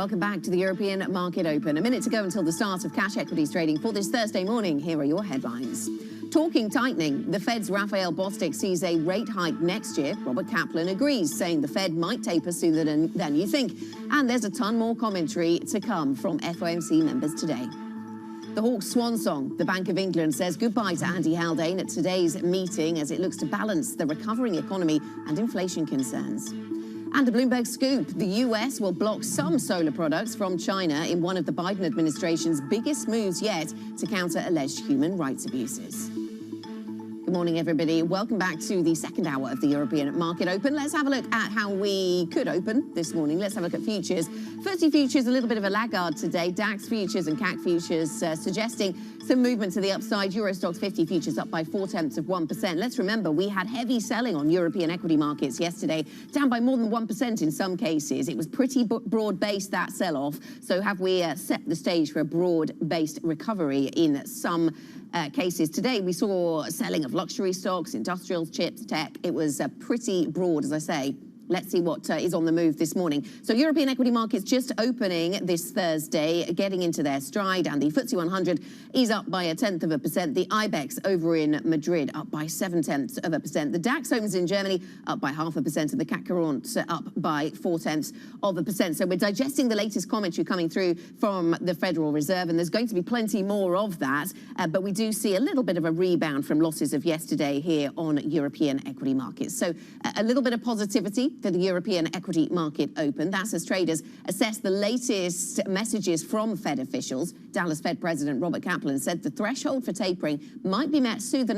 Welcome back to the European Market Open. A minute to go until the start of cash equities trading for this Thursday morning. Here are your headlines. Talking tightening, the Fed's Raphael Bostic sees a rate hike next year. Robert Kaplan agrees, saying the Fed might taper sooner than you think. And there's a ton more commentary to come from FOMC members today. The Hawks' swan song. The Bank of England says goodbye to Andy Haldane at today's meeting as it looks to balance the recovering economy and inflation concerns. And a Bloomberg scoop, the US will block some solar products from China in one of the Biden administration's biggest moves yet to counter alleged human rights abuses. Good morning, everybody. Welcome back to the second hour of the European Market Open. Let's have a look at how we could open this morning. Let's have a look at futures. 30 futures, a little bit of a laggard today. DAX futures and CAC futures suggesting some movement to the upside. Euro Stoxx 50 futures up by 0.4%. Let's remember, we had heavy selling on European equity markets yesterday, down by more than 1% in some cases. It was pretty broad-based, that sell-off. So have we set the stage for a broad-based recovery in some cases? Today, we saw selling of luxury stocks, industrials, chips, tech. It was pretty broad, as I say. Let's see what is on the move this morning. So European equity markets just opening this Thursday, getting into their stride, and the FTSE 100 is up by 0.1%. The IBEX over in Madrid up by 0.7%. The DAX opens in Germany up by 0.5%, and the CAC 40 up by 0.4%. So we're digesting the latest commentary coming through from the Federal Reserve, and there's going to be plenty more of that. But we do see a little bit of a rebound from losses of yesterday here on European equity markets. So a little bit of positivity for the European equity market open. That's as traders assess the latest messages from Fed officials. Dallas Fed President Robert Kaplan said the threshold for tapering might be met sooner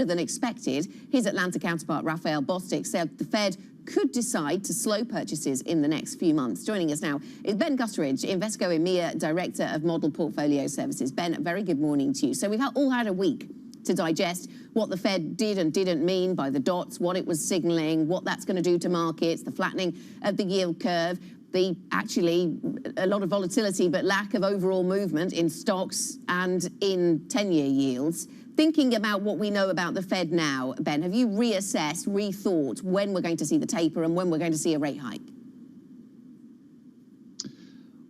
than expected. His Atlanta counterpart, Raphael Bostic, said the Fed could decide to slow purchases in the next few months. Joining us now is Ben Gusteridge, Invesco EMEA Director of Model Portfolio Services. Ben, a very good morning to you. So we've all had a week to digest what the Fed did and didn't mean by the dots, what it was signaling, what that's going to do to markets, the flattening of the yield curve, actually a lot of volatility but lack of overall movement in stocks and in 10-year yields. Thinking about what we know about the Fed now, Ben, have you reassessed, rethought when we're going to see the taper and when we're going to see a rate hike?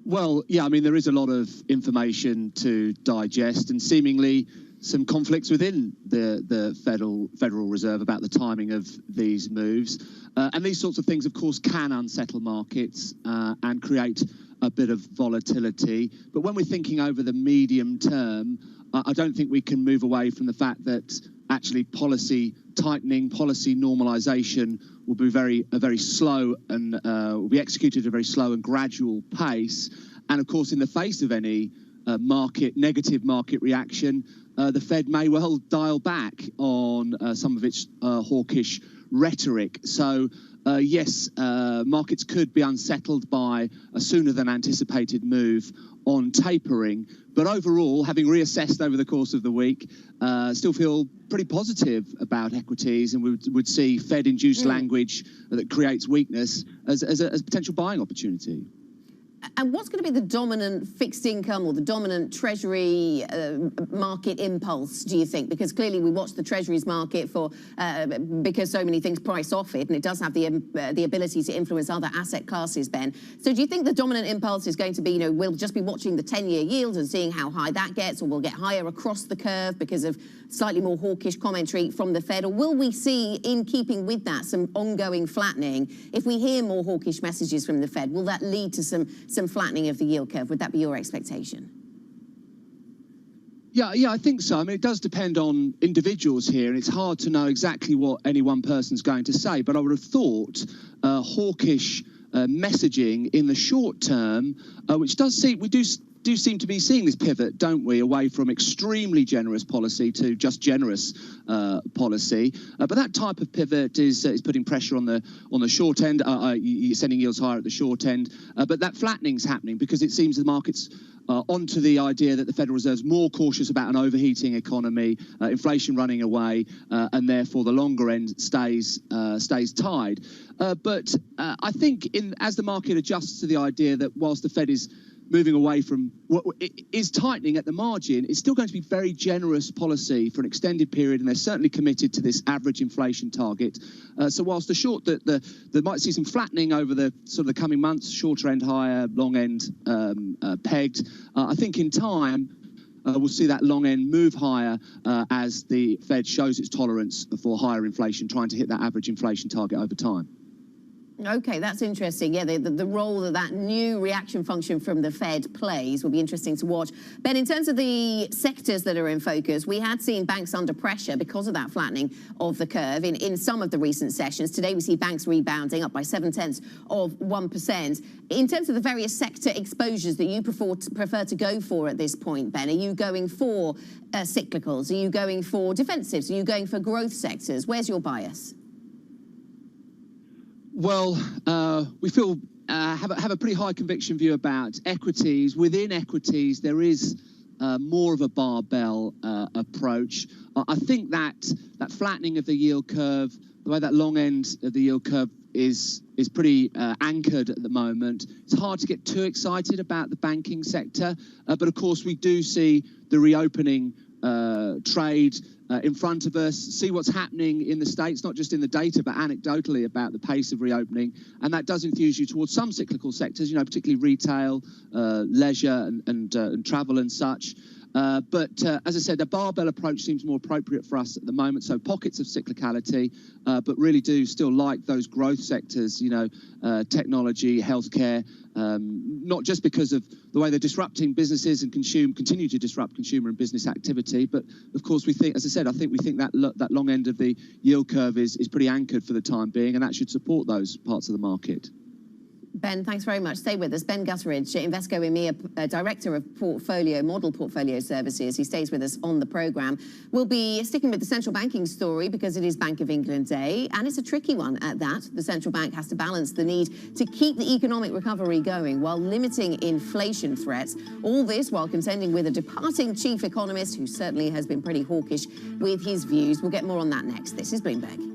Well, yeah, I mean, there is a lot of information to digest and seemingly some conflicts within the Federal Reserve about the timing of these moves. And these sorts of things, of course, can unsettle markets and create a bit of volatility. But when we're thinking over the medium term, I don't think we can move away from the fact that actually policy tightening, policy normalization will be very slow and will be executed at a very slow and gradual pace. And of course, in the face of any negative market reaction, the Fed may well dial back on some of its hawkish rhetoric. So yes, markets could be unsettled by a sooner than anticipated move on tapering. But overall, having reassessed over the course of the week, still feel pretty positive about equities, and we would see Fed-induced language that creates weakness as a potential buying opportunity. And what's going to be the dominant fixed income or the dominant treasury market impulse, do you think? Because clearly we watch the treasuries market because so many things price off it, and it does have the ability to influence other asset classes, Ben. So do you think the dominant impulse is going to be, we'll just be watching the 10-year yield and seeing how high that gets, or we'll get higher across the curve because of slightly more hawkish commentary from the Fed? Or will we see, in keeping with that, some ongoing flattening? If we hear more hawkish messages from the Fed, will that lead to some flattening of the yield curve? Would that be your expectation? Yeah, I think so. I mean, it does depend on individuals here, and it's hard to know exactly what any one person's going to say. But I would have thought hawkish messaging in the short term, which we do seem to be seeing this pivot, don't we, away from extremely generous policy to just generous policy. But that type of pivot is putting pressure on the short end, sending yields higher at the short end. But that flattening's happening because it seems the market's onto the idea that the Federal Reserve's more cautious about an overheating economy, inflation running away, and therefore the longer end stays tied. But I think as the market adjusts to the idea that whilst the Fed is moving away from what is tightening at the margin, it's still going to be very generous policy for an extended period, and they're certainly committed to this average inflation target. So whilst the short that they might see some flattening over the sort of the coming months, shorter end higher, long end pegged, I think in time we'll see that long end move higher as the Fed shows its tolerance for higher inflation, trying to hit that average inflation target over time. Okay, that's interesting. Yeah, the role that new reaction function from the Fed plays will be interesting to watch. Ben, in terms of the sectors that are in focus, we had seen banks under pressure because of that flattening of the curve in some of the recent sessions. Today, we see banks rebounding up by 0.7%. In terms of the various sector exposures that you prefer to go for at this point, Ben, are you going for cyclicals? Are you going for defensives? Are you going for growth sectors? Where's your bias? Well, we feel have a pretty high conviction view about equities. Within equities, there is more of a barbell approach. I think that flattening of the yield curve, the way that long end of the yield curve is pretty anchored at the moment. It's hard to get too excited about the banking sector, but of course we do see the reopening trade in front of us, see what's happening in the States, not just in the data, but anecdotally about the pace of reopening. And that does infuse you towards some cyclical sectors, you know, particularly retail, leisure and travel and such. But as I said, the barbell approach seems more appropriate for us at the moment. So pockets of cyclicality, but really do still like those growth sectors, you know, technology, healthcare, not just because of the way they're disrupting businesses and continue to disrupt consumer and business activity. But of course, we think, as I said, I think we think that that long end of the yield curve is pretty anchored for the time being, and that should support those parts of the market. Ben, thanks very much. Stay with us. Ben Gutteridge, Invesco EMEA Director of Model Portfolio Services. He stays with us on the programme. We'll be sticking with the central banking story because it is Bank of England Day, and it's a tricky one at that. The central bank has to balance the need to keep the economic recovery going while limiting inflation threats. All this while contending with a departing chief economist who certainly has been pretty hawkish with his views. We'll get more on that next. This is Bloomberg.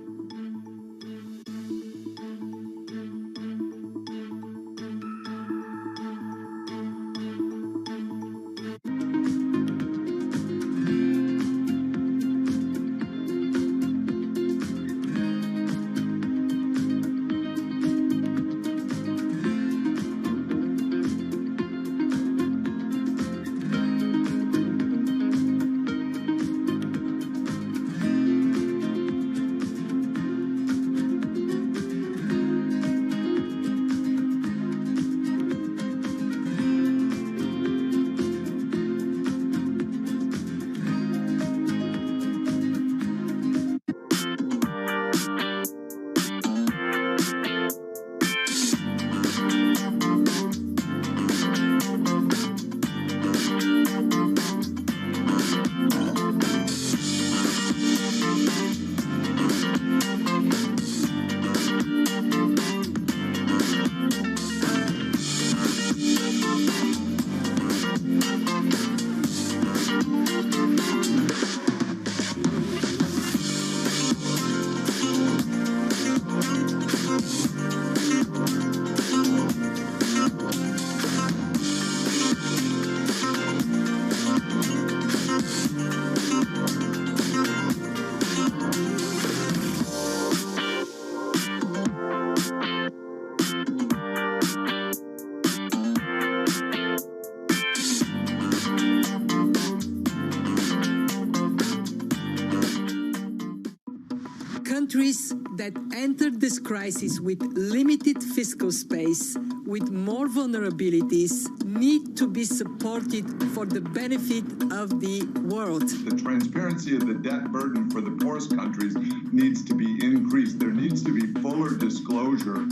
Countries that entered this crisis with limited fiscal space, with more vulnerabilities, need to be supported for the benefit of the world. The transparency of the debt burden for the poorest countries needs to be increased. There needs to be fuller disclosure.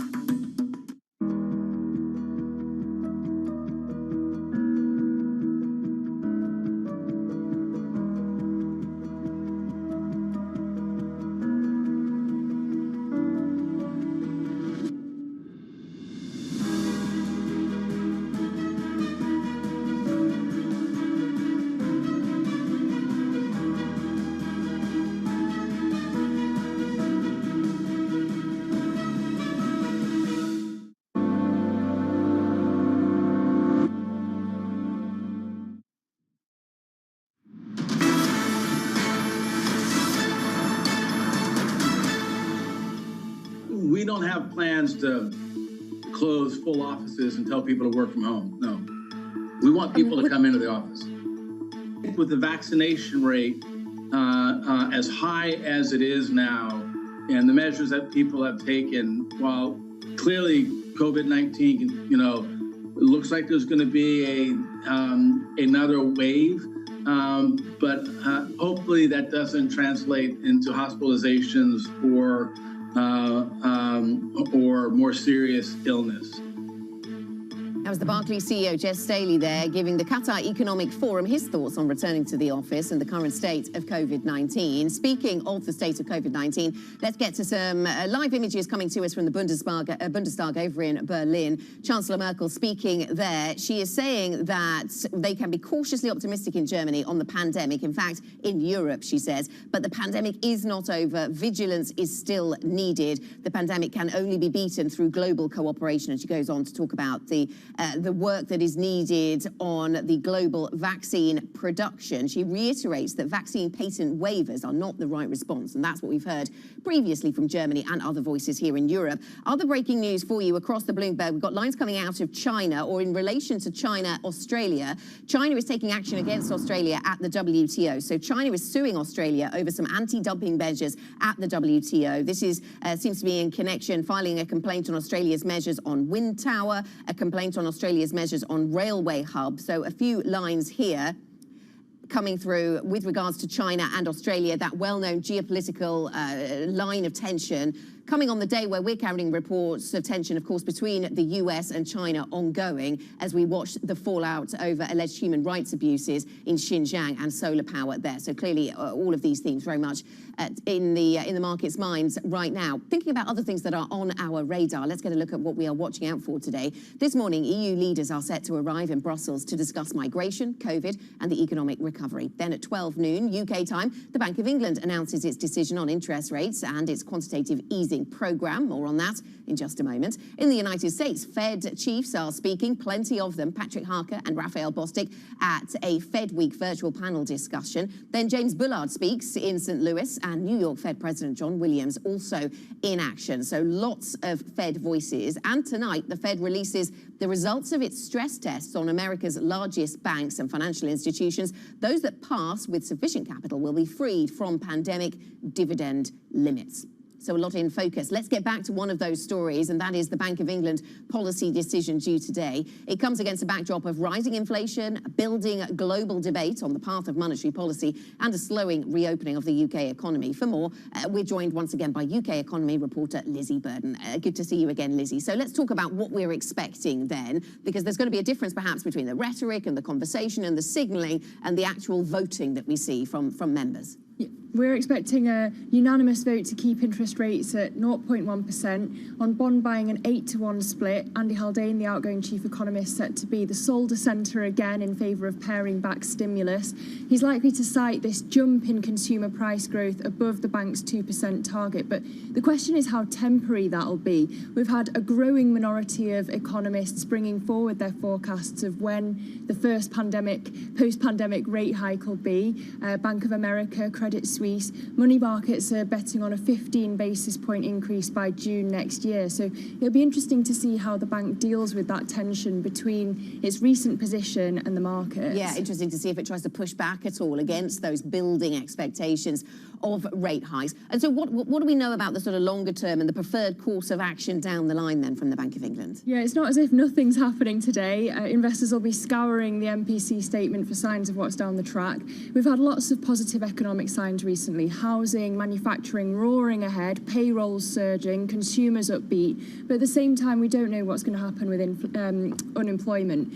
don't have plans to close full offices and tell people to work from home. No. We want people to come into the office. With the vaccination rate as high as it is now, and the measures that people have taken, while clearly COVID-19, it looks like there's going to be another wave, but hopefully that doesn't translate into hospitalizations or more serious illness. That was the Barclays CEO, Jez Staley there, giving the Qatar Economic Forum his thoughts on returning to the office and the current state of COVID-19. Speaking of the state of COVID-19, let's get to some live images coming to us from the Bundestag over in Berlin. Chancellor Merkel speaking there. She is saying that they can be cautiously optimistic in Germany on the pandemic. In fact, in Europe, she says, but the pandemic is not over. Vigilance is still needed. The pandemic can only be beaten through global cooperation. And she goes on to talk about the work that is needed on the global vaccine production. She reiterates that vaccine patent waivers are not the right response, and that's what we've heard previously from Germany and other voices here in Europe. Other breaking news for you across the Bloomberg. We've got lines coming out of China, or in relation to China, Australia. China is taking action against Australia at the WTO. So China is suing Australia over some anti-dumping measures at the WTO. This is seems to be in connection, filing a complaint on Australia's measures on wind tower, a complaint on Australia's measures on railway hub. So a few lines here coming through with regards to China and Australia, that well-known geopolitical line of tension coming on the day where we're carrying reports of tension, of course, between the US and China ongoing as we watch the fallout over alleged human rights abuses in Xinjiang and solar power there. So clearly all of these themes very much in the market's minds right now. Thinking about other things that are on our radar, let's get a look at what we are watching out for today. This morning, EU leaders are set to arrive in Brussels to discuss migration, COVID and the economic recovery. Then at 12 noon UK time, the Bank of England announces its decision on interest rates and its quantitative easing program. More on that in just a moment. In the United States, Fed chiefs are speaking, plenty of them, Patrick Harker and Raphael Bostic, at a Fed Week virtual panel discussion. Then James Bullard speaks in St. Louis, and New York Fed President John Williams also in action. So lots of Fed voices. And tonight, the Fed releases the results of its stress tests on America's largest banks and financial institutions. Those that pass with sufficient capital will be freed from pandemic dividend limits. So a lot in focus. Let's get back to one of those stories, and that is the Bank of England policy decision due today. It comes against a backdrop of rising inflation, building global debate on the path of monetary policy, and a slowing reopening of the UK economy. For more, we're joined once again by UK economy reporter Lizzie Burden. Good to see you again, Lizzie. So let's talk about what we're expecting then, because there's going to be a difference perhaps between the rhetoric and the conversation and the signalling and the actual voting that we see from members. Yeah, we're expecting a unanimous vote to keep interest rates at 0.1%. On bond buying, an 8-to-1 split. Andy Haldane, the outgoing chief economist, set to be the sole dissenter again in favour of paring back stimulus. He's likely to cite this jump in consumer price growth above the bank's 2% target. But the question is how temporary that'll be. We've had a growing minority of economists bringing forward their forecasts of when the first post-pandemic rate hike will be. Bank of America, Credit Suisse, money markets are betting on a 15 basis point increase by June next year. So it'll be interesting to see how the bank deals with that tension between its recent position and the market. Yeah, interesting to see if it tries to push back at all against those building expectations of rate hikes. And so what do we know about the sort of longer term and the preferred course of action down the line then from the Bank of England? Yeah, it's not as if nothing's happening today. Investors will be scouring the MPC statement for signs of what's down the track. We've had lots of positive economic signs recently. Housing, manufacturing roaring ahead, payrolls surging, consumers upbeat. But at the same time, we don't know what's going to happen with unemployment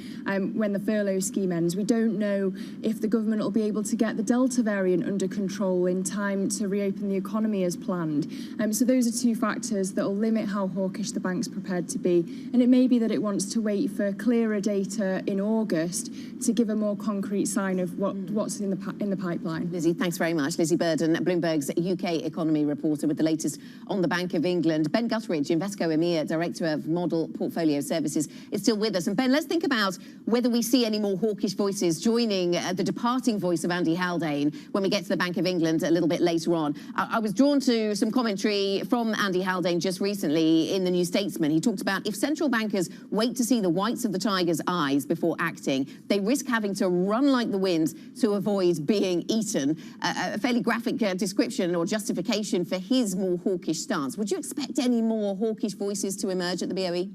when the furlough scheme ends. We don't know if the government will be able to get the Delta variant under control in time to reopen the economy as planned. So those are two factors that will limit how hawkish the bank's prepared to be. And it may be that it wants to wait for clearer data in August to give a more concrete sign of what's in the pipeline. Lizzie, thanks very much. Lizzie Burden, Bloomberg's UK economy reporter with the latest on the Bank of England. Ben Gutteridge, Invesco EMEA Director of Model Portfolio Services, is still with us. And Ben, let's think about whether we see any more hawkish voices joining the departing voice of Andy Haldane when we get to the Bank of England a little bit bit later on. I was drawn to some commentary from Andy Haldane just recently in the New Statesman. He talked about if central bankers wait to see the whites of the tiger's eyes before acting, they risk having to run like the wind to avoid being eaten. A fairly graphic description or justification for his more hawkish stance. Would you expect any more hawkish voices to emerge at the BOE?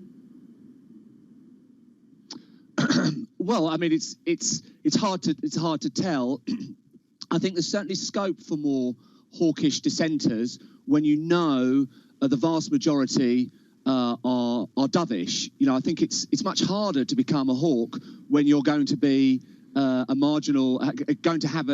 Well, I mean, it's hard to tell. I think there's certainly scope for more hawkish dissenters when you know the vast majority are dovish. You know, I think it's much harder to become a hawk when you're going to be a marginal, going to have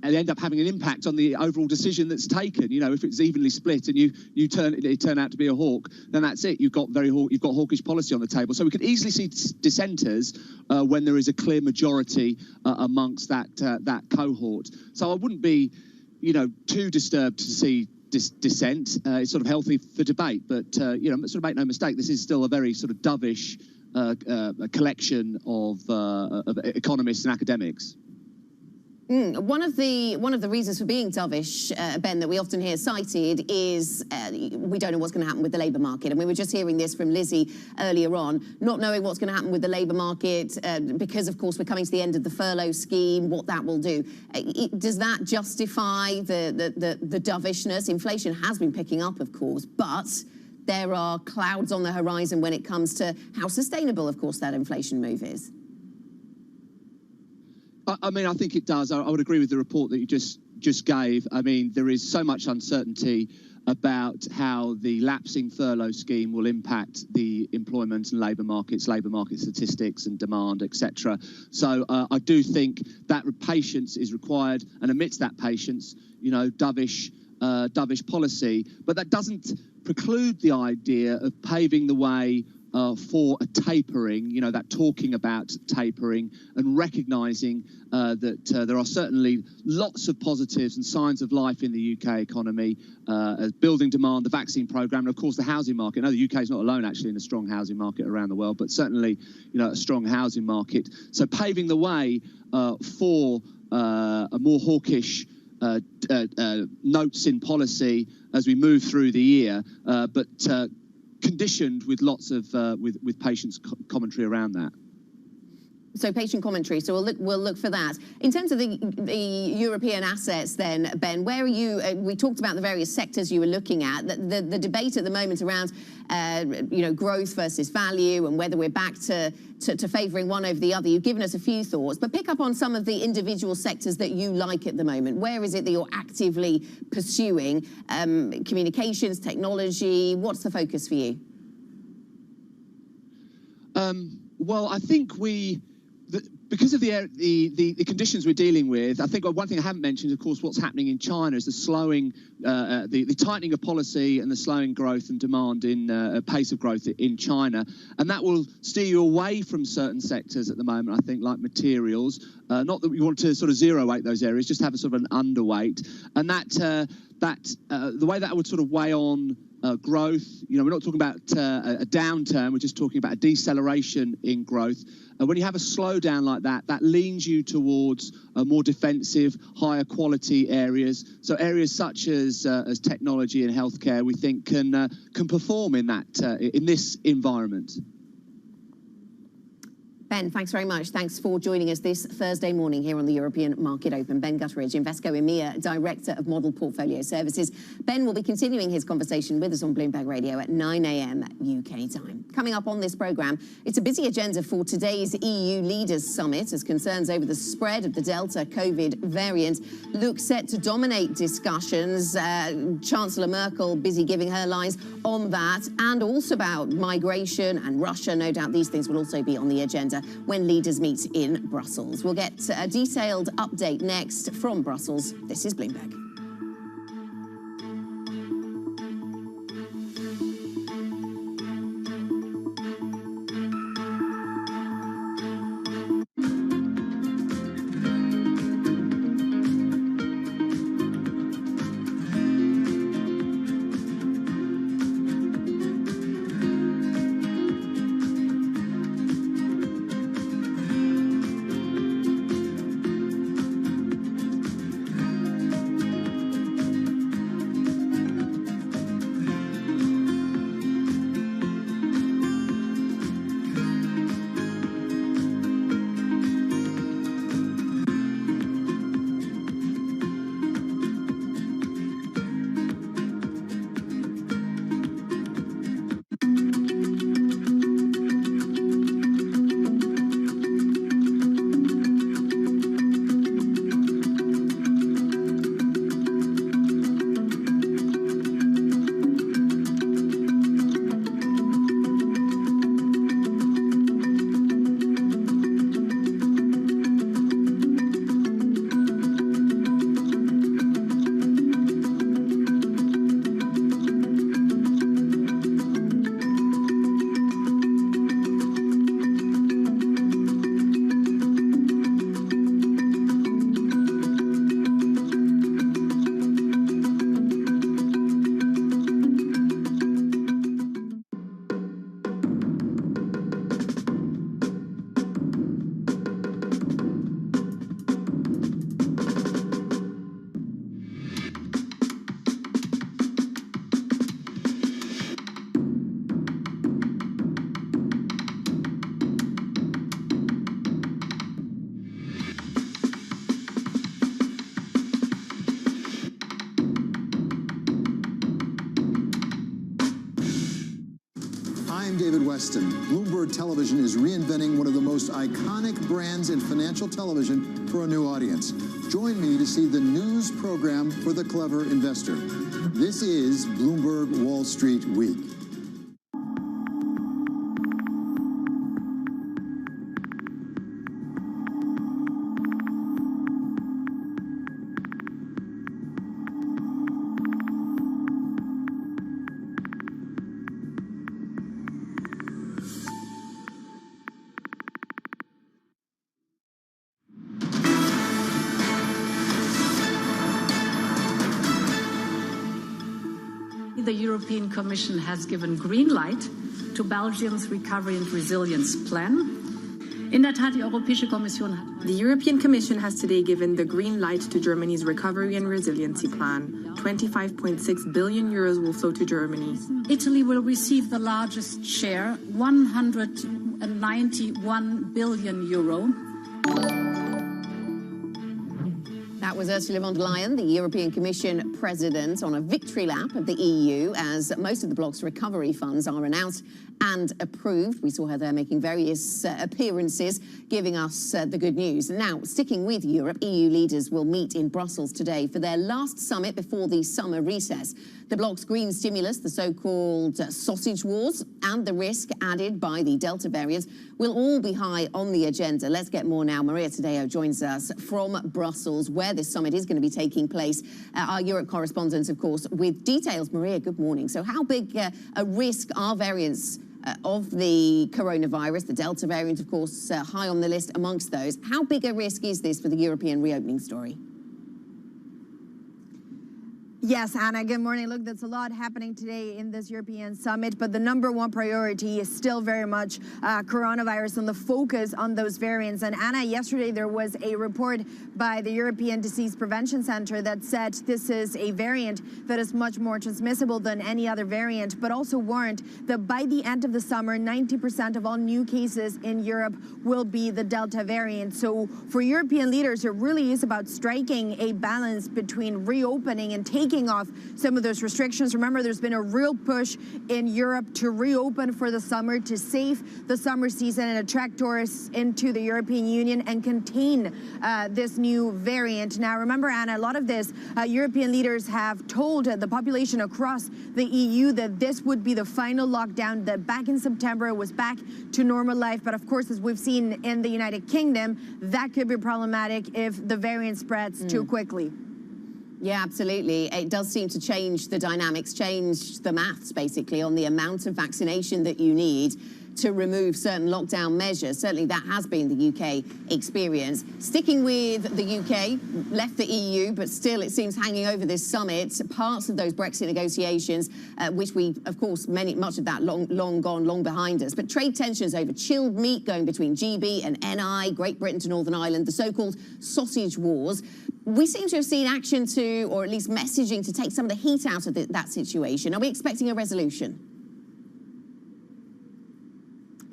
and end up having an impact on the overall decision that's taken. You know, if it's evenly split and you turn out to be a hawk, then that's it. You've got hawkish policy on the table. So we could easily see dissenters when there is a clear majority amongst that cohort. So I wouldn't be, you know, too disturbed to see dissent. It's sort of healthy for debate, but you know, sort of make no mistake, this is still a very sort of dovish a collection of economists and academics. One of the reasons for being dovish, Ben, that we often hear cited is we don't know what's going to happen with the labour market. And we were just hearing this from Lizzie earlier on, not knowing what's going to happen with the labour market because, of course, we're coming to the end of the furlough scheme, what that will do. Does that justify the dovishness? Inflation has been picking up, of course, but there are clouds on the horizon when it comes to how sustainable, of course, that inflation move is. I mean, I think it does. I would agree with the report that you just gave. I mean, there is so much uncertainty about how the lapsing furlough scheme will impact the employment and labour market statistics and demand, etc. So I do think that patience is required, and amidst that patience, you know, dovish policy. But that doesn't preclude the idea of paving the way for a tapering, you know, that talking about tapering and recognising that there are certainly lots of positives and signs of life in the UK economy, building demand, the vaccine programme, and of course the housing market. No, the UK is not alone actually in a strong housing market around the world, but certainly, you know, a strong housing market. So paving the way for a more hawkish notes in policy as we move through the year, but conditioned with lots of with patience commentary around that. So patient commentary. So we'll look for that. In terms of the European assets, then, Ben, where are you? We talked about the various sectors you were looking at. The debate at the moment around you know, growth versus value and whether we're back to favouring one over the other. You've given us a few thoughts, but pick up on some of the individual sectors that you like at the moment. Where is it that you're actively pursuing? Communications, technology. What's the focus for you? Well, I think because of the conditions we're dealing with, I think one thing I haven't mentioned, of course, what's happening in China is the slowing, the tightening of policy and the slowing growth and demand in pace of growth in China, and that will steer you away from certain sectors at the moment. I think like materials, not that we want to sort of zero weight those areas, just have a sort of an underweight, and the way that would sort of weigh on growth, you know, we're not talking about a downturn, we're just talking about a deceleration in growth. When you have a slowdown like that, that leans you towards more defensive, higher quality areas. So areas such as technology and healthcare, we think can perform in this environment. Ben, thanks very much. Thanks for joining us this Thursday morning here on the European Market Open. Ben Gutteridge, Invesco EMEA Director of Model Portfolio Services. Ben will be continuing his conversation with us on Bloomberg Radio at 9 a.m. UK time. Coming up on this programme, it's a busy agenda for today's EU Leaders Summit as concerns over the spread of the Delta COVID variant look set to dominate discussions. Chancellor Merkel busy giving her lines on that, and also about migration and Russia. No doubt these things will also be on the agenda when leaders meet in Brussels. We'll get a detailed update next from Brussels. This is Bloomberg. I'm David Weston. Bloomberg Television is reinventing one of the most iconic brands in financial television for a new audience. Join me to see the news program for the clever investor. This is Bloomberg Wall Street Week. The European Commission has given green light to Belgium's recovery and resilience plan. The European Commission has today given the green light to Germany's recovery and resiliency plan. 25.6 billion euros will flow to Germany. Italy will receive the largest share, 191 billion euro. That was Ursula von der Leyen, the European Commission President, on a victory lap of the EU as most of the bloc's recovery funds are announced and approved. We saw her there making various appearances, giving us the good news. Now, sticking with Europe, EU leaders will meet in Brussels today for their last summit before the summer recess. The bloc's green stimulus, the so-called sausage wars, and the risk added by the Delta variant will all be high on the agenda. Let's get more now. Maria Tadeo joins us from Brussels, where this summit is going to be taking place. Our Europe correspondent, of course, with details. Maria, good morning. So how big a risk are variants of the coronavirus, the Delta variant, of course, high on the list amongst those? How big a risk is this for the European reopening story? Yes, Anna, good morning. Look, there's a lot happening today in this European summit, but the number one priority is still very much coronavirus and the focus on those variants. And Anna, yesterday there was a report by the European Disease Prevention Center that said this is a variant that is much more transmissible than any other variant, but also warned that by the end of the summer, 90% of all new cases in Europe will be the Delta variant. So for European leaders, it really is about striking a balance between reopening and taking off some of those restrictions. Remember, there's been a real push in Europe to reopen for the summer, to save the summer season and attract tourists into the European Union and contain this new variant. Now, remember, Anna, a lot of this, European leaders have told the population across the EU that this would be the final lockdown, that back in September it was back to normal life. But of course, as we've seen in the United Kingdom, that could be problematic if the variant spreads too quickly. Yeah, absolutely. It does seem to change the dynamics, change the maths, basically, on the amount of vaccination that you need to remove certain lockdown measures. Certainly that has been the UK experience. Sticking with the UK, left the EU, but still it seems hanging over this summit, parts of those Brexit negotiations, which we, of course, much of that long gone, long behind us. But trade tensions over chilled meat going between GB and NI, Great Britain to Northern Ireland, the so-called sausage wars. We seem to have seen action to, or at least messaging to take some of the heat out of that situation. Are we expecting a resolution?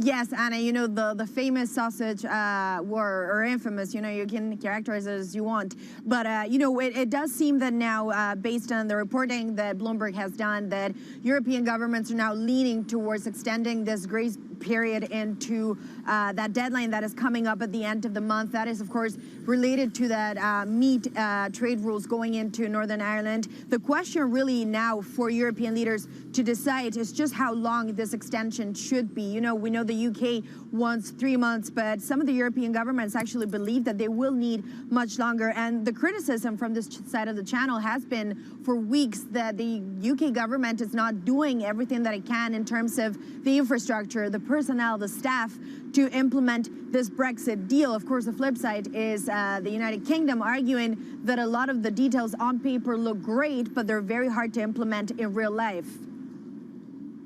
Yes, Anna, you know, the famous sausage war, or infamous, you know, you can characterize it as you want. But, you know, it does seem that now, based on the reporting that Bloomberg has done, that European governments are now leaning towards extending this grace period into that deadline that is coming up at the end of the month. That is, of course, related to that meat trade rules going into Northern Ireland. The question really now for European leaders to decide is just how long this extension should be. You know, we know the UK wants 3 months, but some of the European governments actually believe that they will need much longer. And the criticism from this side of the channel has been for weeks that the UK government is not doing everything that it can in terms of the infrastructure, the personnel, the staff to implement this Brexit deal. Of course, the flip side is the United Kingdom arguing that a lot of the details on paper look great, but they're very hard to implement in real life.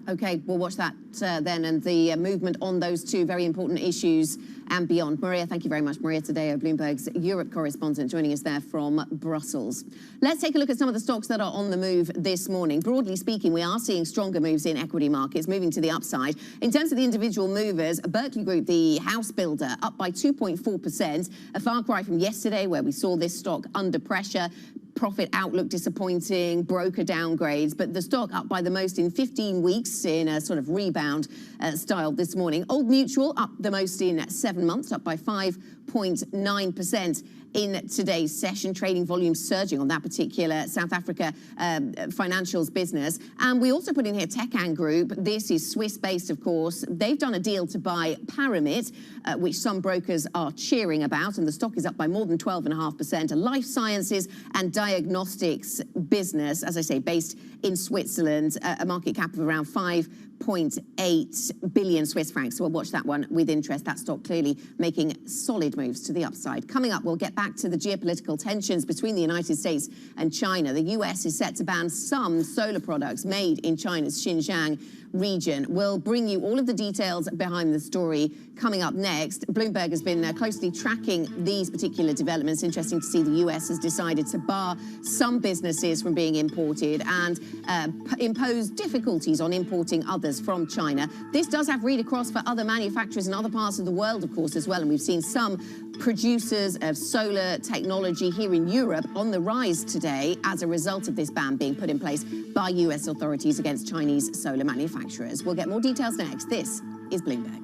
Okay, we'll watch that then, and the movement on those two very important issues and beyond. Maria, thank you very much. Maria Tadeo, Bloomberg's Europe correspondent, joining us there from Brussels. Let's take a look at some of the stocks that are on the move this morning. Broadly speaking, we are seeing stronger moves in equity markets, moving to the upside. In terms of the individual movers, Berkeley Group, the house builder, up by 2.4%, a far cry from yesterday where we saw this stock under pressure. profit outlook disappointing, broker downgrades, but the stock up by the most in 15 weeks in a sort of rebound style this morning. Old Mutual up the most in 7 months, up by 5.9%. in today's session. Trading volumes surging on that particular South Africa financials business. And we also put in here Tecan Group. This is Swiss-based, of course. They've done a deal to buy Paramit, which some brokers are cheering about, and the stock is up by more than 12.5%. A life sciences and diagnostics business, as I say, based in Switzerland, a market cap of around 5.8 billion Swiss francs. So we'll watch that one with interest. That stock clearly making solid moves to the upside. Coming up, we'll get back to the geopolitical tensions between the United States and China. The US is set to ban some solar products made in China's Xinjiang region. We'll bring you all of the details behind the story coming up next. Bloomberg has been closely tracking these particular developments. Interesting to see the US has decided to bar some businesses from being imported and impose difficulties on importing others from China. This does have read across for other manufacturers in other parts of the world, of course, as well. And we've seen some producers of solar technology here in Europe on the rise today as a result of this ban being put in place by US authorities against Chinese solar manufacturers. We'll get more details next. This is Bloomberg.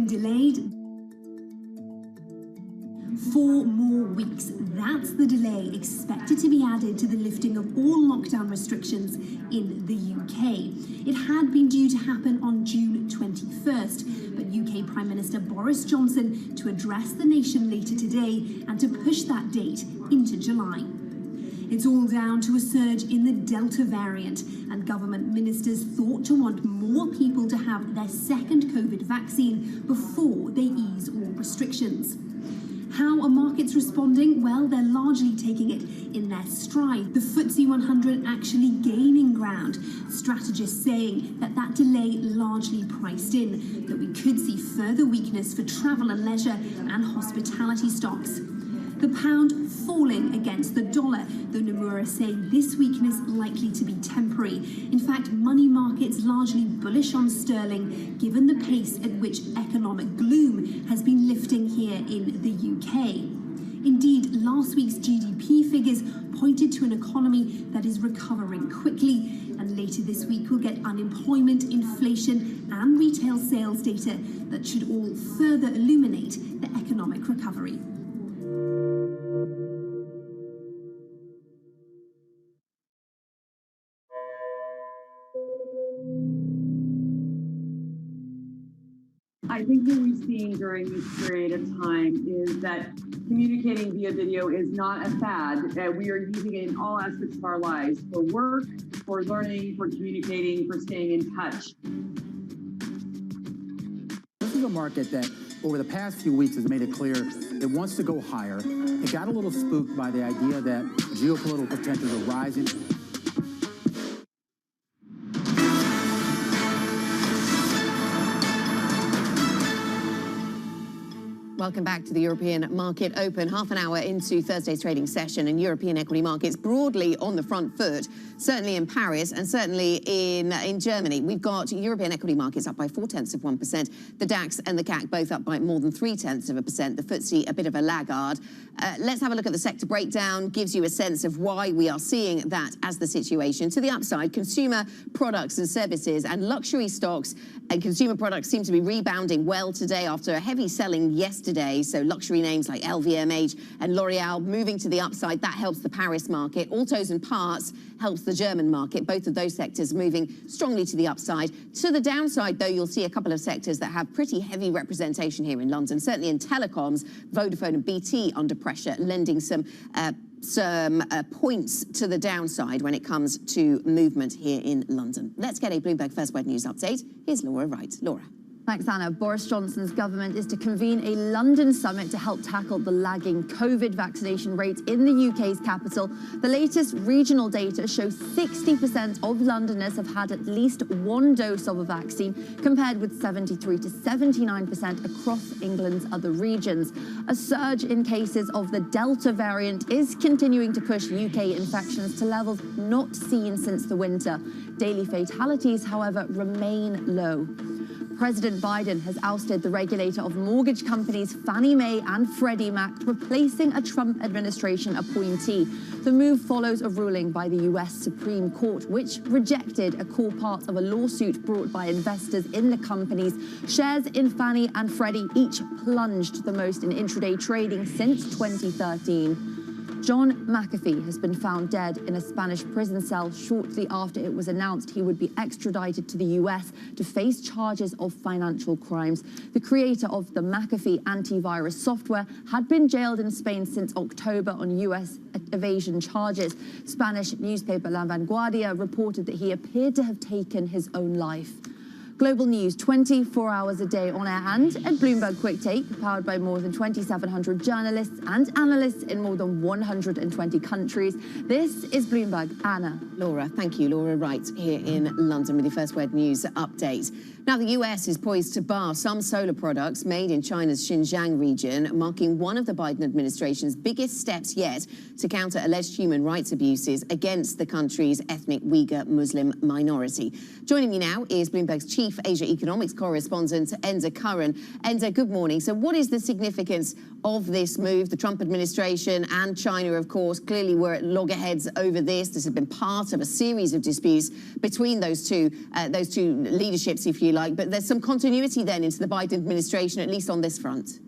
Delayed 4 more weeks. That's the delay expected to be added to the lifting of all lockdown restrictions in the UK. It had been due to happen on June 21st, but UK Prime Minister Boris Johnson to address the nation later today and to push that date into July. It's all down to a surge in the Delta variant, and government ministers thought to want more people to have their second COVID vaccine before they ease all restrictions. How are markets responding? Well, they're largely taking it in their stride. The FTSE 100 actually gaining ground. Strategists saying that that delay largely priced in, that we could see further weakness for travel and leisure and hospitality stocks. The pound falling against the dollar, though Nomura saying this weakness likely to be temporary. In fact, money markets largely bullish on sterling, given the pace at which economic gloom has been lifting here in the UK. Indeed, last week's GDP figures pointed to an economy that is recovering quickly, and later this week we'll get unemployment, inflation and retail sales data that should all further illuminate the economic recovery. I think what we've seen during this period of time is that communicating via video is not a fad. We are using it in all aspects of our lives, for work, for learning, for communicating, for staying in touch. This is a market that over the past few weeks has made it clear it wants to go higher. It got a little spooked by the idea that geopolitical tensions are rising. Welcome back to the European Market Open. Half an hour into Thursday's trading session, and European equity markets broadly on the front foot, certainly in Paris and certainly in Germany. We've got European equity markets up by 0.4%. The DAX and the CAC both up by more than 0.3%. The FTSE a bit of a laggard. Let's have a look at the sector breakdown. Gives you a sense of why we are seeing that as the situation. To the upside, consumer products and services and luxury stocks and consumer products seem to be rebounding well today after a heavy selling yesterday. So luxury names like LVMH and L'Oreal moving to the upside. That helps the Paris market. Autos and parts helps the German market. Both of those sectors moving strongly to the upside. To the downside, though, you'll see a couple of sectors that have pretty heavy representation here in London. Certainly in telecoms, Vodafone and BT under pressure, lending some points to the downside when it comes to movement here in London. Let's get a Bloomberg First Word News update. Here's Laura Wright. Laura. Thanks, Anna. Boris Johnson's government is to convene a London summit to help tackle the lagging COVID vaccination rate in the UK's capital. The latest regional data shows 60% of Londoners have had at least one dose of a vaccine, compared with 73 to 79% across England's other regions. A surge in cases of the Delta variant is continuing to push UK infections to levels not seen since the winter. Daily fatalities, however, remain low. President Biden has ousted the regulator of mortgage companies Fannie Mae and Freddie Mac, replacing a Trump administration appointee. The move follows a ruling by the U.S. Supreme Court, which rejected a core part of a lawsuit brought by investors in the companies. Shares in Fannie and Freddie each plunged the most in intraday trading since 2013. John McAfee has been found dead in a Spanish prison cell shortly after it was announced he would be extradited to the US to face charges of financial crimes. The creator of the McAfee antivirus software had been jailed in Spain since October on US evasion charges. Spanish newspaper La Vanguardia reported that he appeared to have taken his own life. Global news 24 hours a day on air and at Bloomberg Quick Take, powered by more than 2,700 journalists and analysts in more than 120 countries. This is Bloomberg. Anna. Laura, thank you. Laura Wright here in London with your First Word News update. Now, the US is poised to bar some solar products made in China's Xinjiang region, marking one of the Biden administration's biggest steps yet to counter alleged human rights abuses against the country's ethnic Uyghur Muslim minority. Joining me now is Bloomberg's Chief Asia Economics Correspondent, Enda Curran. Enda, good morning. So what is the significance of this move? The Trump administration and China, of course, clearly were at loggerheads over this. This has been part of a series of disputes between those two leaderships, if you like. But there's some continuity then into the Biden administration, at least on this front.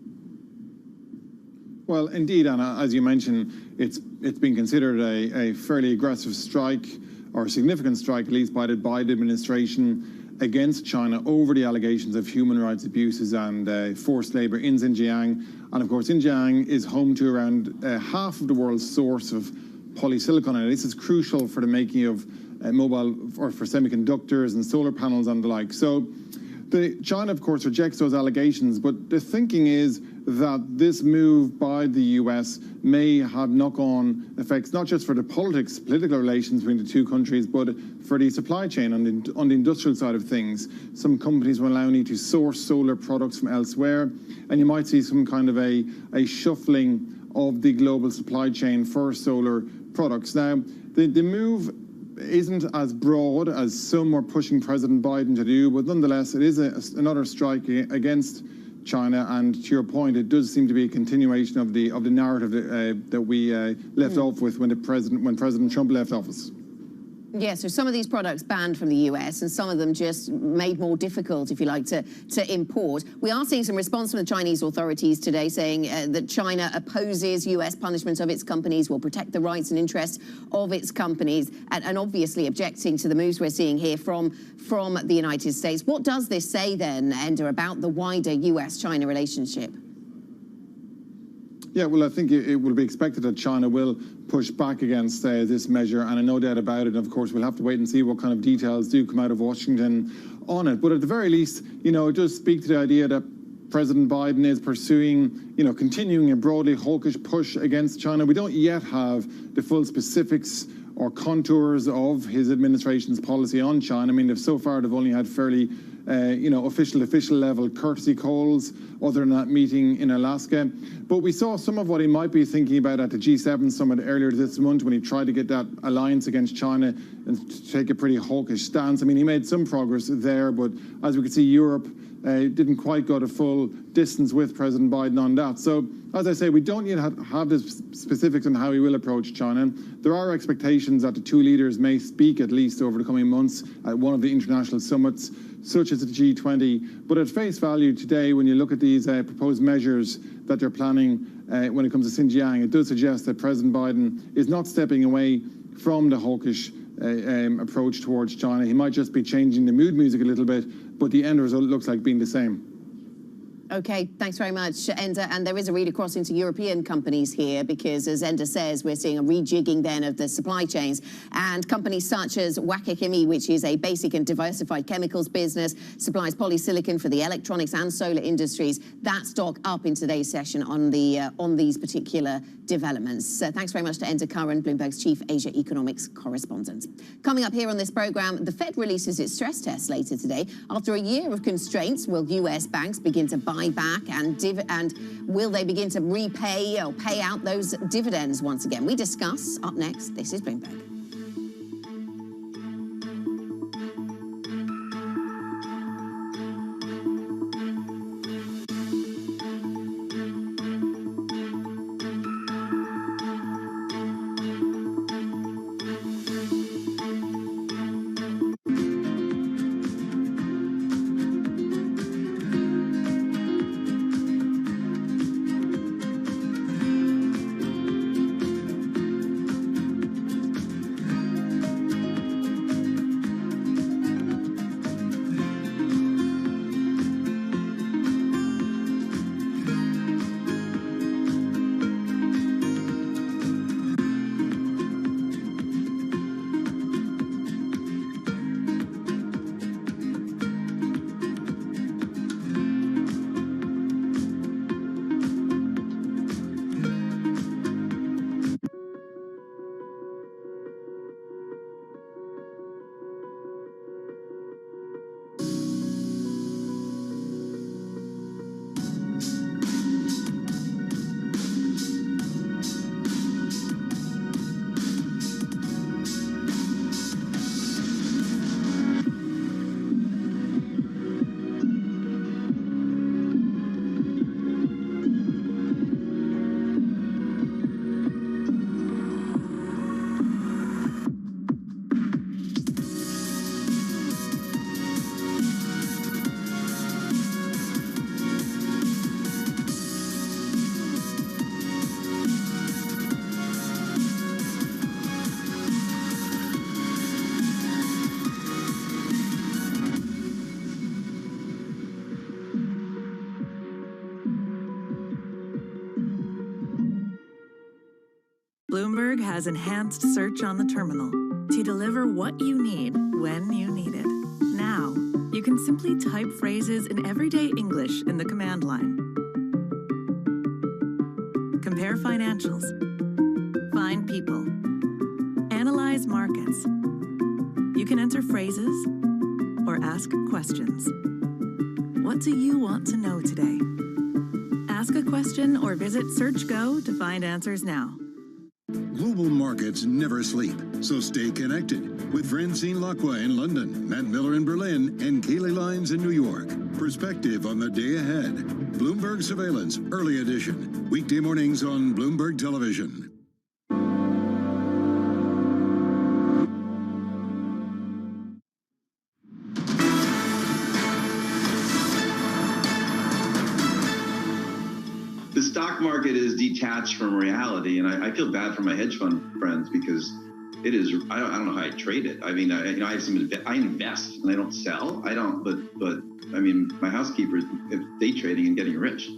Well, indeed, Anna, as you mentioned, it's been considered a fairly aggressive strike, or a significant strike, at least by the Biden administration, against China over the allegations of human rights abuses and forced labor in Xinjiang. And of course, Xinjiang is home to around half of the world's source of polysilicon, and this is crucial for the making of mobile or for semiconductors and solar panels and the like. So China, of course, rejects those allegations, but the thinking is that this move by the US may have knock-on effects, not just for the political relations between the two countries, but for the supply chain on the industrial side of things. Some companies will now need to source solar products from elsewhere, and you might see some kind of a shuffling of the global supply chain for solar products. Now, the move isn't as broad as some were pushing President Biden to do, but nonetheless, it is another strike against China. And to your point, it does seem to be a continuation of the narrative that we left off with when President Trump left office. Yeah, so some of these products banned from the US and some of them just made more difficult, if you like, to import. We are seeing some response from the Chinese authorities today saying that China opposes US punishment of its companies, will protect the rights and interests of its companies, and obviously objecting to the moves we're seeing here from the United States. What does this say then, Enda, about the wider US-China relationship? Yeah, well, I think it will be expected that China will push back against this measure, and no doubt about it. Of course, we'll have to wait and see what kind of details do come out of Washington on it. But at the very least, it does speak to the idea that President Biden is pursuing, continuing a broadly hawkish push against China. We don't yet have the full specifics or contours of his administration's policy on China. I mean, so far they've only had fairly official level courtesy calls other than that meeting in Alaska. But we saw some of what he might be thinking about at the G7 summit earlier this month when he tried to get that alliance against China and take a pretty hawkish stance. I mean, he made some progress there, but as we can see, Europe didn't quite go to full distance with President Biden on that. So, as I say, we don't yet have the specifics on how he will approach China. There are expectations that the two leaders may speak at least over the coming months at one of the international summits, such as the G20. But at face value today, when you look at these proposed measures that they're planning when it comes to Xinjiang, it does suggest that President Biden is not stepping away from the hawkish approach towards China. He might just be changing the mood music a little bit, but the end result looks like being the same. Okay, thanks very much, Enda. And there is a read across into European companies here because, as Enda says, we're seeing a rejigging then of the supply chains. And companies such as Wacker Chemie, which is a basic and diversified chemicals business, supplies polysilicon for the electronics and solar industries. That stock up in today's session on these particular developments. Thanks very much to Enda Curran, Bloomberg's chief Asia economics correspondent. Coming up here on this program, the Fed releases its stress test later today. After a year of constraints, will U.S. banks begin to buy back and will they begin to repay or pay out those dividends once again? We discuss up next. This is Bloomberg. Bloomberg has enhanced search on the terminal to deliver what you need when you need it. Now, you can simply type phrases in everyday English in the command line. Compare financials. Find people. Analyze markets. You can enter phrases or ask questions. What do you want to know today? Ask a question or visit SearchGo to find answers now. Global markets never sleep, so stay connected with Francine Lacqua in London, Matt Miller in Berlin, and Kaylee Lyons in New York. Perspective on the day ahead. Bloomberg Surveillance, early edition. Weekday mornings on Bloomberg Television. The stock market is detached from reality, and I feel bad for my hedge fund friends because it is. I don't know how I trade it. I mean, I have some. I invest and I don't sell. I don't. But I mean, my housekeeper is day trading and getting rich.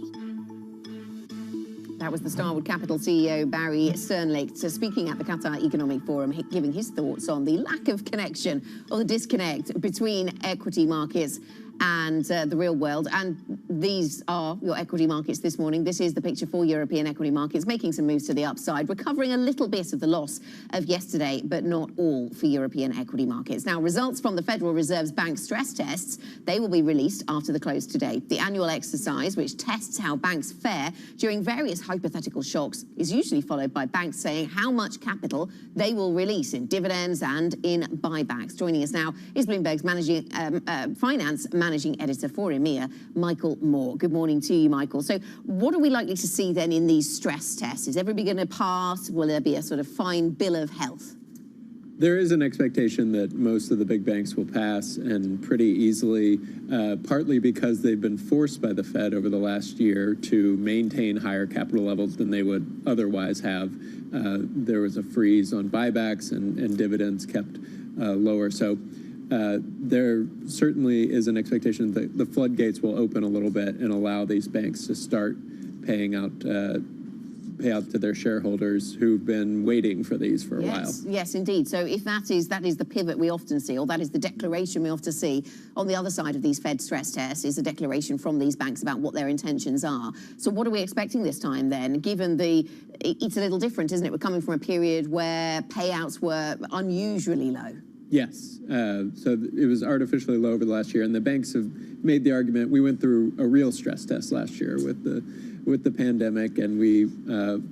That was the Starwood Capital CEO, Barry Sternlicht, speaking at the Qatar Economic Forum, giving his thoughts on the lack of connection or the disconnect between equity markets and the real world. And these are your equity markets this morning. This is the picture for European equity markets, making some moves to the upside, recovering a little bit of the loss of yesterday, but not all for European equity markets. Now, results from the Federal Reserve's bank stress tests, they will be released after the close today. The annual exercise, which tests how banks fare during various hypothetical shocks, is usually followed by banks saying how much capital they will release in dividends and in buybacks. Joining us now is Bloomberg's finance managing editor for EMEA, Michael Moore. Good morning to you, Michael. So what are we likely to see then in these stress tests? Is everybody going to pass? Will there be a sort of fine bill of health? There is an expectation that most of the big banks will pass, and pretty easily, partly because they've been forced by the Fed over the last year to maintain higher capital levels than they would otherwise have. There was a freeze on buybacks and dividends kept lower. So there certainly is an expectation that the floodgates will open a little bit and allow these banks to start paying out payouts to their shareholders who've been waiting for these for a while. Yes, indeed. So if that is the pivot we often see, or that is the declaration we often see on the other side of these Fed stress tests, is a declaration from these banks about what their intentions are. So what are we expecting this time then, given it's a little different, isn't it? We're coming from a period where payouts were unusually low. Yes, so it was artificially low over the last year, and the banks have made the argument. We went through a real stress test last year with the pandemic, and we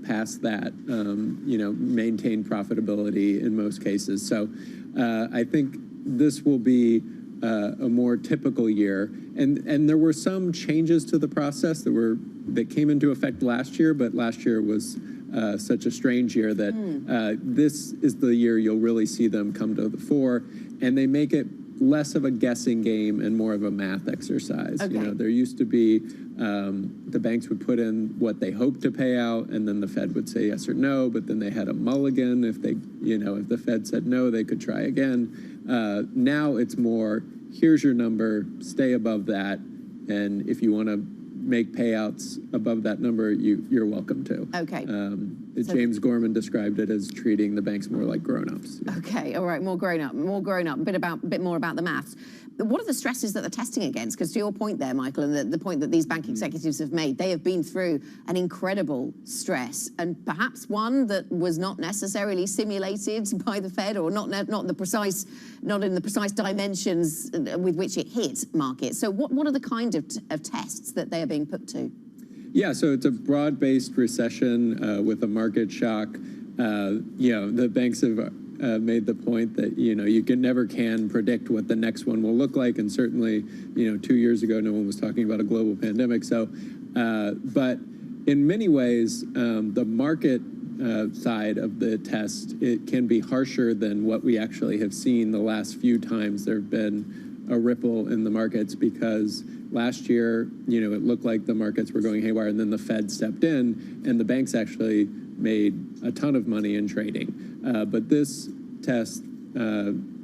passed that. Maintained profitability in most cases. So I think this will be a more typical year, and there were some changes to the process that came into effect last year, but last year was such a strange year that this is the year you'll really see them come to the fore, and they make it less of a guessing game and more of a math exercise. Okay. There used to be the banks would put in what they hoped to pay out, and then the Fed would say yes or no, but then they had a mulligan. If if the Fed said no, they could try again. Now it's more, here's your number, stay above that, and if you want to make payouts above that number, you're welcome to. Okay. James Gorman described it as treating the banks more like grown-ups. Okay, all right, more grown up, a bit more about the maths. What are the stresses that they're testing against? Because to your point there, Michael, and the point that these bank executives have made, they have been through an incredible stress, and perhaps one that was not necessarily simulated by the Fed, or not in the precise dimensions with which it hit markets. So what are the kind of tests that they are being put to? Yeah, so it's a broad-based recession with a market shock. The banks have made the point that you never can predict what the next one will look like, and certainly 2 years ago no one was talking about a global pandemic. So, but in many ways, the market side of the test, it can be harsher than what we actually have seen the last few times there have been a ripple in the markets, because last year, it looked like the markets were going haywire, and then the Fed stepped in, and the banks actually made a ton of money in trading. But this test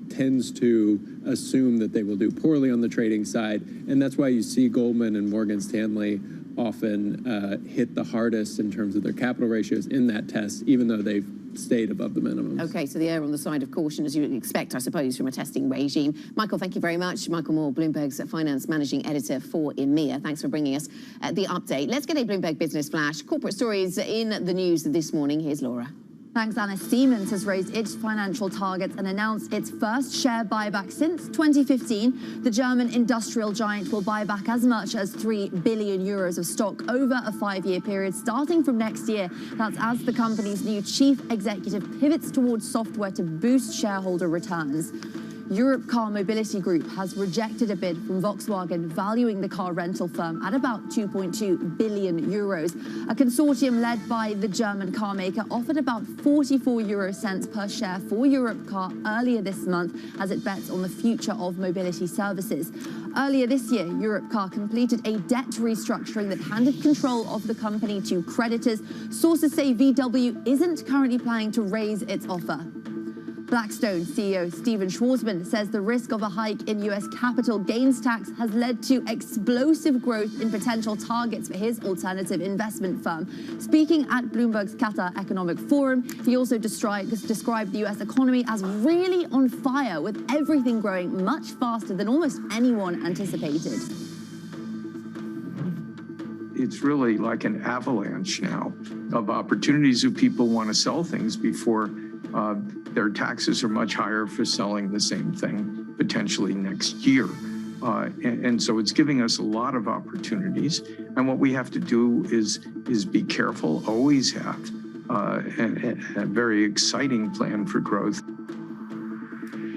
tends to assume that they will do poorly on the trading side, and that's why you see Goldman and Morgan Stanley often hit the hardest in terms of their capital ratios in that test, even though they've stayed above the minimums. Okay, so the err on the side of caution, as you would expect, I suppose, from a testing regime. Michael, thank you very much. Michael Moore, Bloomberg's finance managing editor for EMEA. Thanks for bringing us the update. Let's get a Bloomberg Business Flash. Corporate stories in the news this morning. Here's Laura. Thanks, Anna. Siemens has raised its financial targets and announced its first share buyback since 2015. The German industrial giant will buy back as much as €3 billion of stock over a 5-year period, starting from next year. That's as the company's new chief executive pivots towards software to boost shareholder returns. Europe Car Mobility Group has rejected a bid from Volkswagen, valuing the car rental firm at about €2.2 billion. A consortium led by the German car maker offered about 44 euro cents per share for Europe Car earlier this month, as it bets on the future of mobility services. Earlier this year, Europe Car completed a debt restructuring that handed control of the company to creditors. Sources say VW isn't currently planning to raise its offer. Blackstone CEO Steven Schwarzman says the risk of a hike in U.S. capital gains tax has led to explosive growth in potential targets for his alternative investment firm. Speaking at Bloomberg's Qatar Economic Forum, he also described the U.S. economy as really on fire, with everything growing much faster than almost anyone anticipated. it's really like an avalanche now of opportunities of people want to sell things before their taxes are much higher for selling the same thing potentially next year. And so it's giving us a lot of opportunities. And what we have to do is be careful, always have a very exciting plan for growth.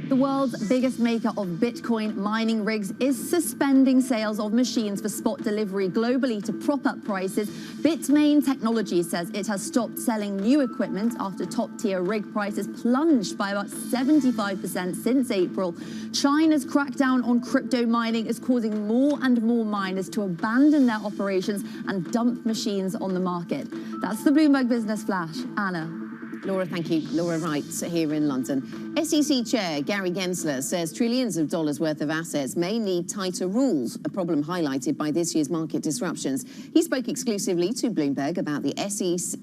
The world's biggest maker of Bitcoin mining rigs is suspending sales of machines for spot delivery globally to prop up prices. Bitmain Technology says it has stopped selling new equipment after top-tier rig prices plunged by about 75% since April. China's crackdown on crypto mining is causing more and more miners to abandon their operations and dump machines on the market. That's the Bloomberg Business Flash. Anna. Laura, thank you. Laura Wright here in London. SEC Chair Gary Gensler says trillions of dollars worth of assets may need tighter rules, a problem highlighted by this year's market disruptions. He spoke exclusively to Bloomberg about the SEC,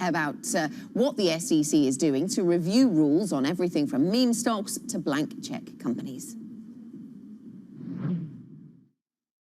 what the SEC is doing to review rules on everything from meme stocks to blank check companies.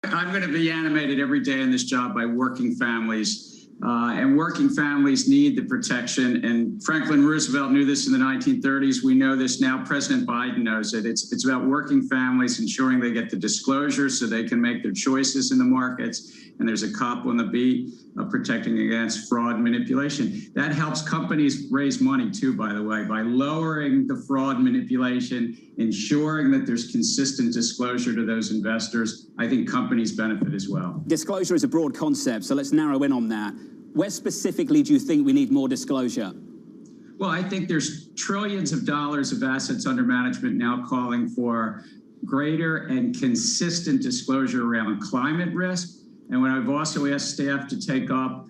I'm going to be animated every day in this job by working families. And working families need the protection. And Franklin Roosevelt knew this in the 1930s. We know this now. President Biden knows it. It's about working families, ensuring they get the disclosure so they can make their choices in the markets. And there's a cop on the beat protecting against fraud and manipulation. That helps companies raise money too, by the way, by lowering the fraud manipulation, ensuring that there's consistent disclosure to those investors. I think companies benefit as well. Disclosure is a broad concept, so let's narrow in on that. Where specifically do you think we need more disclosure? Well, I think there's trillions of dollars of assets under management now calling for greater and consistent disclosure around climate risk. And when I've also asked staff to take up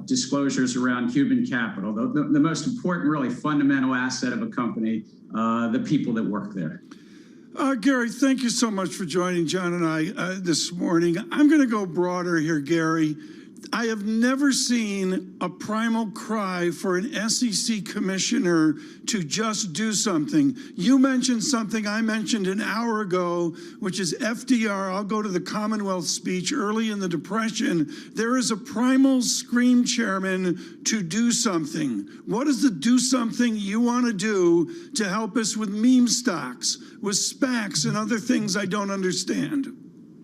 disclosures around human capital, the most important, really fundamental asset of a company, the people that work there. Gary, thank you so much for joining John and I this morning. I'm going to go broader here, Gary. I have never seen a primal cry for an SEC commissioner to just do something. You mentioned something I mentioned an hour ago, which is FDR. I'll go to the Commonwealth speech early in the Depression. There is a primal scream, Chairman, to do something. What is the do something you want to do to help us with meme stocks, with SPACs and other things I don't understand?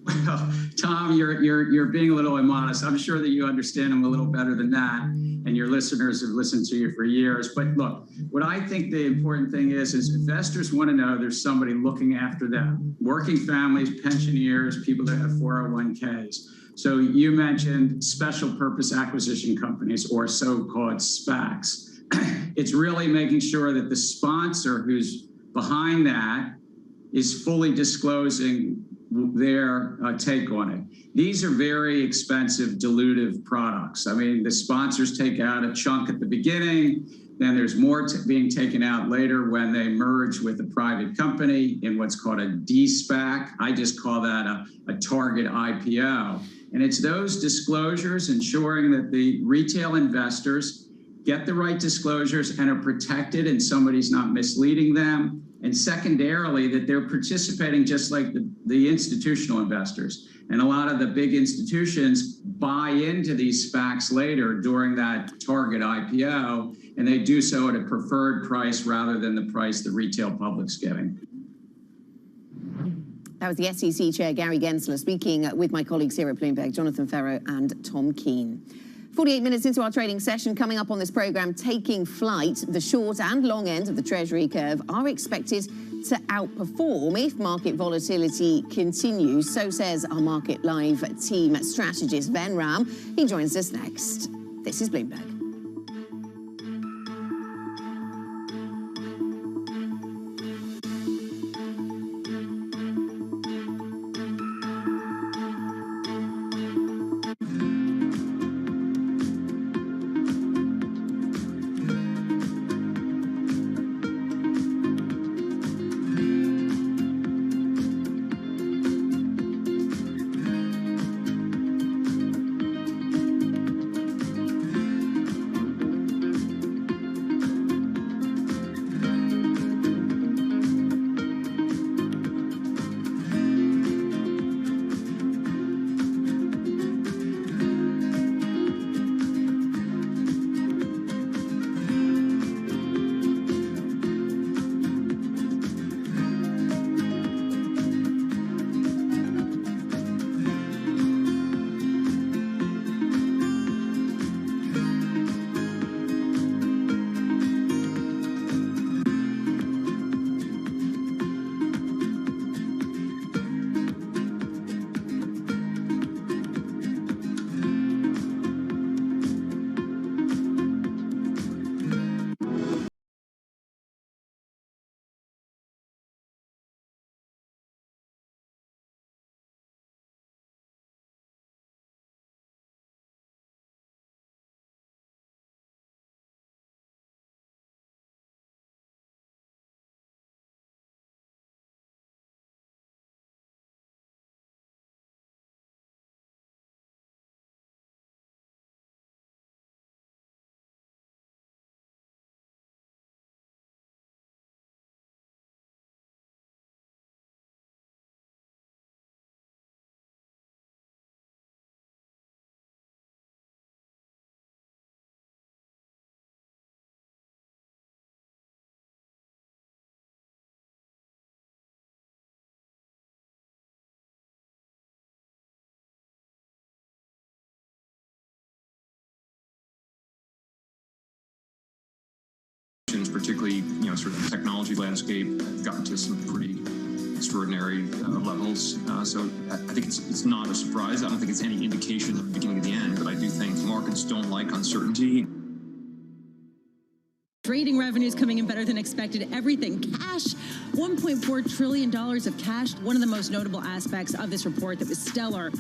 Well, Tom, you're being a little immodest. I'm sure that you understand them a little better than that, and your listeners have listened to you for years. But look, what I think the important thing is investors want to know there's somebody looking after them. Working families, pensioners, people that have 401ks. So you mentioned special purpose acquisition companies, or so-called SPACs. It's really making sure that the sponsor who's behind that is fully disclosing their take on it. These are very expensive, dilutive products. I mean, the sponsors take out a chunk at the beginning, then there's more being taken out later when they merge with a private company in what's called a de-SPAC. I just call that a target IPO. And it's those disclosures ensuring that the retail investors get the right disclosures and are protected and somebody's not misleading them. And secondarily, that they're participating just like the institutional investors. And a lot of the big institutions buy into these SPACs later during that target IPO, and they do so at a preferred price rather than the price the retail public's getting. That was the SEC Chair Gary Gensler speaking with my colleagues here at Bloomberg, Jonathan Ferro and Tom Keene. 48 minutes into our trading session, coming up on this program, taking flight, the short and long end of the Treasury curve are expected to outperform if market volatility continues. So says our Market Live team strategist, Ben Ram. He joins us next. This is Bloomberg. markets, particularly, sort of the technology landscape, have gotten to some pretty extraordinary levels. So I think it's not a surprise. I don't think it's any indication of the beginning of the end, but I do think markets don't like uncertainty. Trading revenues coming in better than expected. Everything cash, $1.4 trillion of cash. One of the most notable aspects of this report that was stellar.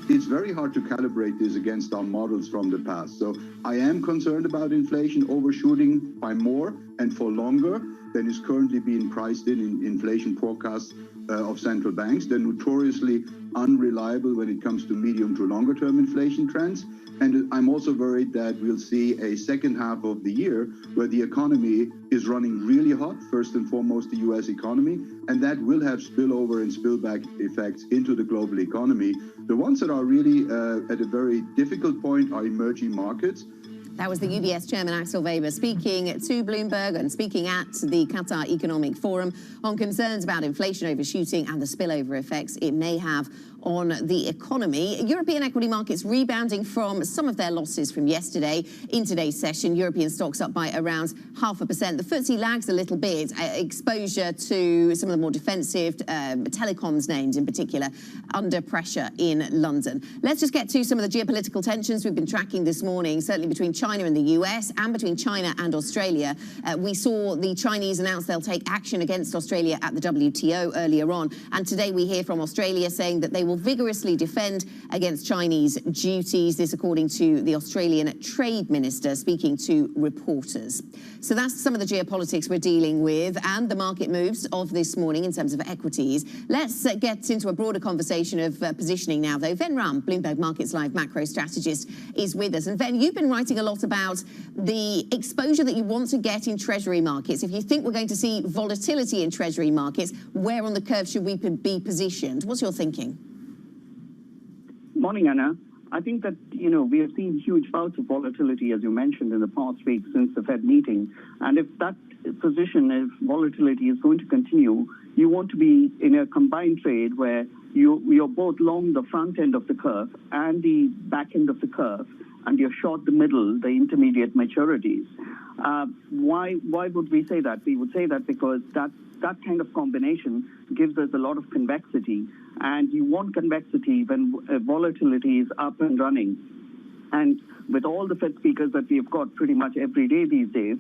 It's very hard to calibrate this against our models from the past. So I am concerned about inflation overshooting by more and for longer than is currently being priced in inflation forecasts of central banks. They're notoriously unreliable when it comes to medium to longer term inflation trends. And I'm also worried that we'll see a second half of the year where the economy is running really hot, first and foremost the US economy, and that will have spillover and spillback effects into the global economy. The ones that are really at a very difficult point are emerging markets. That was the UBS chairman Axel Weber speaking to Bloomberg and speaking at the Qatar Economic Forum on concerns about inflation overshooting and the spillover effects it may have on the economy. European equity markets rebounding from some of their losses from yesterday. In today's session, European stocks up by around 0.5%. The FTSE lags a little bit. Exposure to some of the more defensive telecoms names in particular under pressure in London. Let's just get to some of the geopolitical tensions we've been tracking this morning, certainly between China and the US and between China and Australia. We saw the Chinese announce they'll take action against Australia at the WTO earlier on. And today we hear from Australia saying that they will vigorously defend against Chinese duties. This according to the Australian Trade Minister speaking to reporters. So that's some of the geopolitics we're dealing with and the market moves of this morning in terms of equities. Let's get into a broader conversation of positioning now, though. Ven Ram, Bloomberg Markets Live macro strategist, is with us. And Ven, you've been writing a lot about the exposure that you want to get in treasury markets. If you think we're going to see volatility in treasury markets, where on the curve should we be positioned? What's your thinking? Morning, Anna. I think that, we have seen huge bouts of volatility, as you mentioned, in the past week since the Fed meeting. And if that position, if volatility is going to continue, you want to be in a combined trade where you're both long the front end of the curve and the back end of the curve, and you're short the middle, the intermediate maturities. Why would we say that? We would say that because that kind of combination gives us a lot of convexity, and you want convexity when volatility is up and running. And with all the Fed speakers that we've got pretty much every day these days,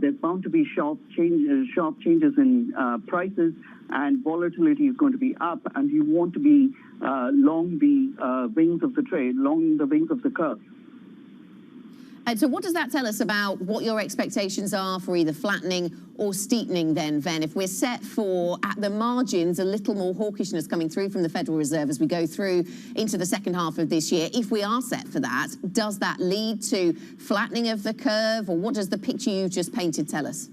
there's bound to be sharp changes in prices, and volatility is going to be up, and you want to be long the wings of the trade, long the wings of the curve. And so what does that tell us about what your expectations are for either flattening or steepening then, Ven? If we're set for, at the margins, a little more hawkishness coming through from the Federal Reserve as we go through into the second half of this year, if we are set for that, does that lead to flattening of the curve, or what does the picture you just painted tell us?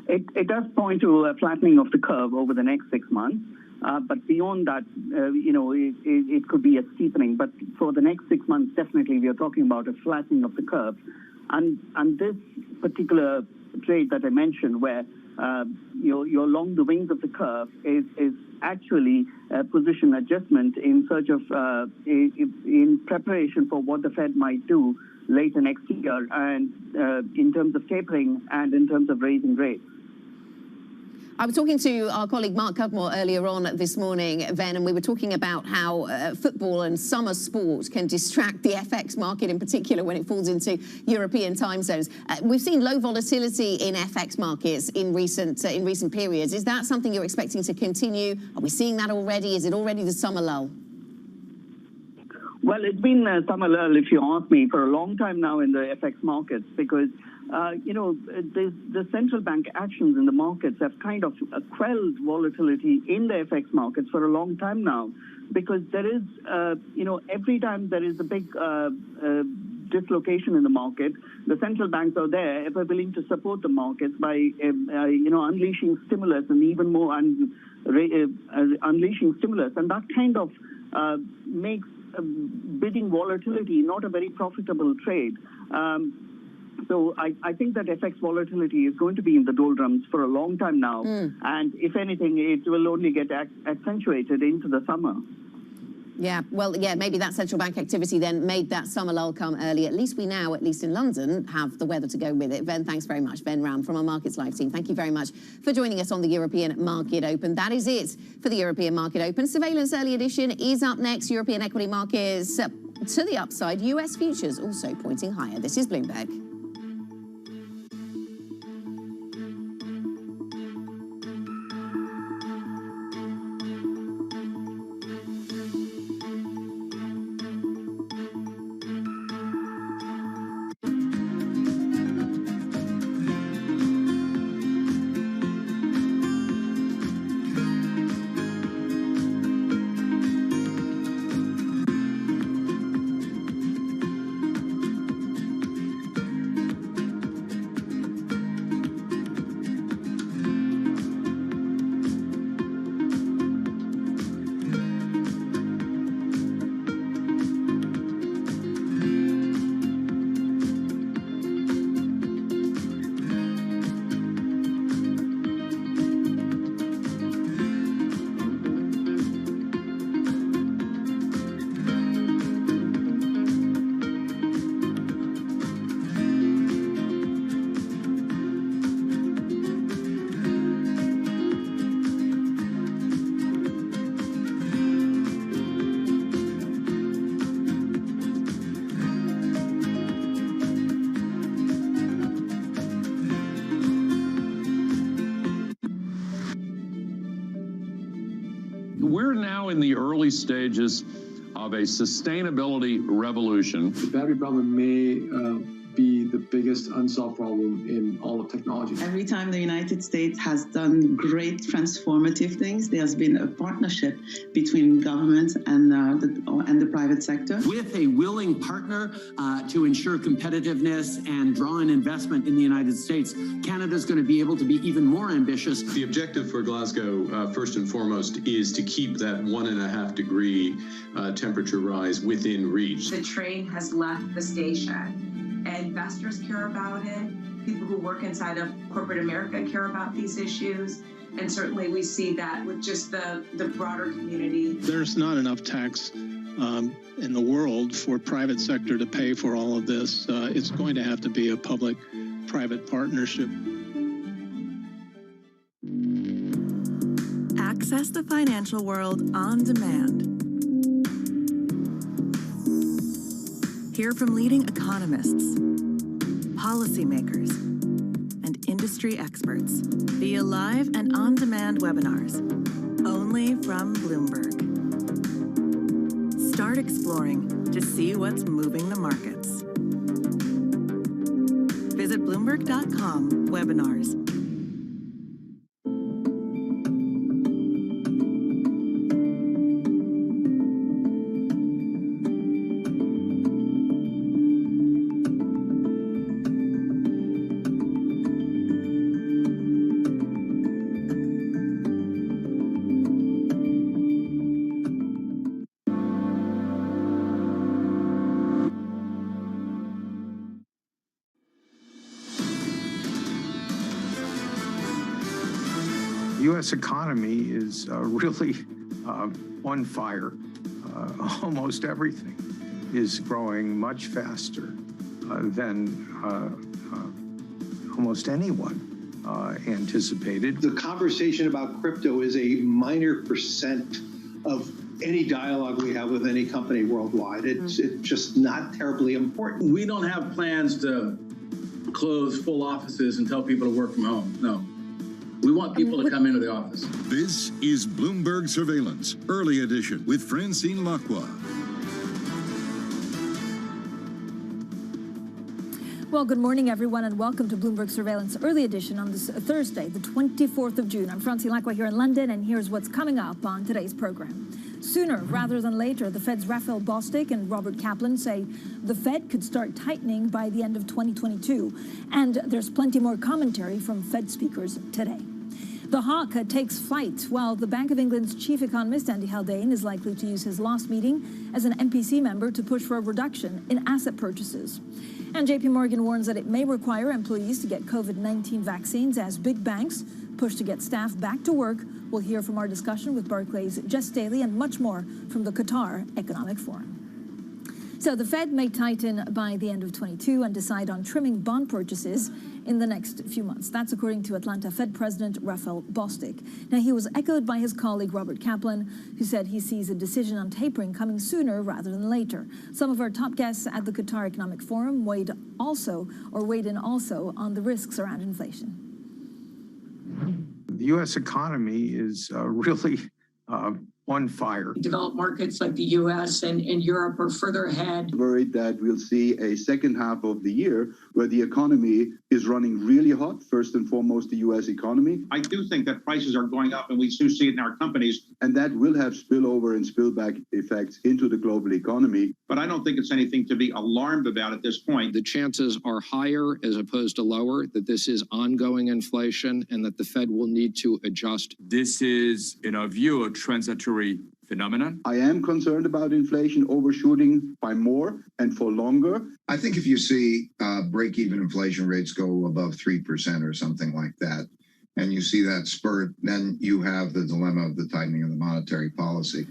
It does point to a flattening of the curve over the next 6 months. But beyond that, it could be a steepening. But for the next 6 months, definitely we are talking about a flattening of the curve. And this particular trade that I mentioned, where you're along the wings of the curve, is actually a position adjustment in search of, in preparation for what the Fed might do later next year, and in terms of tapering and in terms of raising rates. I was talking to our colleague Mark Cudmore earlier on this morning, Ven, and we were talking about how football and summer sport can distract the FX market in particular when it falls into European time zones. We've seen low volatility in FX markets in recent periods. Is that something you're expecting to continue? Are we seeing that already? Is it already the summer lull? Well, it's been summer lull, if you ask me, for a long time now in the FX markets, because the central bank actions in the markets have kind of quelled volatility in the FX markets for a long time now, because there is, every time there is a big dislocation in the market, the central banks are there, ever willing to support the markets by, unleashing stimulus and even more unleashing stimulus, and that kind of makes bidding volatility not a very profitable trade. So I think that FX volatility is going to be in the doldrums for a long time now. And if anything, it will only get accentuated into the summer. Yeah, well, yeah, maybe that central bank activity then made that summer lull come early. At least we now, at least in London, have the weather to go with it. Ven, thanks very much. Ven Ram from our Markets Live team. Thank you very much for joining us on the European Market Open. That is it for the European Market Open. Surveillance Early Edition is up next. European equity markets to the upside. US futures also pointing higher. This is Bloomberg. We're now in the early stages of a sustainability revolution. The battery problem may be the biggest unsolved problem in all of technology. Every time the United States has done great transformative things, there's been a partnership between government and the private sector. With a willing partner to ensure competitiveness and draw in investment in the United States, Canada's going to be able to be even more ambitious. The objective for Glasgow, first and foremost, is to keep that 1.5 degree temperature rise within reach. The train has left the station. Investors care about it. People who work inside of corporate America care about these issues. And certainly we see that with just the broader community. There's not enough tax in the world for private sector to pay for all of this. It's going to have to be a public-private partnership. Access the financial world on demand. Hear from leading economists, policymakers, and industry experts via live and on-demand webinars, only from Bloomberg. Start exploring to see what's moving the markets. Visit Bloomberg.com/webinars. The U.S. economy is really on fire. Almost everything is growing much faster than almost anyone anticipated. The conversation about crypto is a minor percent of any dialogue we have with any company worldwide. It's just not terribly important. We don't have plans to close full offices and tell people to work from home. No. We want people to come into the office. This is Bloomberg Surveillance, Early Edition with Francine Lacqua. Well, good morning, everyone, and welcome to Bloomberg Surveillance Early Edition on this Thursday, the 24th of June. I'm Francine Lacqua here in London, and here's what's coming up on today's program. Sooner rather than later, the Fed's Raphael Bostic and Robert Kaplan say the Fed could start tightening by the end of 2022, and there's plenty more commentary from Fed speakers today. The hawk takes flight, while the Bank of England's chief economist, Andy Haldane, is likely to use his last meeting as an MPC member to push for a reduction in asset purchases. And JP Morgan warns that it may require employees to get COVID-19 vaccines as big banks push to get staff back to work. We'll hear from our discussion with Barclays' Jess Daly and much more from the Qatar Economic Forum. So the Fed may tighten by the end of 22 and decide on trimming bond purchases in the next few months. That's according to Atlanta Fed President Raphael Bostic. Now, he was echoed by his colleague Robert Kaplan, who said he sees a decision on tapering coming sooner rather than later. Some of our top guests at the Qatar Economic Forum weighed in also on the risks around inflation. The U.S. economy is really on fire. Developed markets like the U.S. and Europe are further ahead. Worried that we'll see a second half of the year where the economy is running really hot, first and foremost the U.S. economy. I do think that prices are going up, and we do see it in our companies. And that will have spillover and spillback effects into the global economy. But I don't think it's anything to be alarmed about at this point. The chances are higher as opposed to lower that this is ongoing inflation and that the Fed will need to adjust. This is, in our view, a transitory phenomenon. I am concerned about inflation overshooting by more and for longer. I think if you see break-even inflation rates go above 3% or something like that, and you see that spurt, then you have the dilemma of the tightening of the monetary policy.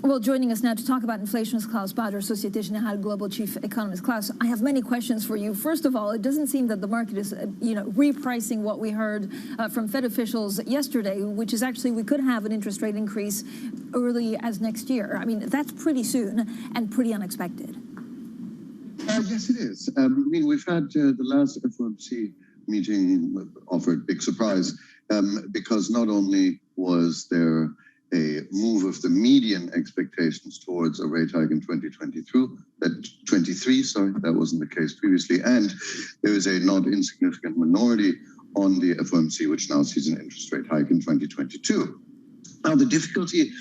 Well, joining us now to talk about inflation is Klaus Baader, Société Générale Global Chief Economist. Klaus, I have many questions for you. First of all, it doesn't seem that the market is, repricing what we heard from Fed officials yesterday, which is actually we could have an interest rate increase early as next year. I mean, that's pretty soon and pretty unexpected. Yes, it is. We've had the last FOMC meeting offered big surprise because not only was there a move of the median expectations towards a rate hike in 2023, that wasn't the case previously, and there is a not insignificant minority on the FOMC which now sees an interest rate hike in 2022. Now, the difficulty,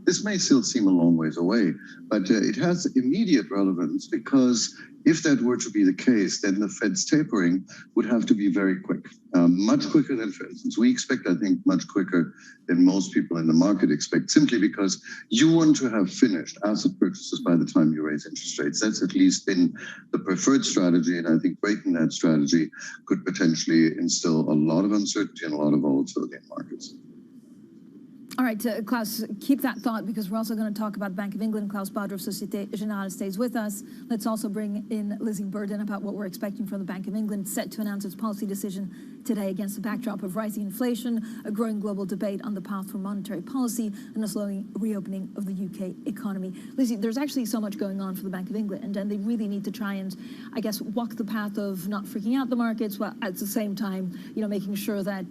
this may still seem a long ways away, but it has immediate relevance because if that were to be the case, then the Fed's tapering would have to be very quick, much quicker than, for instance, we expect, I think, much quicker than most people in the market expect, simply because you want to have finished asset purchases by the time you raise interest rates. That's at least been the preferred strategy, and I think breaking that strategy could potentially instill a lot of uncertainty and a lot of volatility in markets. All right, Klaus, keep that thought because we're also going to talk about Bank of England. Klaus Baader of Société Générale stays with us. Let's also bring in Lizzie Burden about what we're expecting from the Bank of England, set to announce its policy decision today against the backdrop of rising inflation, a growing global debate on the path for monetary policy, and a slowing reopening of the UK economy. Lizzie, there's actually so much going on for the Bank of England, and they really need to try and, I guess, walk the path of not freaking out the markets, while at the same time, making sure that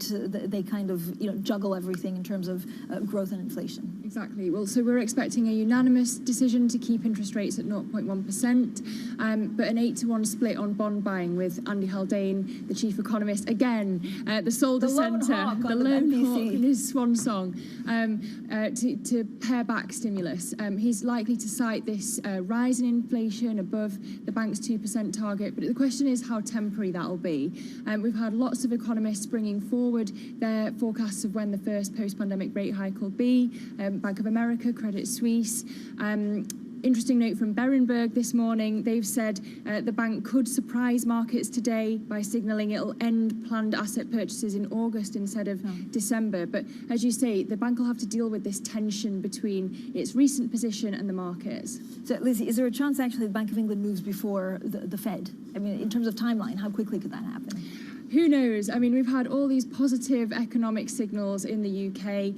they kind of, juggle everything in terms of growth and inflation. Exactly. Well, so we're expecting a unanimous decision to keep interest rates at 0.1%, but an 8-to-1 split on bond buying with Andy Haldane, the chief economist, again, the sole dissenter, the lone hawk in his swan song, to pare back stimulus. He's likely to cite this rise in inflation above the bank's 2% target, but the question is how temporary that'll be. We've had lots of economists bringing forward their forecasts of when the first post-pandemic rate hike will be. Bank of America, Credit Suisse. Interesting note from Berenberg this morning. They've said the bank could surprise markets today by signalling it'll end planned asset purchases in August instead of December. But as you say, the bank will have to deal with this tension between its recent position and the markets. So, Lizzie, is there a chance actually the Bank of England moves before the Fed? I mean, in terms of timeline, how quickly could that happen? Who knows? I mean, we've had all these positive economic signals in the UK,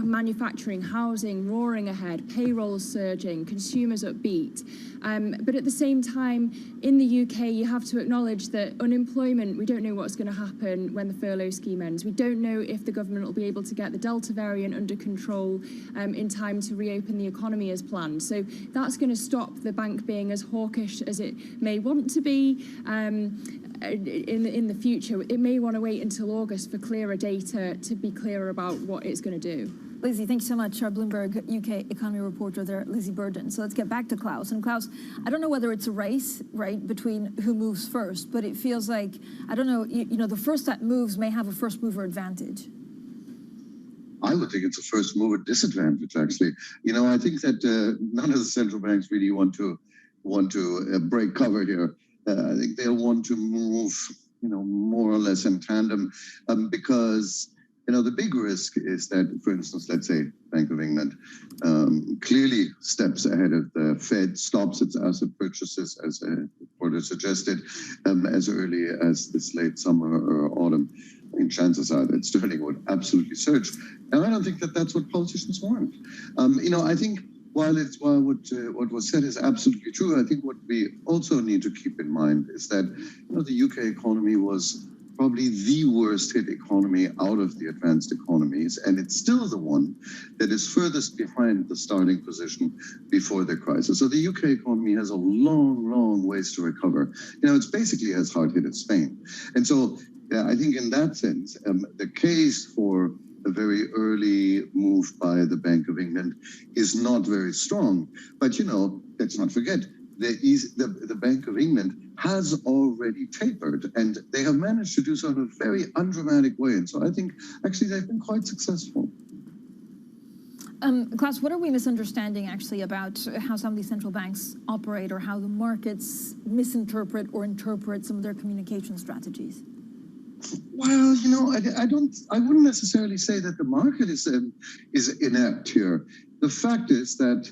manufacturing, housing roaring ahead, payrolls surging, consumers upbeat. But at the same time, in the UK, you have to acknowledge that unemployment, we don't know what's going to happen when the furlough scheme ends. We don't know if the government will be able to get the Delta variant under control in time to reopen the economy as planned. So that's going to stop the bank being as hawkish as it may want to be. In the future, it may want to wait until August for clearer data to be clearer about what it's going to do. Lizzie, thank you so much. Our Bloomberg UK economy reporter there, Lizzie Burden. So let's get back to Klaus. And Klaus, I don't know whether it's a race, right, between who moves first, but it feels like, I don't know, the first that moves may have a first mover advantage. I would think it's a first mover disadvantage, actually. I think that none of the central banks really want to break cover here. I think they'll want to move more or less in tandem, because the big risk is that, for instance, let's say Bank of England clearly steps ahead of the Fed, stops its asset purchases, as a reporter suggested, as early as this late summer or autumn. I mean, chances are that sterling would absolutely surge, and I don't think that that's what politicians want. I think while what was said is absolutely true, I think what we also need to keep in mind is that the UK economy was probably the worst hit economy out of the advanced economies, and it's still the one that is furthest behind the starting position before the crisis. So the UK economy has a long ways to recover. It's basically as hard hit as Spain. And so I think in that sense, the case for a very early move by the Bank of England is not very strong. But, let's not forget, the Bank of England has already tapered, and they have managed to do so in a very undramatic way. And so I think actually they've been quite successful. Klaus, what are we misunderstanding actually about how some of these central banks operate, or how the markets misinterpret or interpret some of their communication strategies? Well, I wouldn't necessarily say that the market is inept here. The fact is that,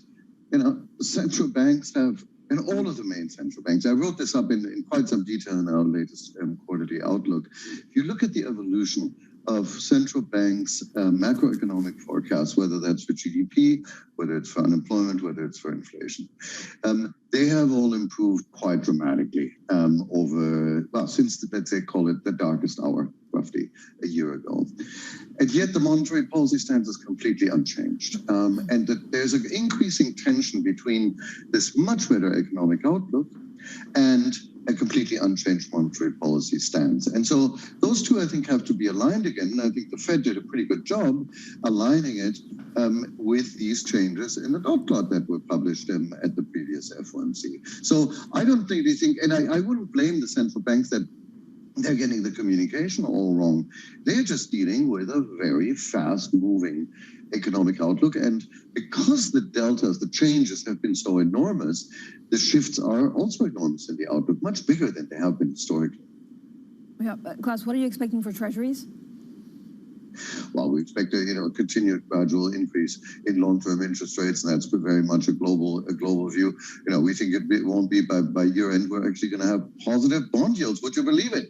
central banks have, and all of the main central banks, I wrote this up in quite some detail in our latest quarterly outlook. If you look at the evolution of central banks' macroeconomic forecasts, whether that's for GDP, whether it's for unemployment, whether it's for inflation, they have all improved quite dramatically since, let's say, call it the darkest hour, roughly a year ago. And yet the monetary policy stance is completely unchanged. And that there's an increasing tension between this much better economic outlook and a completely unchanged monetary policy stance. And so those two, I think, have to be aligned again. And I think the Fed did a pretty good job aligning it with these changes in the dot plot that were published at the previous FOMC. So I don't think they think, and I wouldn't blame the central banks that they're getting the communication all wrong. They're just dealing with a very fast-moving economic outlook. And because the deltas, the changes have been so enormous, the shifts are also enormous in the outlook, much bigger than they have been historically. Yeah, Klaus, what are you expecting for treasuries? Well, we expect a continued gradual increase in long-term interest rates, and that's very much a global view. We think it won't be by year end. We're actually going to have positive bond yields. Would you believe it?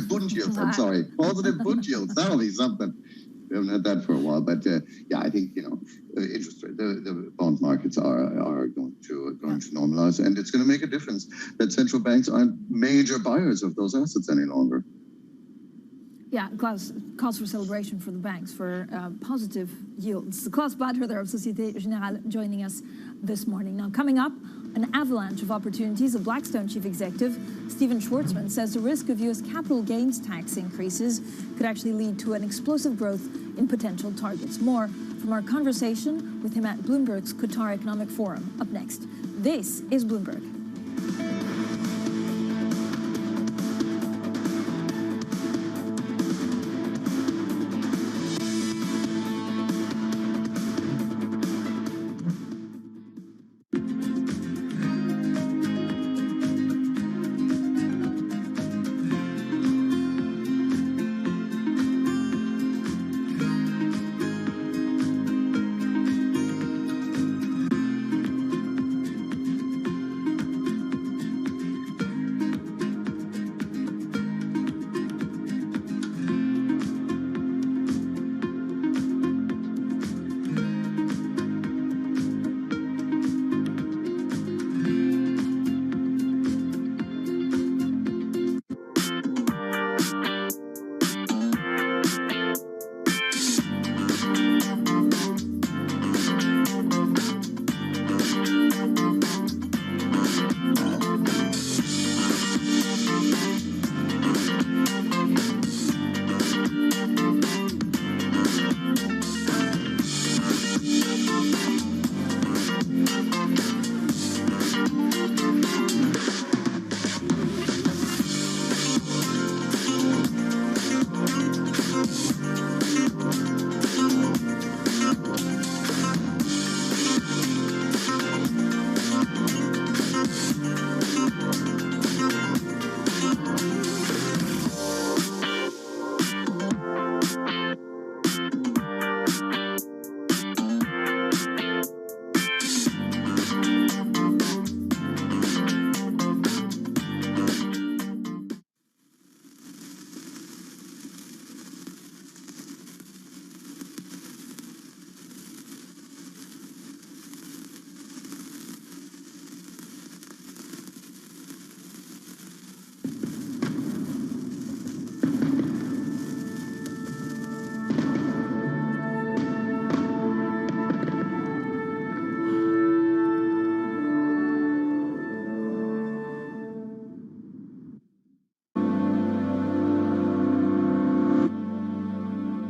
Bund yields. I'm sorry, positive bund yields. That'll be something. We haven't had that for a while, but I think interest rate, the bond markets are going to normalize, and it's going to make a difference that central banks aren't major buyers of those assets any longer. Yeah, Klaus, calls for celebration for the banks for positive yields. Klaus Badhurder of Société Générale joining us this morning. Now, coming up, an avalanche of opportunities. Of Blackstone chief executive Stephen Schwarzman says the risk of U.S. capital gains tax increases could actually lead to an explosive growth in potential targets. More from our conversation with him at Bloomberg's Qatar Economic Forum. Up next, this is Bloomberg.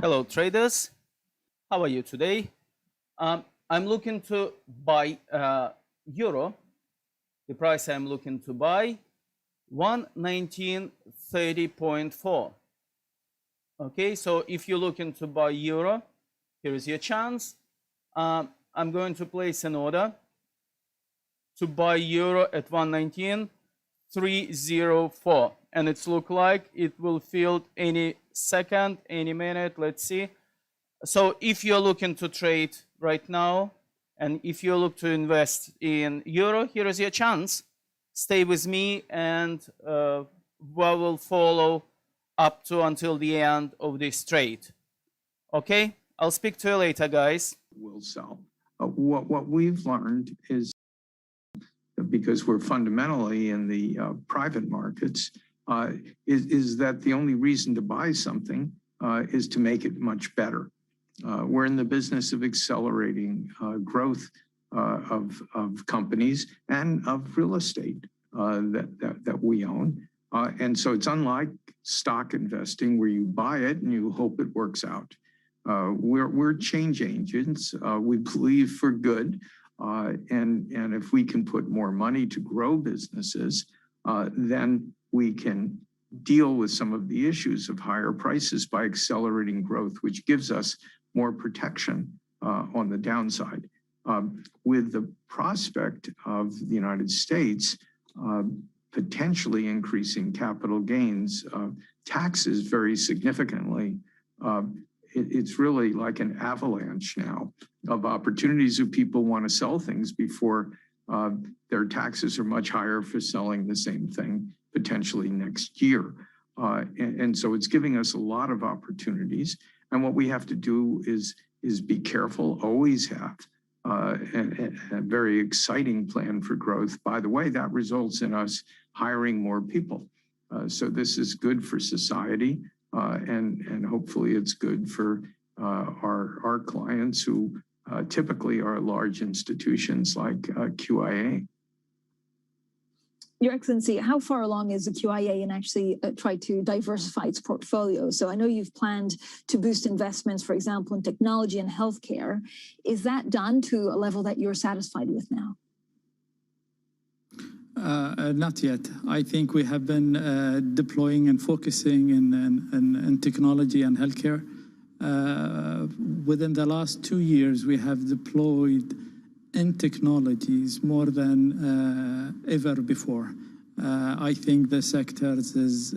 Hello traders, how are you today? I'm looking to buy euro. The price I'm looking to buy 119.30.4. Okay, so if you're looking to buy euro, here is your chance. I'm going to place an order to buy euro at 119.304, and it's look like it will fill any second, any minute. Let's see. So if you're looking to trade right now, and if you look to invest in euro, here is your chance. Stay with me, and we will follow up to until the end of this trade. Okay, I'll speak to you later, guys. Will sell. What we've learned is, because we're fundamentally in the private markets, is that the only reason to buy something is to make it much better. We're in the business of accelerating growth of companies and of real estate that we own. And so it's unlike stock investing where you buy it and you hope it works out. We're change agents. We believe for good. And if we can put more money to grow businesses, then we can deal with some of the issues of higher prices by accelerating growth, which gives us more protection on the downside. With the prospect of the United States potentially increasing capital gains taxes very significantly, it's really like an avalanche now of opportunities of people want to sell things before their taxes are much higher for selling the same thing potentially next year. And so it's giving us a lot of opportunities. And what we have to do is be careful, always have a very exciting plan for growth. By the way, that results in us hiring more people. So this is good for society, and hopefully it's good for our clients who typically are large institutions like QIA. Your Excellency, how far along is the QIA in actually try to diversify its portfolio? So I know you've planned to boost investments, for example, in technology and healthcare. Is that done to a level that you're satisfied with now? Not yet. I think we have been deploying and focusing in technology and healthcare. Within the last 2 years, we have deployed in technologies more than ever before. I think the sectors is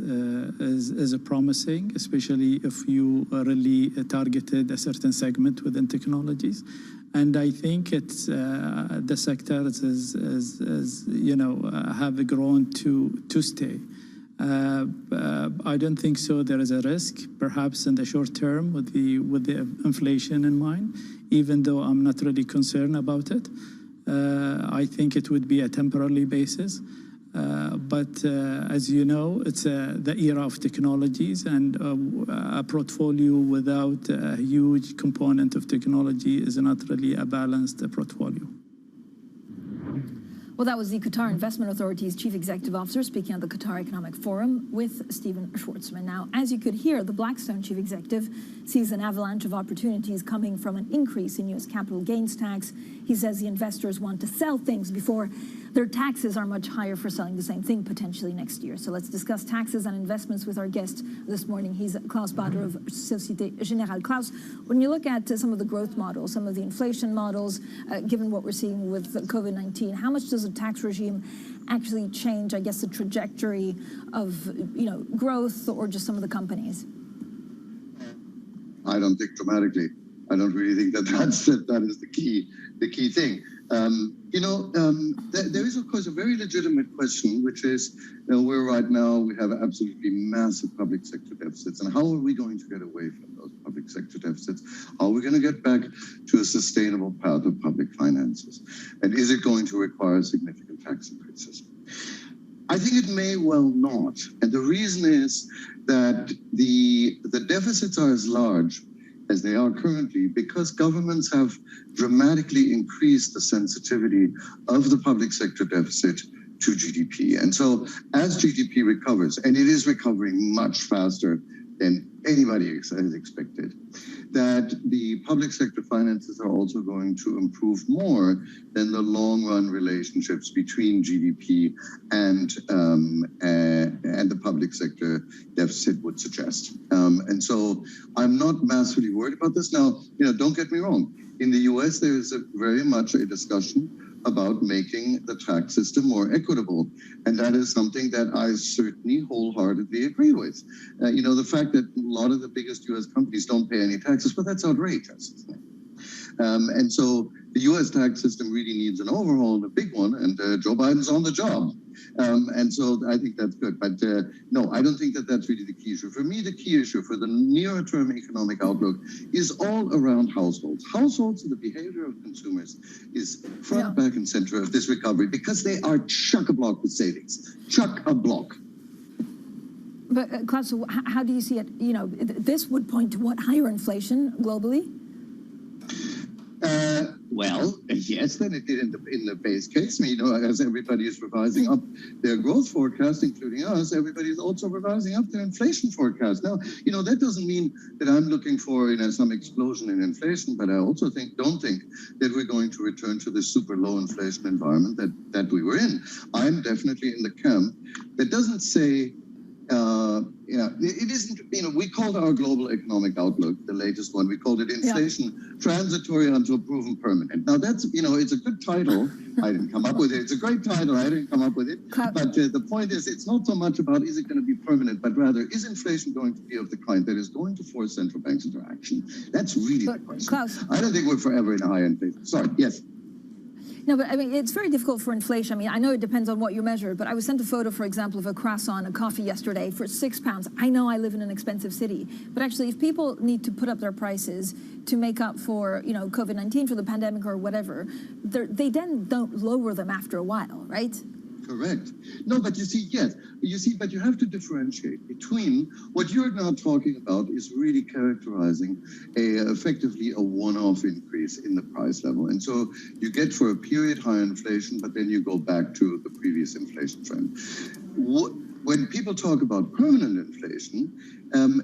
promising, especially if you really targeted a certain segment within technologies. And I think it's the sectors have grown to stay. I don't think so. There is a risk, perhaps in the short term, with the inflation in mind. Even though I'm not really concerned about it, I think it would be a temporary basis. But as you know, it's the era of technologies, and a portfolio without a huge component of technology is not really a balanced portfolio. Well, that was the Qatar Investment Authority's Chief Executive Officer speaking at the Qatar Economic Forum with Stephen Schwartzman. Now, as you could hear, the Blackstone Chief Executive sees an avalanche of opportunities coming from an increase in U.S. capital gains tax. He says the investors want to sell things before their taxes are much higher for selling the same thing potentially next year. So let's discuss taxes and investments with our guest this morning. He's Klaus Bader of Societe Generale. Klaus, when you look at some of the growth models, some of the inflation models, given what we're seeing with COVID-19, how much does the tax regime actually change, I guess, the trajectory of growth or just some of the companies? I don't think dramatically. I don't really think that is the key thing. There is, of course, a very legitimate question, which is, we're right now, we have absolutely massive public sector deficits. And how are we going to get away from those public sector deficits? How are we going to get back to a sustainable path of public finances? And is it going to require significant tax increases? I think it may well not. And the reason is that the deficits are as large as they are currently because governments have dramatically increased the sensitivity of the public sector deficit to GDP. And so as GDP recovers, and it is recovering much faster than anybody has expected. That the public sector finances are also going to improve more than the long-run relationships between GDP and the public sector deficit would suggest. And so I'm not massively worried about this. Now, don't get me wrong. In the US, there is very much a discussion about making the tax system more equitable. And that is something that I certainly wholeheartedly agree with. The fact that a lot of the biggest US companies don't pay any taxes, well, that's outrageous, isn't it? And so the US tax system really needs an overhaul, and a big one, and Joe Biden's on the job. And so I think that's good. But no, I don't think that that's really the key issue. For me, the key issue for the nearer term economic outlook is all around households. Households and the behavior of consumers is front, back, and center of this recovery because they are chock-a-block with savings. Chock-a-block. But Klaus, how do you see it? This would point to what, higher inflation globally? Well, yes, then it did in the base case. As everybody is revising up their growth forecast, including us, everybody is also revising up their inflation forecast. Now, that doesn't mean that I'm looking for some explosion in inflation, but I also don't think that we're going to return to this super low inflation environment that we were in. I'm definitely in the camp that doesn't say. It isn't, we called our global economic outlook, the latest one, we called it inflation transitory until proven permanent. Now that's, it's a good title. I didn't come up with it. It's a great title. I didn't come up with it. But the point is, it's not so much about is it going to be permanent, but rather is inflation going to be of the kind that is going to force central banks into action? That's really the question. Klaus, I don't think we're forever in a high inflation. Sorry, yes. No, but it's very difficult for inflation. I know it depends on what you measure, but I was sent a photo, for example, of a croissant, a coffee yesterday for £6. I know I live in an expensive city, but actually if people need to put up their prices to make up for, COVID-19, for the pandemic or whatever, they then don't lower them after a while, right? Correct. No, but you see, yes. But you have to differentiate between what you're now talking about is really characterizing effectively a one-off increase in the price level. And so you get for a period high inflation, but then you go back to the previous inflation trend. When people talk about permanent inflation,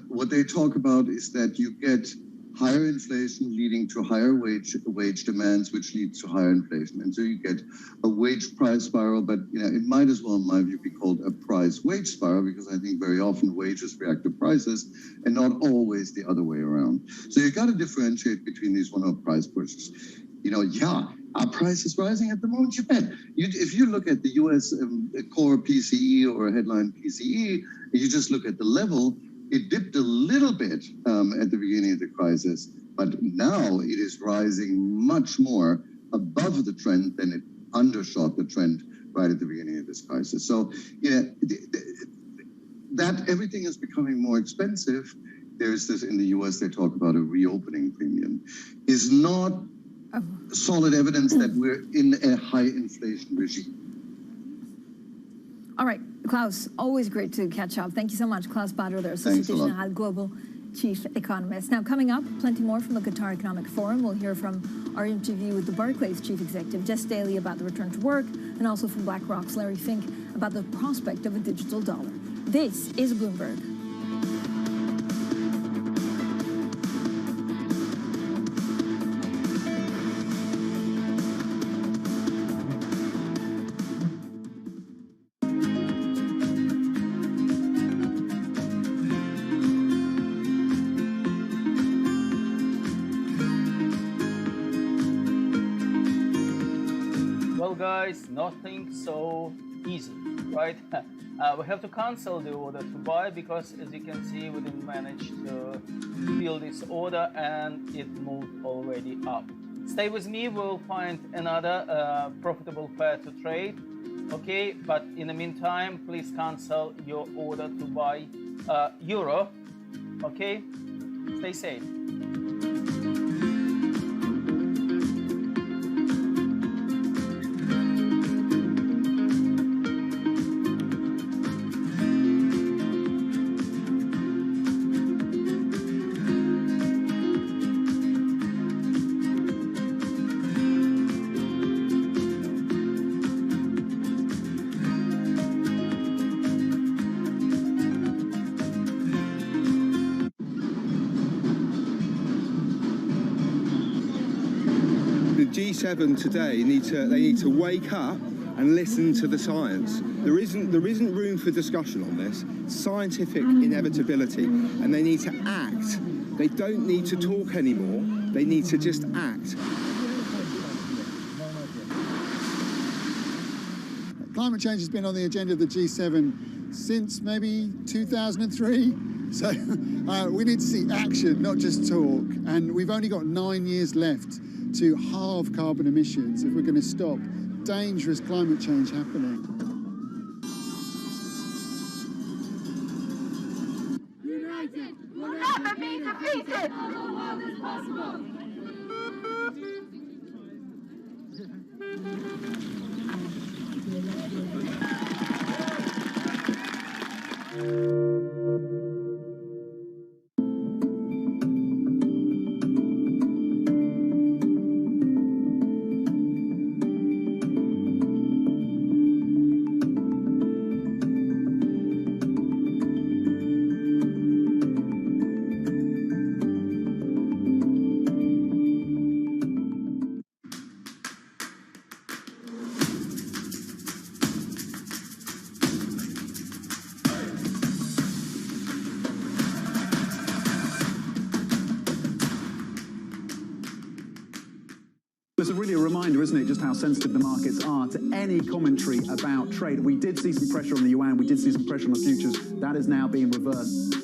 what they talk about is that you get higher inflation leading to higher wage demands, which leads to higher inflation. And so you get a wage price spiral, but it might as well, in my view, be called a price wage spiral, because I think very often wages react to prices and not always the other way around. So you've got to differentiate between these one-off price pushes. Our price is rising at the moment, you bet. If you look at the US core PCE or headline PCE, you just look at the level, it dipped a little bit at the beginning of the crisis, but now it is rising much more above the trend than it undershot the trend right at the beginning of this crisis. So, that everything is becoming more expensive. There's this in the US, they talk about a reopening premium, is not solid evidence that we're in a high inflation regime. All right, Klaus, always great to catch up. Thank you so much. Klaus Bader there, Societe Generale Global Chief Economist. Now, coming up, plenty more from the Qatar Economic Forum. We'll hear from our interview with the Barclays Chief Executive, Jess Daly, about the return to work, and also from BlackRock's Larry Fink about the prospect of a digital dollar. This is Bloomberg. Guys, nothing so easy, right? We have to cancel the order to buy because, as you can see, we didn't manage to fill this order and it moved already up. Stay with me, we'll find another profitable pair to trade, okay? But in the meantime, please cancel your order to buy euro, okay? Stay safe. G7 today need to wake up and listen to the science. There isn't room for discussion on this. Scientific inevitability, and they need to act. They don't need to talk anymore. They need to just act. Climate change has been on the agenda of the G7 since maybe 2003. So we need to see action, not just talk. And we've only got 9 years left to halve carbon emissions if we're going to stop dangerous climate change happening. United, we'll never be defeated. The world is possible. It's really a reminder, isn't it, just how sensitive the markets are to any commentary about trade. We did see some pressure on the yuan, we did see some pressure on the futures. That is now being reversed.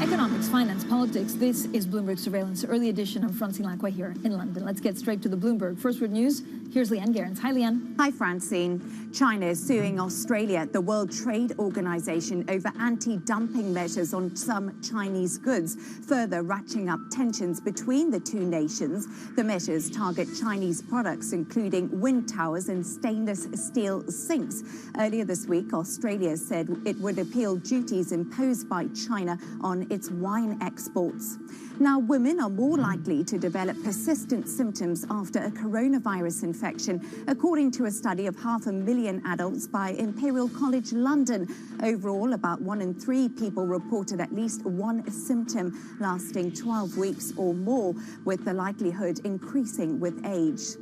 Economics, finance, politics. This is Bloomberg Surveillance, early edition. I'm Francine Lacqua here in London. Let's get straight to the Bloomberg. First word news. Here's Leanne Gerrans. Hi, Leanne. Hi, Francine. China is suing Australia, the World Trade Organization, over anti-dumping measures on some Chinese goods, further ratcheting up tensions between the two nations. The measures target Chinese products, including wind towers and stainless steel sinks. Earlier this week, Australia said it would appeal duties imposed by China on its wine exports. Now, women are more likely to develop persistent symptoms after a coronavirus infection, according to a study of 500,000 adults by Imperial College London. Overall, about 1 in 3 people reported at least one symptom lasting 12 weeks or more, with the likelihood increasing with age.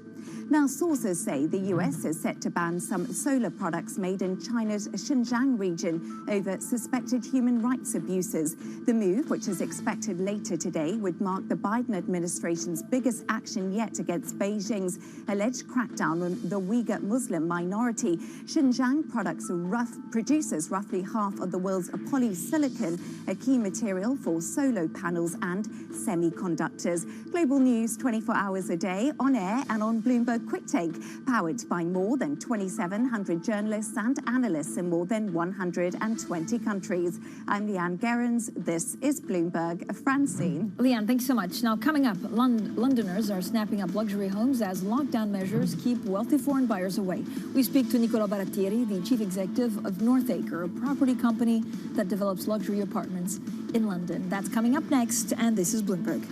Now, sources say the US is set to ban some solar products made in China's Xinjiang region over suspected human rights abuses. The move, which is expected later today, would mark the Biden administration's biggest action yet against Beijing's alleged crackdown on the Uyghur Muslim minority. Xinjiang produces roughly half of the world's polysilicon, a key material for solar panels and semiconductors. Global news 24 hours a day, on air and on Bloomberg Quick Take, powered by more than 2,700 journalists and analysts in more than 120 countries. I'm Leanne Gerrans. This is Bloomberg. Francine. Leanne, thanks so much. Now, coming up, Londoners are snapping up luxury homes as lockdown measures keep wealthy foreign buyers away. We speak to Nicola Barattieri, the chief executive of Northacre, a property company that develops luxury apartments in London. That's coming up next, and this is Bloomberg.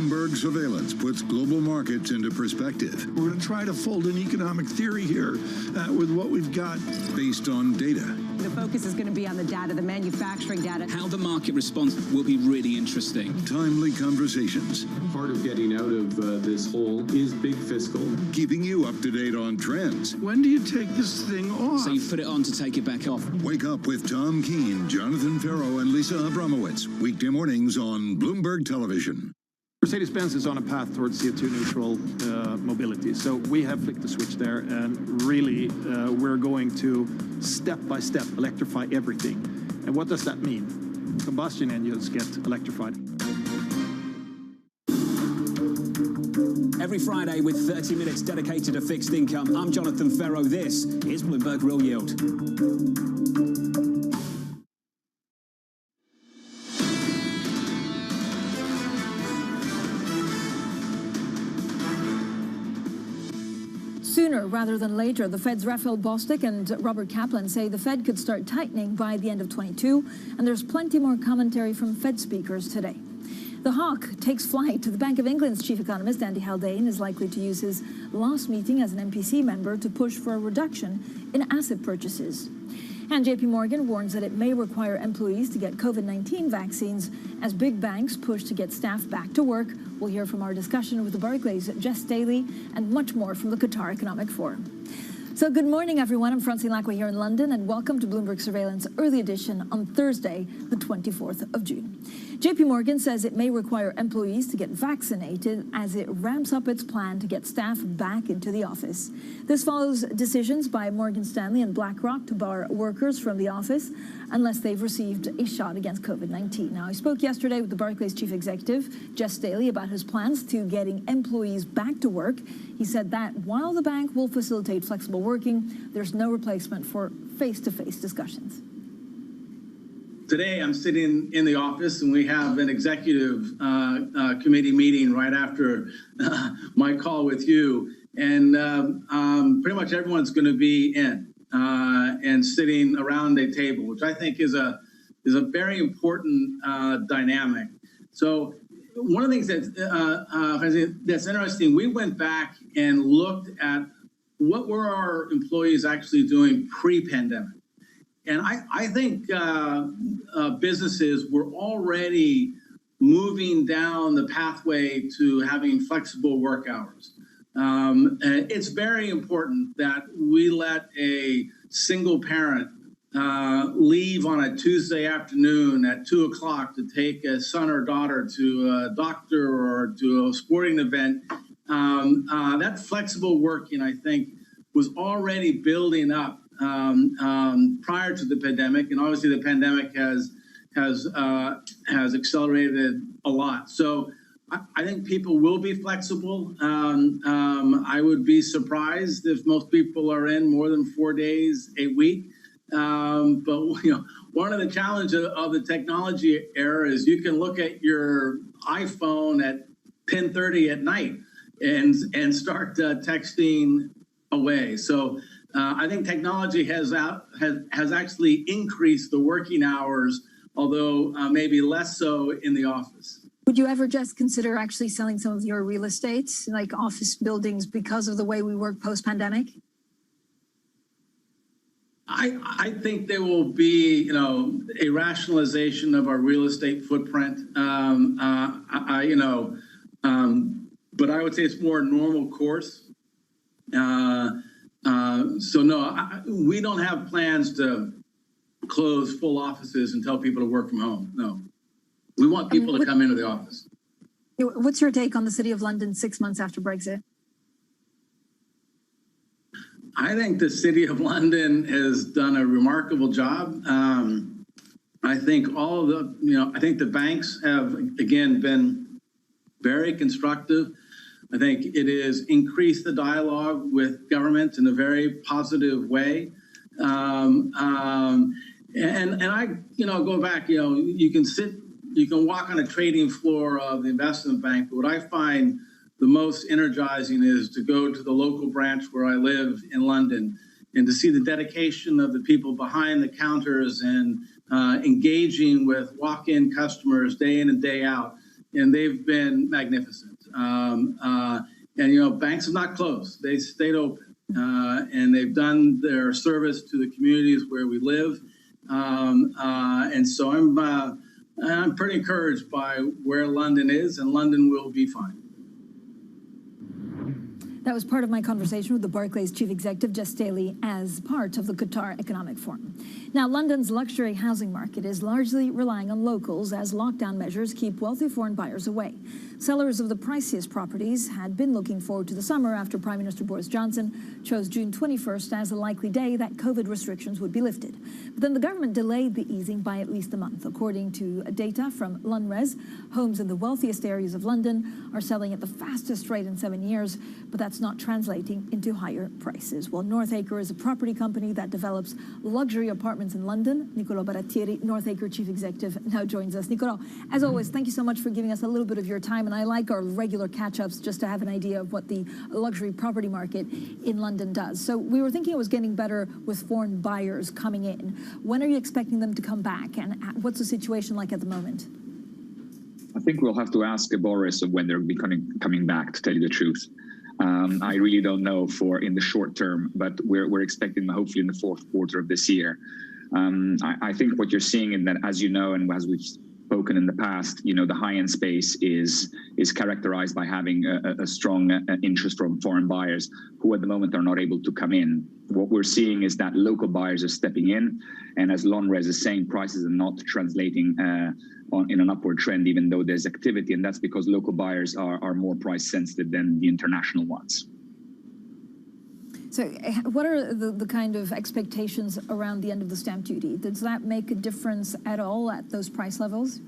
Bloomberg surveillance puts global markets into perspective. We're going to try to fold an economic theory here with what we've got. Based on data. The focus is going to be on the data, the manufacturing data. How the market responds will be really interesting. Timely conversations. Part of getting out of this hole is big fiscal. Keeping you up to date on trends. When do you take this thing off? So you put it on to take it back off. Wake up with Tom Keene, Jonathan Farrow, and Lisa Abramowitz. Weekday mornings on Bloomberg Television. Mercedes-Benz is on a path towards CO2 neutral mobility. So we have flicked the switch there, and really we're going to step by step electrify everything. And what does that mean? Combustion engines get electrified. Every Friday with 30 minutes dedicated to fixed income, I'm Jonathan Farrow. This is Bloomberg Real Yield. Sooner rather than later, the Fed's Raphael Bostic and Robert Kaplan say the Fed could start tightening by the end of 22, and there's plenty more commentary from Fed speakers today. The hawk takes flight. The Bank of England's chief economist, Andy Haldane, is likely to use his last meeting as an MPC member to push for a reduction in asset purchases. And JP Morgan warns that it may require employees to get COVID-19 vaccines as big banks push to get staff back to work. We'll hear from our discussion with the Barclays' Jess Daly and much more from the Qatar Economic Forum. So good morning, everyone. I'm Francine Lacqua here in London, and welcome to Bloomberg Surveillance Early Edition on Thursday, the 24th of June. JP Morgan says it may require employees to get vaccinated as it ramps up its plan to get staff back into the office. This follows decisions by Morgan Stanley and BlackRock to bar workers from the office unless they've received a shot against COVID-19. Now, I spoke yesterday with the Barclays chief executive, Jess Daly, about his plans to getting employees back to work. He said that while the bank will facilitate flexible working, there's no replacement for face-to-face discussions. Today, I'm sitting in the office, and we have an executive committee meeting right after my call with you. And pretty much everyone's going to be in and sitting around a table, which I think is a very important dynamic. So one of the things that's interesting, we went back and looked at what were our employees actually doing pre-pandemic. And I think businesses were already moving down the pathway to having flexible work hours. And it's very important that we let a single parent leave on a Tuesday afternoon at 2 o'clock to take a son or daughter to a doctor or to a sporting event. That flexible working, I think, was already building up prior to the pandemic, and obviously the pandemic has accelerated a lot. So I think people will be flexible. I would be surprised if most people are in more than 4 days a week. But one of the challenges of the technology era is you can look at your iPhone at 10:30 at night and start texting away. So I think technology has actually increased the working hours, although maybe less so in the office. Would you ever just consider actually selling some of your real estate, like office buildings, because of the way we work post-pandemic? I think there will be, a rationalization of our real estate footprint. But I would say it's more normal course. So no, we don't have plans to close full offices and tell people to work from home. No, we want people to come into the office. What's your take on the City of London 6 months after Brexit? I think the City of London has done a remarkable job. I think I think the banks have, again, been very constructive. I think it has increased the dialogue with government in a very positive way. And I, go back, you can walk on a trading floor of the investment bank, but what I find the most energizing is to go to the local branch where I live in London and to see the dedication of the people behind the counters and engaging with walk-in customers day in and day out. and they've been magnificent. And, you know, banks have not closed. They stayed open, and they've done their service to the communities where we live. And so I'm pretty encouraged by where London is, and London will be fine. That was part of my conversation with the Barclays chief executive, Jess Staley, as part of the Qatar Economic Forum. Now, London's luxury housing market is largely relying on locals as lockdown measures keep wealthy foreign buyers away. Sellers of the priciest properties had been looking forward to the summer after Prime Minister Boris Johnson chose June 21st as a likely day that COVID restrictions would be lifted. But then the government delayed the easing by at least a month. According to data from Lunres, homes in the wealthiest areas of London are selling at the fastest rate in 7 years, but that's not translating into higher prices. Well, Northacre is a property company that develops luxury apartments in London. Nicolò Barattieri, Northacre chief executive, now joins us. Nicolò, as always, thank you so much for giving us a little bit of your time. And I like our regular catch-ups just to have an idea of what the luxury property market in London does. So we were thinking it was getting better with foreign buyers coming in. When are you expecting them to come back? And what's the situation like at the moment? I think we'll have to ask Boris of when they're coming back, to tell you the truth. I really don't know in the short term, but we're expecting them hopefully in the fourth quarter of this year. I think what you're seeing in that, as you know, and as we've spoken in the past, you know, the high-end space is characterized by having a strong interest from foreign buyers who at the moment are not able to come in. What we're seeing is that local buyers are stepping in, and as Lonrez is saying, prices are not translating in an upward trend, even though there's activity, and that's because local buyers are more price sensitive than the international ones. So what are the kind of expectations around the end of the stamp duty? Does that make a difference at all at those price levels?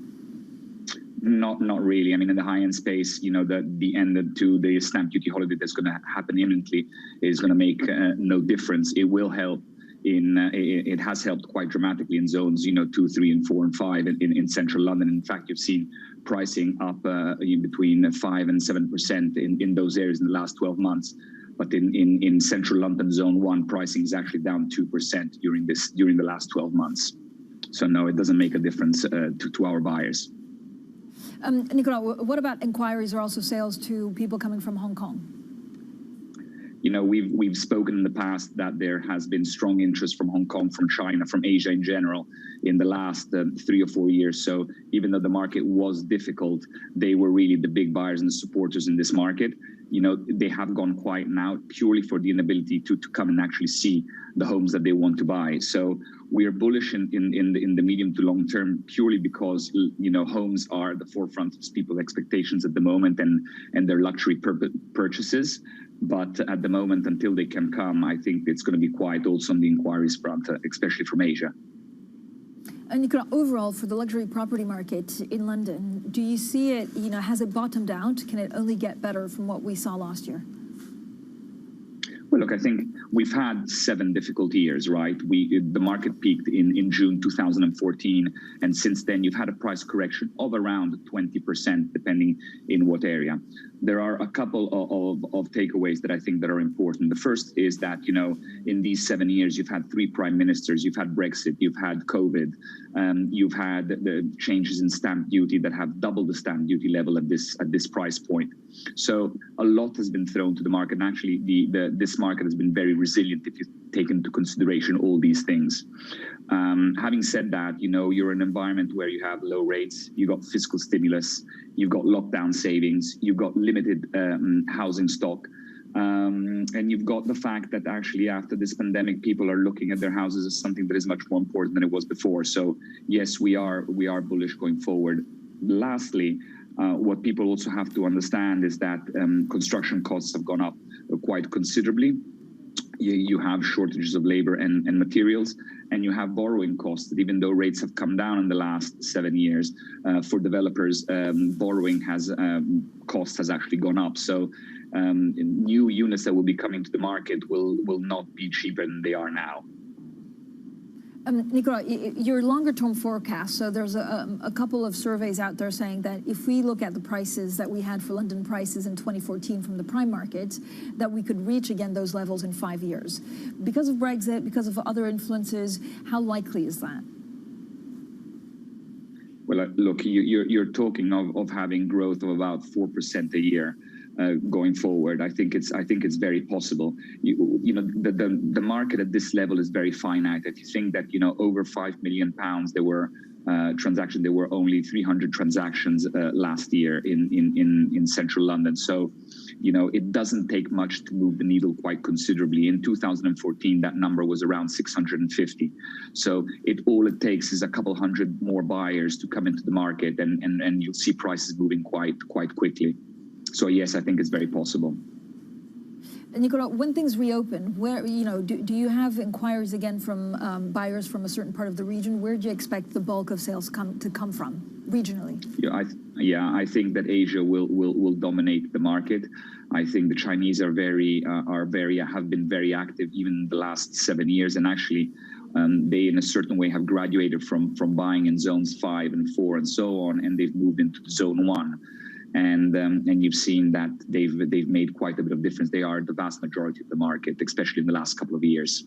Not really. I mean, in the high-end space, you know, the end to the stamp duty holiday that's going to happen imminently is going to make no difference. It will help. It has helped quite dramatically in zones, you know, 2, 3, and 4, and 5 in central London. In fact, you've seen pricing up in between 5 and 7% in those areas in the last 12 months. But in central London, zone 1, pricing is actually down 2% during the last 12 months. So no, it doesn't make a difference to our buyers. Nicolò, what about inquiries or also sales to people coming from Hong Kong? You know, we've spoken in the past that there has been strong interest from Hong Kong, from China, from Asia in general in the last 3 or 4 years. So even though the market was difficult, they were really the big buyers and the supporters in this market. You know, they have gone quiet now purely for the inability to come and actually see the homes that they want to buy. So we are bullish in the medium to long term purely because, you know, homes are at the forefront of people's expectations at the moment and their luxury purchases. But at the moment, until they can come, I think it's going to be quiet also on the inquiries front, especially from Asia. And Nicolò, overall, for the luxury property market in London, do you see it, you know, has it bottomed out? Can it only get better from what we saw last year? Well, look, I think we've had 7 difficult years, right? The market peaked in June 2014, and since then you've had a price correction of around 20%, depending in what area. There are a couple of takeaways that I think that are important. The first is that, you know, in these 7 years, you've had 3 prime ministers, you've had Brexit, you've had COVID, you've had the changes in stamp duty that have doubled the stamp duty level at this price point. So a lot has been thrown to the market, and actually this market has been very resilient if you take into consideration all these things. Having said that, you know, you're in an environment where you have low rates, you've got fiscal stimulus, you've got lockdown savings, you've got limited housing stock, and you've got the fact that actually after this pandemic, people are looking at their houses as something that is much more important than it was before. So yes, we are bullish going forward. Lastly, what people also have to understand is that construction costs have gone up quite considerably. You have shortages of labor and materials, and you have borrowing costs that even though rates have come down in the last 7 years, for developers, borrowing cost has actually gone up. So new units that will be coming to the market will not be cheaper than they are now. Nicolò, your longer-term forecast, so there's a couple of surveys out there saying that if we look at the prices that we had for London prices in 2014 from the prime market, that we could reach again those levels in 5 years. Because of Brexit, because of other influences, how likely is that? Well, look, you're talking of having growth of about 4% a year. Going forward, I think it's very possible. You know, the market at this level is very finite. If you think that, you know, over £5 million there were transactions, there were only 300 transactions last year in central London. So, you know, it doesn't take much to move the needle quite considerably. In 2014, that number was around 650. So all it takes is a couple hundred more buyers to come into the market, and you'll see prices moving quite quickly. So yes, I think it's very possible. And Nicola, when things reopen, where, you know, do you have inquiries again from buyers from a certain part of the region? Where do you expect the bulk of sales to come from regionally? I think that Asia will dominate the market. I think the Chinese have been very active even in the last 7 years, and actually they in a certain way have graduated from buying in zones 5 and 4 and so on, and they've moved into zone 1. And you've seen that they've made quite a bit of difference. They are the vast majority of the market, especially in the last couple of years.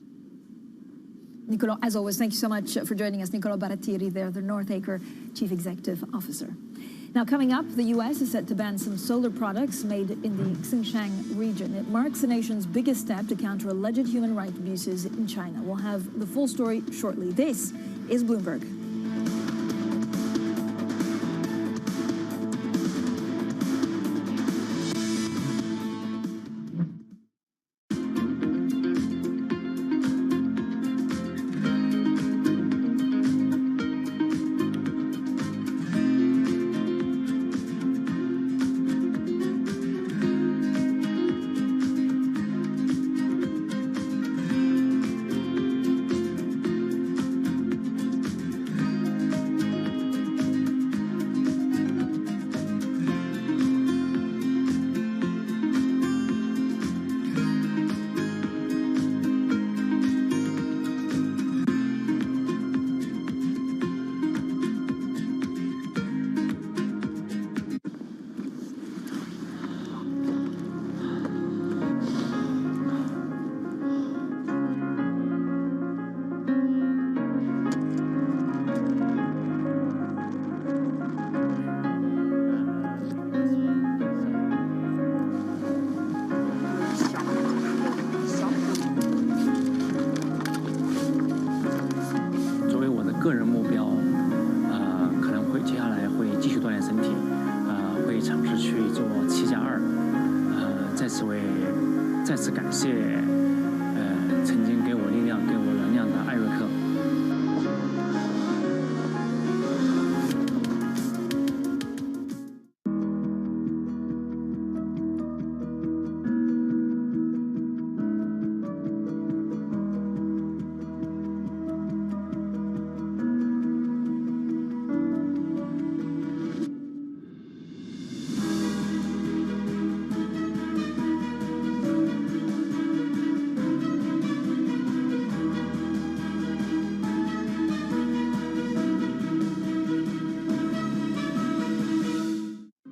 Nicola, as always, thank you so much for joining us. Nicola Barattieri there, the Northacre Chief Executive Officer. Now, coming up, the U.S. is set to ban some solar products made in the Xinjiang region. It marks the nation's biggest step to counter alleged human rights abuses in China. We'll have the full story shortly. This is Bloomberg.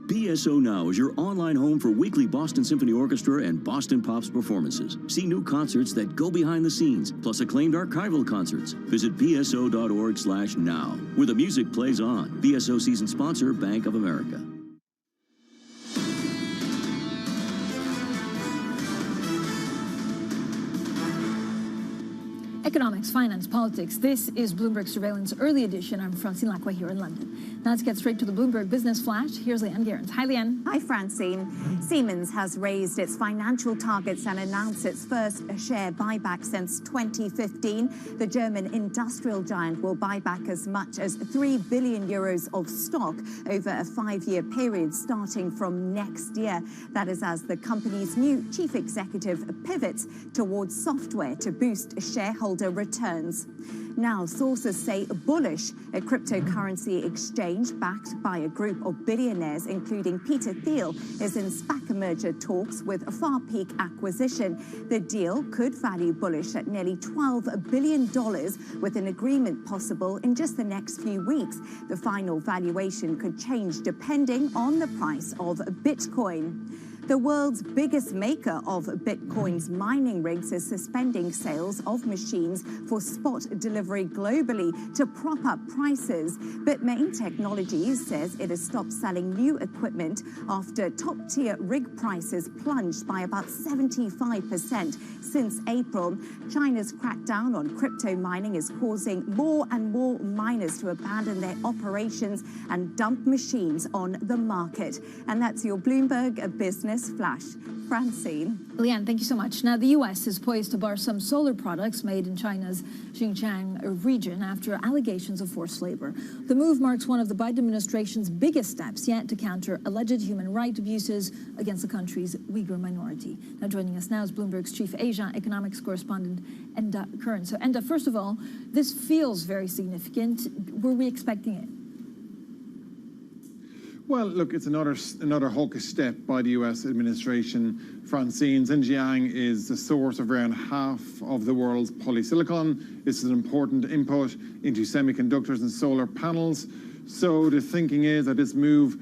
BSO Now is your online home for weekly Boston Symphony Orchestra and Boston Pops performances. See new concerts that go behind the scenes, plus acclaimed archival concerts. Visit bso.org/now, where the music plays on. BSO season sponsor, Bank of America. Economics, finance, politics. This is Bloomberg Surveillance Early Edition. I'm Francine Lacqua here in London. Now let's get straight to the Bloomberg Business Flash. Here's Leanne Gerrans. Hi, Leanne. Hi, Francine. Siemens has raised its financial targets and announced its first share buyback since 2015. The German industrial giant will buy back as much as 3 billion euros of stock over a 5-year period starting from next year. That is as the company's new chief executive pivots towards software to boost shareholder returns. Now, sources say Bullish, a cryptocurrency exchange backed by a group of billionaires, including Peter Thiel, is in SPAC merger talks with a Farpeak acquisition. The deal could value Bullish at nearly $12 billion, with an agreement possible in just the next few weeks. The final valuation could change depending on the price of Bitcoin. The world's biggest maker of Bitcoin's mining rigs is suspending sales of machines for spot delivery globally to prop up prices. Bitmain Technologies says it has stopped selling new equipment after top-tier rig prices plunged by about 75% since April. China's crackdown on crypto mining is causing more and more miners to abandon their operations and dump machines on the market. And that's your Bloomberg Business Flash. Francine. Leanne, thank you so much. Now, the U.S. is poised to bar some solar products made in China's Xinjiang region after allegations of forced labor. The move marks one of the Biden administration's biggest steps yet to counter alleged human rights abuses against the country's Uyghur minority. Now, joining us now is Bloomberg's chief Asia economics correspondent, Enda Curran. So, Enda, first of all, this feels very significant. Were we expecting it? Well, look, it's another hawkish step by the U.S. administration. Francine, Xinjiang is the source of around half of the world's polysilicon. This is an important input into semiconductors and solar panels. So the thinking is that this move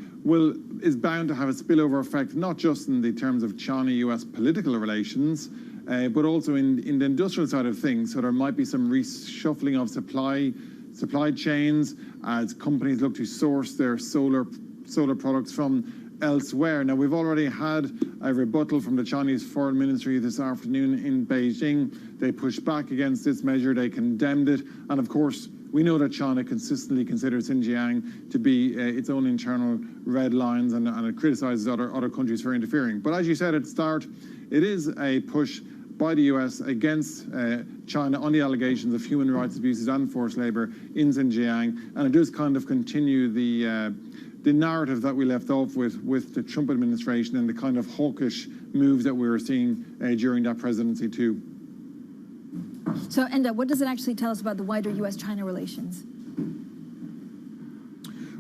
is bound to have a spillover effect, not just in the terms of China-U.S. political relations, but also in the industrial side of things. So there might be some reshuffling of supply chains as companies look to source their solar products from elsewhere. Now, we've already had a rebuttal from the Chinese Foreign Ministry this afternoon in Beijing. They pushed back against this measure. They condemned it. And of course, we know that China consistently considers Xinjiang to be its own internal red lines, and it criticizes other countries for interfering. But as you said at the start, it is a push by the U.S. against China on the allegations of human rights abuses and forced labor in Xinjiang. And it does kind of continue the narrative that we left off with the Trump administration and the kind of hawkish moves that we were seeing during that presidency too. So, Enda, what does it actually tell us about the wider U.S.-China relations?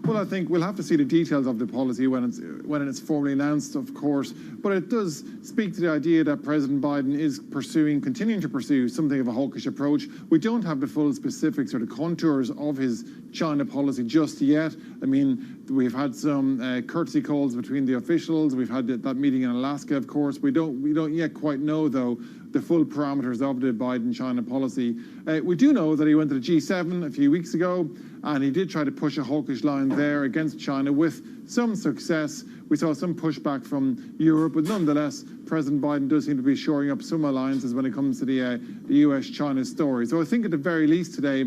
Well, I think we'll have to see the details of the policy when it's formally announced, of course. But it does speak to the idea that President Biden is continuing to pursue something of a hawkish approach. We don't have the full specifics or the contours of his China policy just yet. I mean, we've had some courtesy calls between the officials. We've had that meeting in Alaska, of course. We don't yet quite know, though, the full parameters of the Biden-China policy. We do know that he went to the G7 a few weeks ago, and he did try to push a hawkish line there against China with some success. We saw some pushback from Europe, but nonetheless, President Biden does seem to be shoring up some alliances when it comes to the US-China story. So I think at the very least today,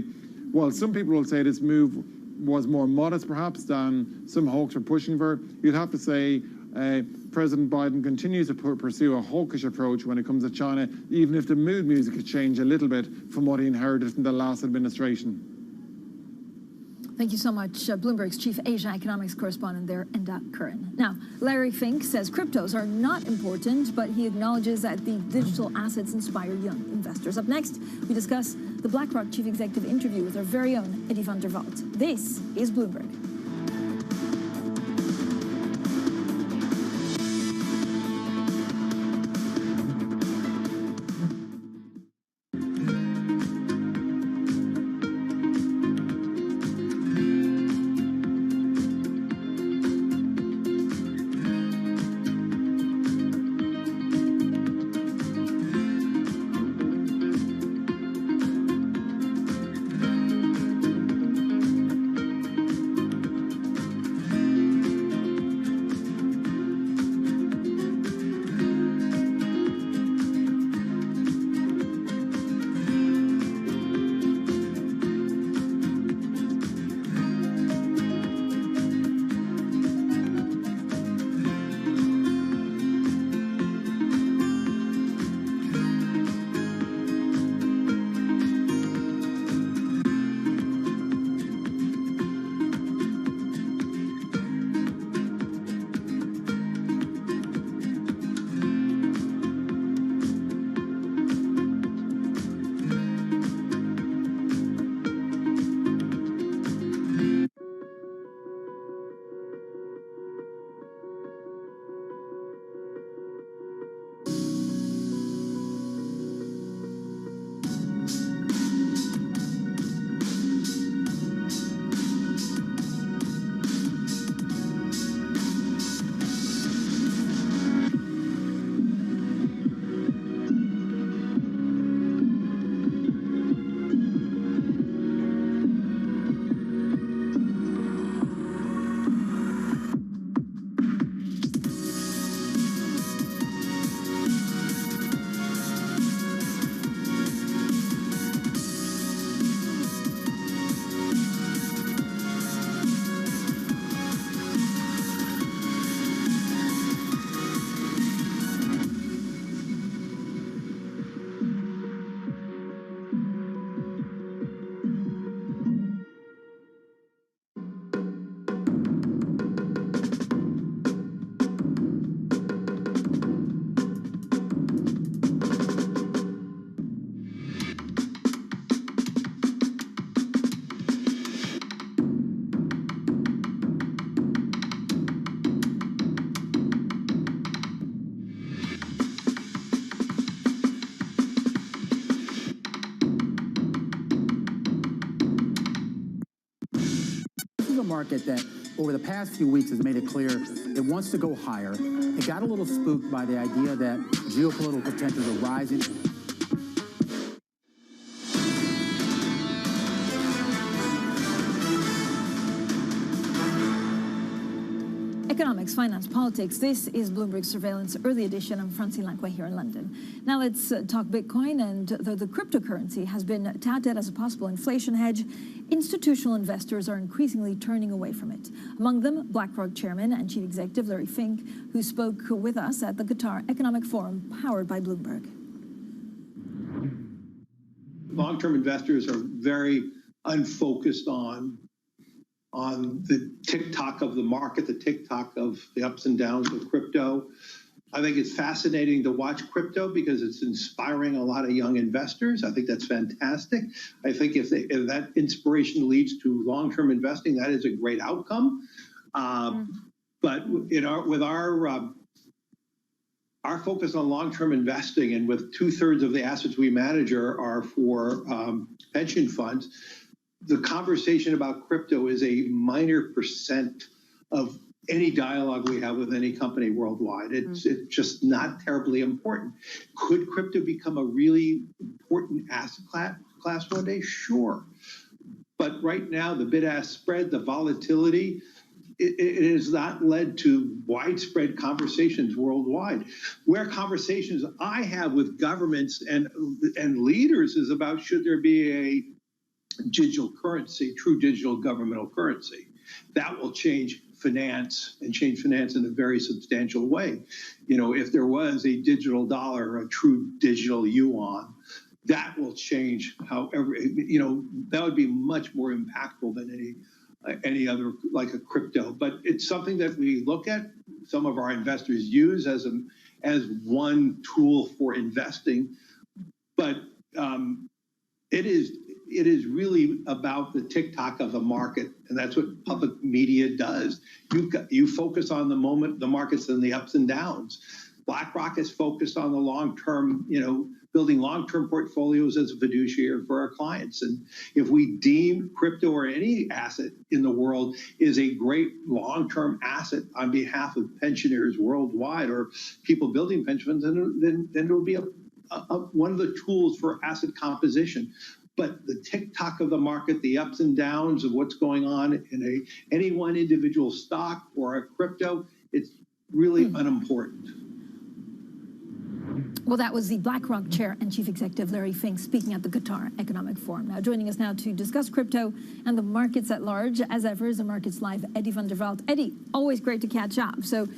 while some people will say this move was more modest perhaps than some hawks are pushing for, you'd have to say President Biden continues to pursue a hawkish approach when it comes to China, even if the mood music has changed a little bit from what he inherited from the last administration. Thank you so much, Bloomberg's chief Asia economics correspondent there, Enda Curran. Now, Larry Fink says cryptos are not important, but he acknowledges that the digital assets inspire young investors. Up next, we discuss the BlackRock chief executive interview with our very own Eddie van der Walt. This is Bloomberg. market that over the past few weeks has made it clear it wants to go higher. It got a little spooked by the idea that geopolitical tensions are rising. Economics, finance, politics. This is Bloomberg Surveillance Early Edition. I'm Francine Lacqua here in London. Now let's talk Bitcoin. And though the cryptocurrency has been touted as a possible inflation hedge, institutional investors are increasingly turning away from it. Among them, BlackRock Chairman and Chief Executive Larry Fink, who spoke with us at the Qatar Economic Forum, powered by Bloomberg. Long-term investors are very unfocused on the tick-tock of the market, the tick-tock of the ups and downs of crypto. I think it's fascinating to watch crypto because it's inspiring a lot of young investors. I think that's fantastic. I think if that inspiration leads to long-term investing, that is a great outcome. But with our focus on long-term investing, and with 2/3 of the assets we manage are for pension funds, the conversation about crypto is a minor percent of any dialogue we have with any company worldwide. It's just not terribly important. Could crypto become a really important asset class one day? Sure. But right now, the bid-ask spread, the volatility, it has not led to widespread conversations worldwide. Where conversations I have with governments and leaders is about, should there be a digital currency, true digital governmental currency? That will change finance and change finance in a very substantial way. If there was a digital dollar, a true digital yuan, that will change however, that would be much more impactful than any other, like a crypto. But it's something that we look at, some of our investors use as one tool for investing. But it is really about the tick-tock of the market, and that's what public media does. You focus on the moment, the markets, and the ups and downs. BlackRock is focused on the long-term, building long-term portfolios as a fiduciary for our clients. And if we deem crypto or any asset in the world is a great long-term asset on behalf of pensioners worldwide or people building pension funds, then it'll be one of the tools for asset composition. But the tick-tock of the market, the ups and downs of what's going on in any one individual stock or a crypto, it's really unimportant. Well, that was the BlackRock Chair and Chief Executive Larry Fink speaking at the Qatar Economic Forum. Now, joining us now to discuss crypto and the markets at large, as ever, is the Markets Live, Eddie van der Veld. Eddie, always great to catch up. So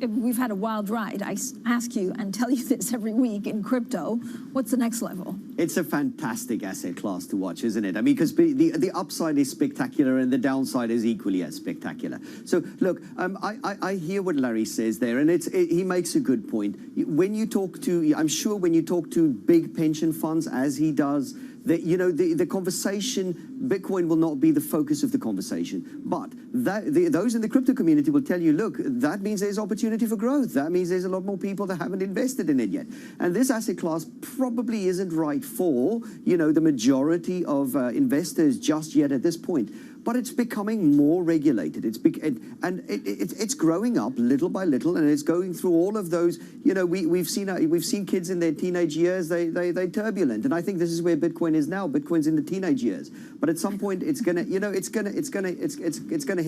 we've had a wild ride. I ask you and tell you this every week in crypto. What's the next level? It's a fantastic asset class to watch, isn't it? I mean, because the upside is spectacular and the downside is equally as spectacular. So, look, I hear what Larry says there, and he makes a good point. When you talk to, I'm sure when you talk to big pension funds, as he does, the conversation, Bitcoin will not be the focus of the conversation. But those in the crypto community will tell you, look, that means there's opportunity for growth. That means there's a lot more people that haven't invested in it yet. And this asset class probably isn't right for, the majority of investors just yet at this point. But it's becoming more regulated. It's growing up little by little, and it's going through all of those. We've seen kids in their teenage years. They're turbulent, and I think this is where Bitcoin is now. Bitcoin's in the teenage years, but at some point it's gonna hit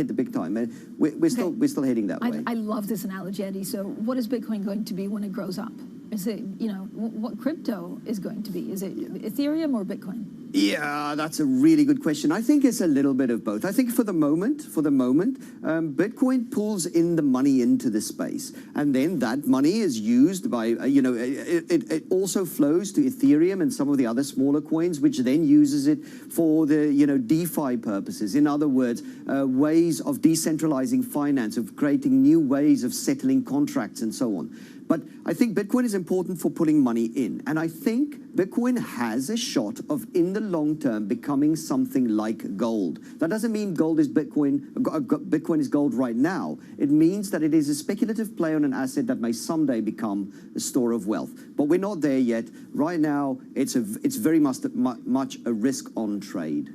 the big time. We're still heading that way. I love this analogy, Eddie. So, what is Bitcoin going to be when it grows up? Is it, what crypto is going to be? Is it Ethereum or Bitcoin? Yeah, that's a really good question. I think it's a little bit of both. I think for the moment, Bitcoin pulls in the money into the space, and then that money is used by, it also flows to Ethereum and some of the other smaller coins, which then uses it for the, DeFi purposes. In other words, ways of decentralizing finance, of creating new ways of settling contracts and so on. But I think Bitcoin is important for putting money in. And I think Bitcoin has a shot of, in the long term, becoming something like gold. That doesn't mean gold is Bitcoin. Bitcoin is gold right now. It means that it is a speculative play on an asset that may someday become a store of wealth. But we're not there yet. Right now, it's very much a risk-on trade.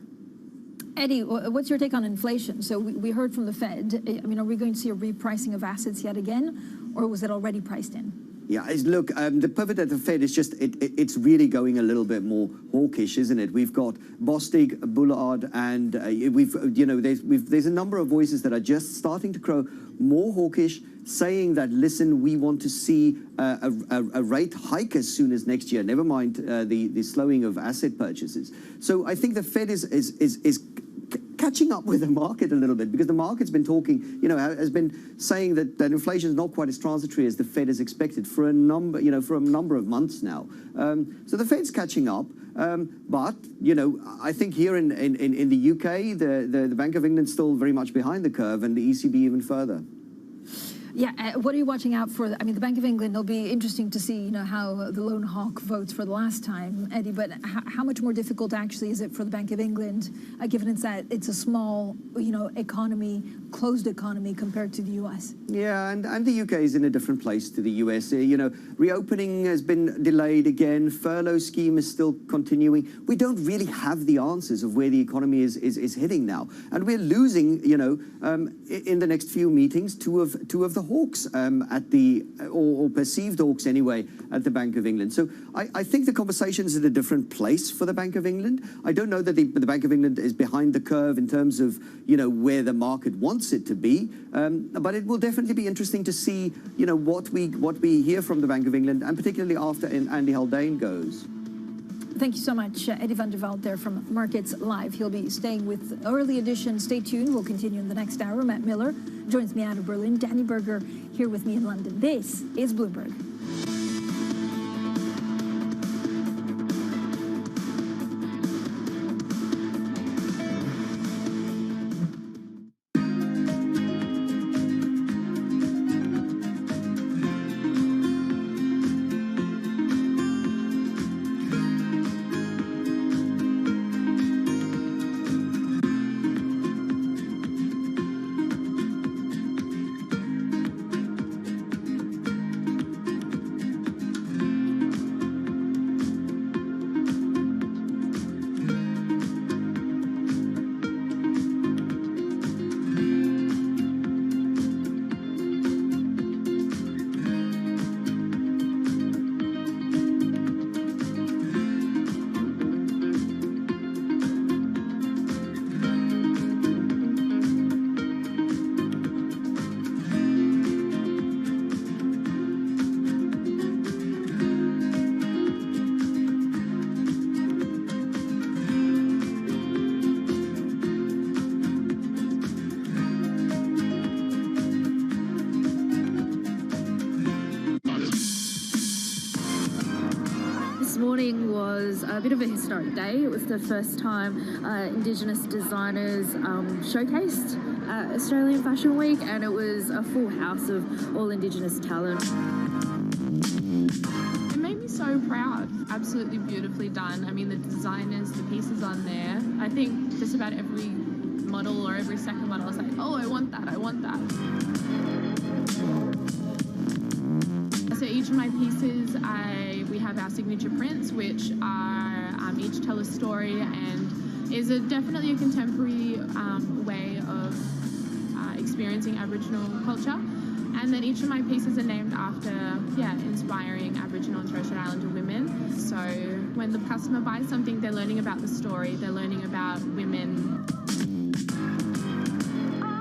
Eddie, what's your take on inflation? So we heard from the Fed. I mean, are we going to see a repricing of assets yet again, or was it already priced in? Yeah, look, the pivot at the Fed is just, it's really going a little bit more hawkish, isn't it? We've got Bostic, Bullard, and there's a number of voices that are just starting to grow more hawkish, saying that, listen, we want to see a rate hike as soon as next year, never mind the slowing of asset purchases. So I think the Fed is catching up with the market a little bit, because the market's been talking, has been saying that inflation is not quite as transitory as the Fed has expected for a number of months now. So the Fed's catching up, but I think here in the UK, the Bank of England's still very much behind the curve, and the ECB even further. Yeah, what are you watching out for? I mean, the Bank of England, it'll be interesting to see, how the lone hawk votes for the last time, Eddie, but how much more difficult actually is it for the Bank of England, given it's a small, economy, closed economy compared to the US? Yeah, and the UK is in a different place to the US. Reopening has been delayed again. Furlough scheme is still continuing. We don't really have the answers of where the economy is heading now. And we're losing, in the next few meetings, two of the hawks at or perceived hawks anyway, at the Bank of England. So I think the conversation is at a different place for the Bank of England. I don't know that the Bank of England is behind the curve in terms of, where the market wants it to be. But it will definitely be interesting to see, what we hear from the Bank of England, and particularly after Andy Haldane goes. Thank you so much, Eddie van der Velde there from Markets Live. He'll be staying with Early Edition. Stay tuned. We'll continue in the next hour. Matt Miller joins me out of Berlin. Danny Berger here with me in London. This is Bloomberg. A bit of a historic day. It was the first time Indigenous designers showcased at Australian Fashion Week, and it was a full house of all Indigenous talent. It made me so proud. Absolutely beautifully done. I mean, the designers, the pieces on there. I think just about every model or every second model was like, oh, I want that, I want that. So each of my pieces, we have our signature prints, which are each tell a story and is definitely a contemporary way of experiencing Aboriginal culture. And then each of my pieces are named after, inspiring Aboriginal and Torres Strait Islander women. So when the customer buys something, they're learning about the story, they're learning about women.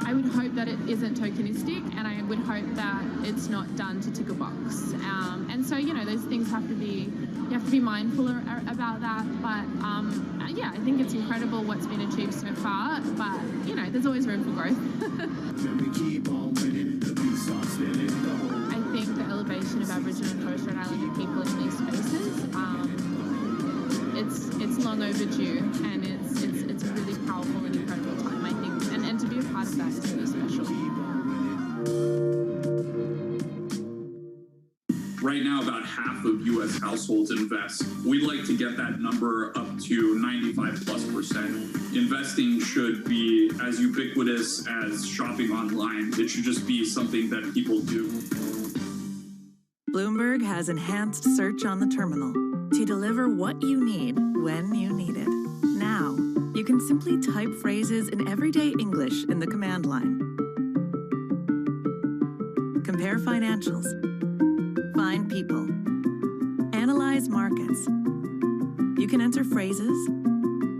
I would hope that it isn't tokenistic, and I would hope that it's not done to tick a box. And so, those things you have to be mindful about that. But I think it's incredible what's been achieved so far, but there's always room for growth. I think the elevation of Aboriginal and Torres Strait Islander people in these spaces, it's long overdue, and it's a really powerful and incredible time, I think, and to be a part of that is really special. Right now, about half of U.S. households invest. We'd like to get that number up to 95+%. Investing should be as ubiquitous as shopping online. It should just be something that people do. Bloomberg has enhanced search on the terminal to deliver what you need when you need it. Now, You can simply type phrases in everyday English in the command line. Compare financials. Find people. Analyze markets. You can enter phrases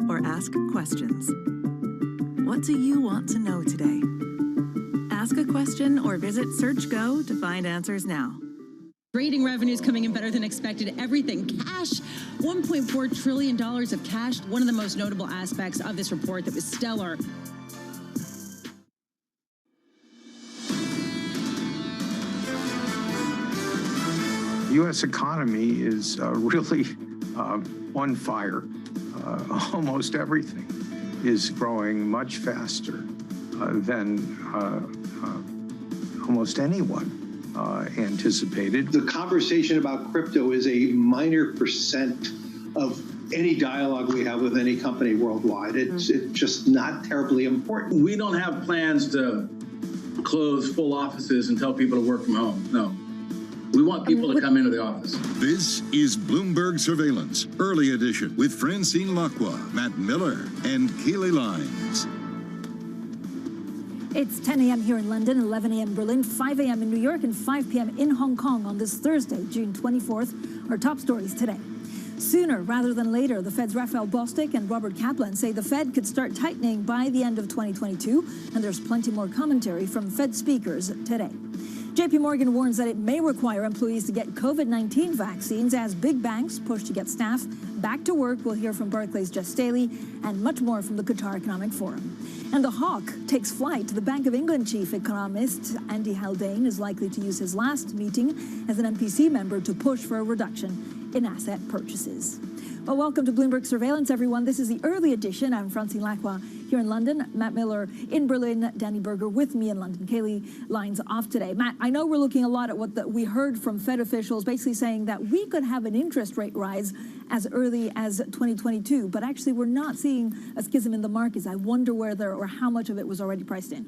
or ask questions. What do you want to know today? Ask a question or visit SearchGo to find answers now. Trading revenues coming in better than expected. Everything cash, $1.4 trillion of cash. One of the most notable aspects of this report that was stellar. The U.S. economy is really on fire. Almost everything is growing much faster than almost anyone anticipated. The conversation about crypto is a minor percent of any dialogue we have with any company worldwide. It's just not terribly important. We don't have plans to close full offices and tell people to work from home. No. We want people to come into the office. This is Bloomberg Surveillance, Early Edition, with Francine Lacqua, Matt Miller, and Keely Lines. It's 10 a.m. here in London, 11 a.m. Berlin, 5 a.m. in New York, and 5 p.m. in Hong Kong on this Thursday, June 24th. Our top stories today. Sooner rather than later, the Fed's Raphael Bostic and Robert Kaplan say the Fed could start tightening by the end of 2022, and there's plenty more commentary from Fed speakers today. JP Morgan warns that it may require employees to get COVID-19 vaccines as big banks push to get staff back to work. We'll hear from Barclays' Jess Staley and much more from the Qatar Economic Forum. And the hawk takes flight. The Bank of England chief economist Andy Haldane is likely to use his last meeting as an MPC member to push for a reduction in asset purchases. Well, welcome to Bloomberg Surveillance, everyone. This is the early edition. I'm Francine Lacqua here in London, Matt Miller in Berlin, Danny Berger with me in London. Kaylee Lines off today. Matt, I know we're looking a lot at what we heard from Fed officials basically saying that we could have an interest rate rise as early as 2022, but actually we're not seeing a schism in the markets. I wonder whether or how much of it was already priced in.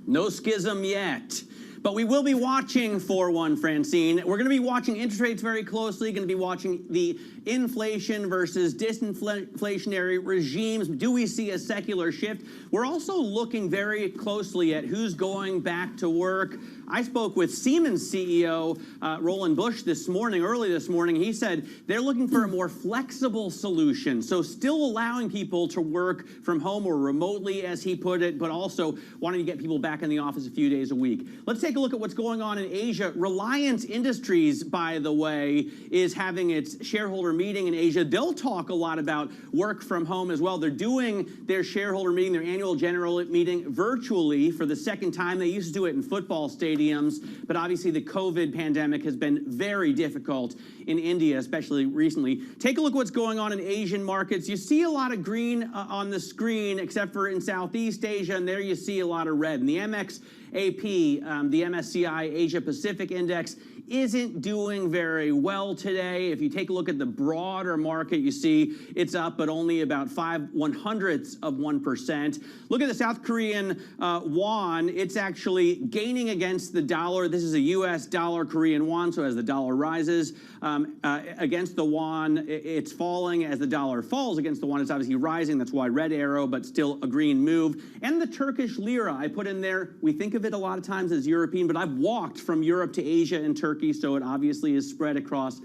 No schism yet. But we will be watching for one, Francine. We're going to be watching interest rates very closely, going to be watching the inflation versus disinflationary regimes. Do we see a secular shift? We're also looking very closely at who's going back to work. I spoke with Siemens CEO Roland Busch early this morning. He said they're looking for a more flexible solution. So still allowing people to work from home or remotely, as he put it, but also wanting to get people back in the office a few days a week. Let's take a look at what's going on in Asia. Reliance Industries, by the way, is having its shareholder meeting in Asia. They'll talk a lot about work from home as well. They're doing their shareholder meeting, their annual general meeting, virtually for the second time. They used to do it in football stadiums, but obviously the COVID pandemic has been very difficult in India, especially recently. Take a look at what's going on in Asian markets. You see a lot of green on the screen, except for in Southeast Asia, and there you see a lot of red. And the MXAP, the MSCI Asia Pacific Index, isn't doing very well today. If you take a look at the broader market, you see it's up, but only about 0.05%. Look at the South Korean won. It's actually gaining against the dollar. This is a U.S. dollar Korean won, so as the dollar rises against the won, it's falling. As the dollar falls against the won, it's obviously rising. That's why red arrow, but still a green move. And the Turkish lira, I put in there. We think of it a lot of times as European, but I've walked from Europe to Asia and Turkey, so it obviously is spread across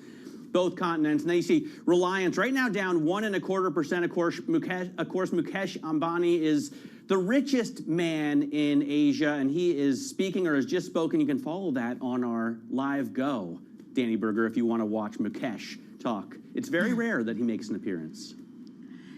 both continents. And then you see Reliance right now down 1.25%. Of course, Mukesh Ambani is the richest man in Asia, and he is speaking or has just spoken. You can follow that on our live go, Danny Berger, if you want to watch Mukesh talk. It's very rare that he makes an appearance.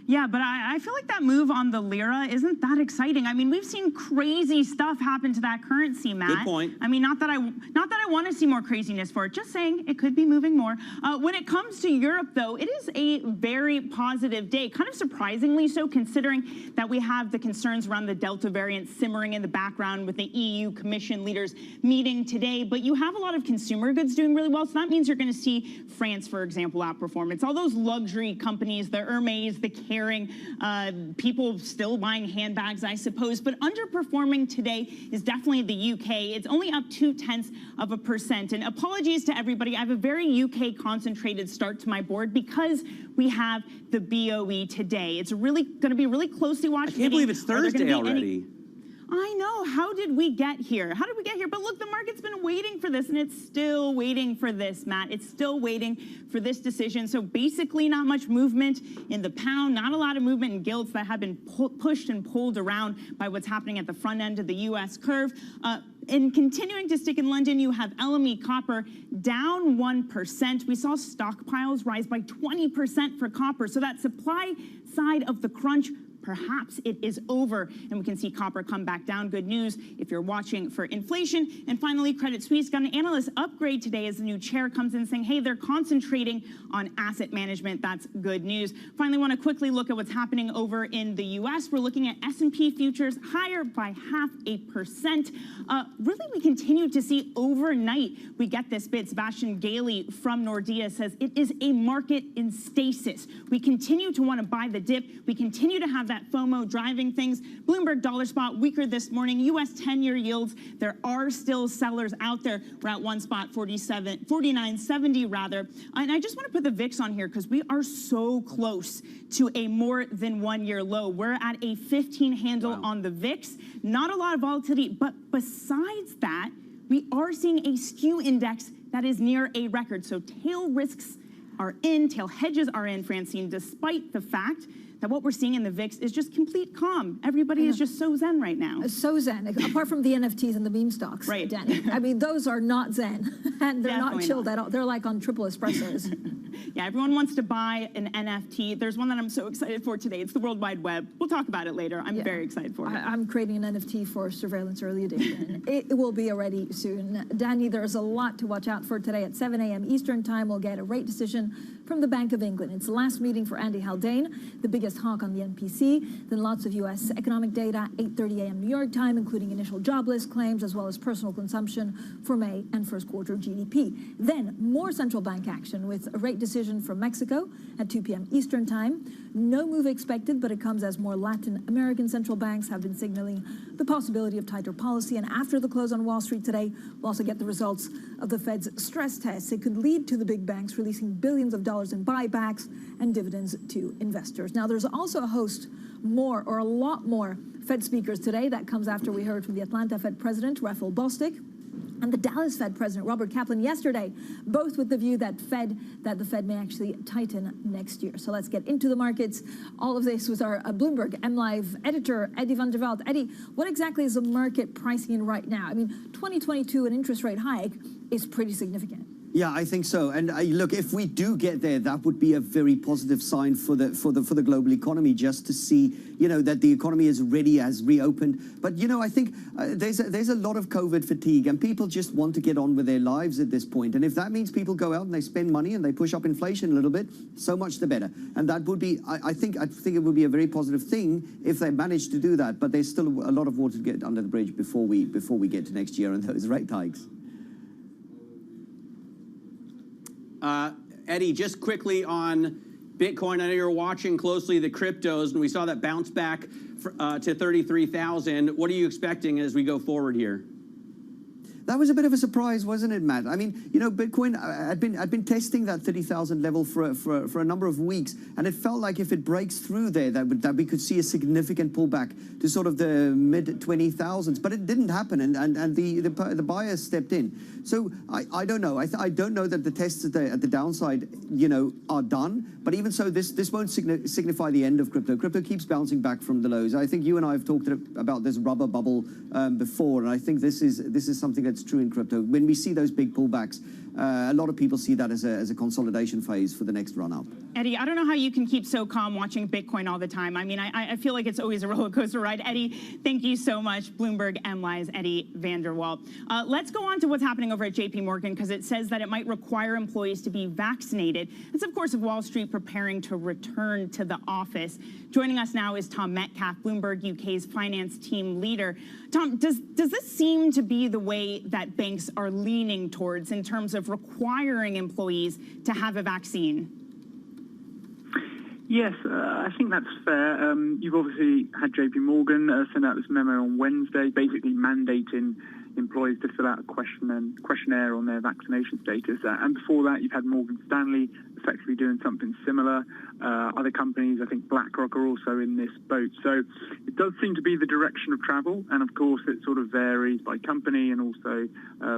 Yeah, but I feel like that move on the lira isn't that exciting. I mean, we've seen crazy stuff happen to that currency, Matt. Good point. I mean, not that I want to see more craziness for it. Just saying it could be moving more. When it comes to Europe, though, it is a very positive day. Kind of surprisingly so, considering that we have the concerns around the Delta variant simmering in the background with the EU Commission leaders meeting today. But you have a lot of consumer goods doing really well, so that means you're going to see France, for example, outperform. It's all those luxury companies, the Hermes, the Kering, people still buying handbags, I suppose. But underperforming today is definitely the UK. It's only up 0.2%. 0.2%. And apologies to everybody, I have a very UK concentrated start to my board because we have the BOE today. It's really going to be really closely watched. I can't believe it's Thursday already. I know. How did we get here? How did we get here? But look, the market's been waiting for this, and it's still waiting for this, Matt. It's still waiting for this decision. So basically not much movement in the pound, not a lot of movement in gilts that have been pushed and pulled around by what's happening at the front end of the U.S. curve. And continuing to stick in London, you have LME copper down 1%. We saw stockpiles rise by 20% for copper. So that supply side of the crunch, perhaps it is over, and we can see copper come back down. Good news if you're watching for inflation. And finally, Credit Suisse got an analyst upgrade today as the new chair comes in saying, hey, they're concentrating on asset management. That's good news. Finally, want to quickly look at what's happening over in the U.S. We're looking at S&P futures higher by 0.5%. Really, we continue to see overnight, we get this bid. Sebastian Gailey from Nordea says it is a market in stasis. We continue to want to buy the dip. We continue to have that FOMO driving things. Bloomberg dollar spot weaker this morning. U.S. 10-year yields, there are still sellers out there. We're at one spot, 49.70 rather. And I just want to put the VIX on here because we are so close to a more than 1 year low. We're at a 15 handle on the VIX. Not a lot of volatility, but besides that, we are seeing a skew index that is near a record. So tail risks are in, tail hedges are in, Francine, despite the fact that what we're seeing in the VIX is just complete calm. Everybody is just so zen right now. So zen, apart from the NFTs and the meme stocks, right, Danny. I mean, those are not zen, and they're not chilled at all. They're like on triple espressos. Yeah, everyone wants to buy an NFT. There's one that I'm so excited for today. It's the World Wide Web. We'll talk about it later. I'm very excited for it. I'm creating an NFT for Surveillance Early Edition. It will be ready soon. Danny, there's a lot to watch out for today. At 7 a.m. Eastern Time, we'll get a rate decision from the Bank of England. It's the last meeting for Andy Haldane, the biggest hawk on the MPC. Then lots of U.S. economic data, 8:30 a.m. New York time, including initial jobless claims, as well as personal consumption for May and first quarter GDP. Then more central bank action with a rate decision from Mexico at 2 p.m. Eastern time. No move expected, but it comes as more Latin American central banks have been signaling the possibility of tighter policy. And after the close on Wall Street today, we'll also get the results of the Fed's stress tests. It could lead to the big banks releasing billions of dollars in buybacks and dividends to investors. Now, there's also a host more, or a lot more, Fed speakers today. That comes after we heard from the Atlanta Fed President, Raphael Bostic, and the Dallas Fed President, Robert Kaplan, yesterday, both with the view that the Fed may actually tighten next year. So let's get into the markets. All of this with our Bloomberg MLive editor, Eddie van der Veld. Eddie, what exactly is the market pricing in right now? I mean, 2022, an interest rate hike is pretty significant. Yeah, I think so. And look, if we do get there, that would be a very positive sign for the global economy, just to see, you know, that the economy is ready, has reopened. But, you know, I think there's a lot of COVID fatigue, and people just want to get on with their lives at this point. And if that means people go out and they spend money and they push up inflation a little bit, so much the better. And that would be, I think it would be a very positive thing if they manage to do that. But there's still a lot of water to get under the bridge before we get to next year and those rate hikes. Eddie, just quickly on Bitcoin, I know you're watching closely the cryptos, and we saw that bounce back to 33,000. What are you expecting as we go forward here? That was a bit of a surprise, wasn't it, Matt? I mean, you know, Bitcoin had been testing that 30,000 level for a number of weeks, and it felt like if it breaks through there, that we could see a significant pullback to sort of the mid 20,000s. But it didn't happen, and the buyers stepped in. So I don't know. I don't know that the tests at the downside, you know, are done. But even so, this won't signify the end of crypto. Crypto keeps bouncing back from the lows. I think you and I have talked about this rubber bubble before, and I think this is something that's true in crypto. When we see those big pullbacks, a lot of people see that as a consolidation phase for the next run up. Eddie, I don't know how you can keep so calm watching Bitcoin all the time. I mean, I feel like it's always a roller coaster ride. Eddie, thank you so much. Bloomberg MLive's Eddie van der Walt. Let's go on to what's happening over at JP Morgan, because it says that it might require employees to be vaccinated. It's, of course, of Wall Street preparing to return to the office. Joining us now is Tom Metcalf, Bloomberg UK's finance team leader. Tom, does this seem to be the way that banks are leaning towards in terms of requiring employees to have a vaccine? Yes, I think that's fair. You've obviously had JP Morgan send out this memo on Wednesday, basically mandating employees to fill out a questionnaire on their vaccination status. And before that, you've had Morgan Stanley effectively doing something similar. Other companies, I think BlackRock, are also in this boat. So it does seem to be the direction of travel. And of course, it sort of varies by company and also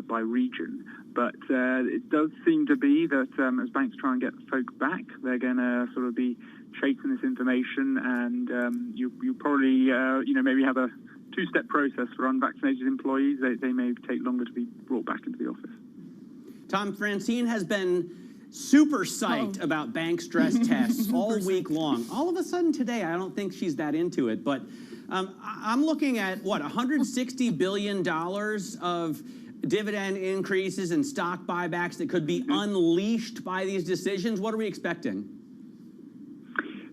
by region. But it does seem to be that as banks try and get folk back, they're going to sort of be chasing this information, and you probably maybe have a two-step process for unvaccinated employees. They may take longer to be brought back into the office. Tom, Francine has been super psyched about bank stress tests all week long. All of a sudden today, I don't think she's that into it, but I'm looking at, what, $160 billion of dividend increases and stock buybacks that could be unleashed by these decisions. What are we expecting?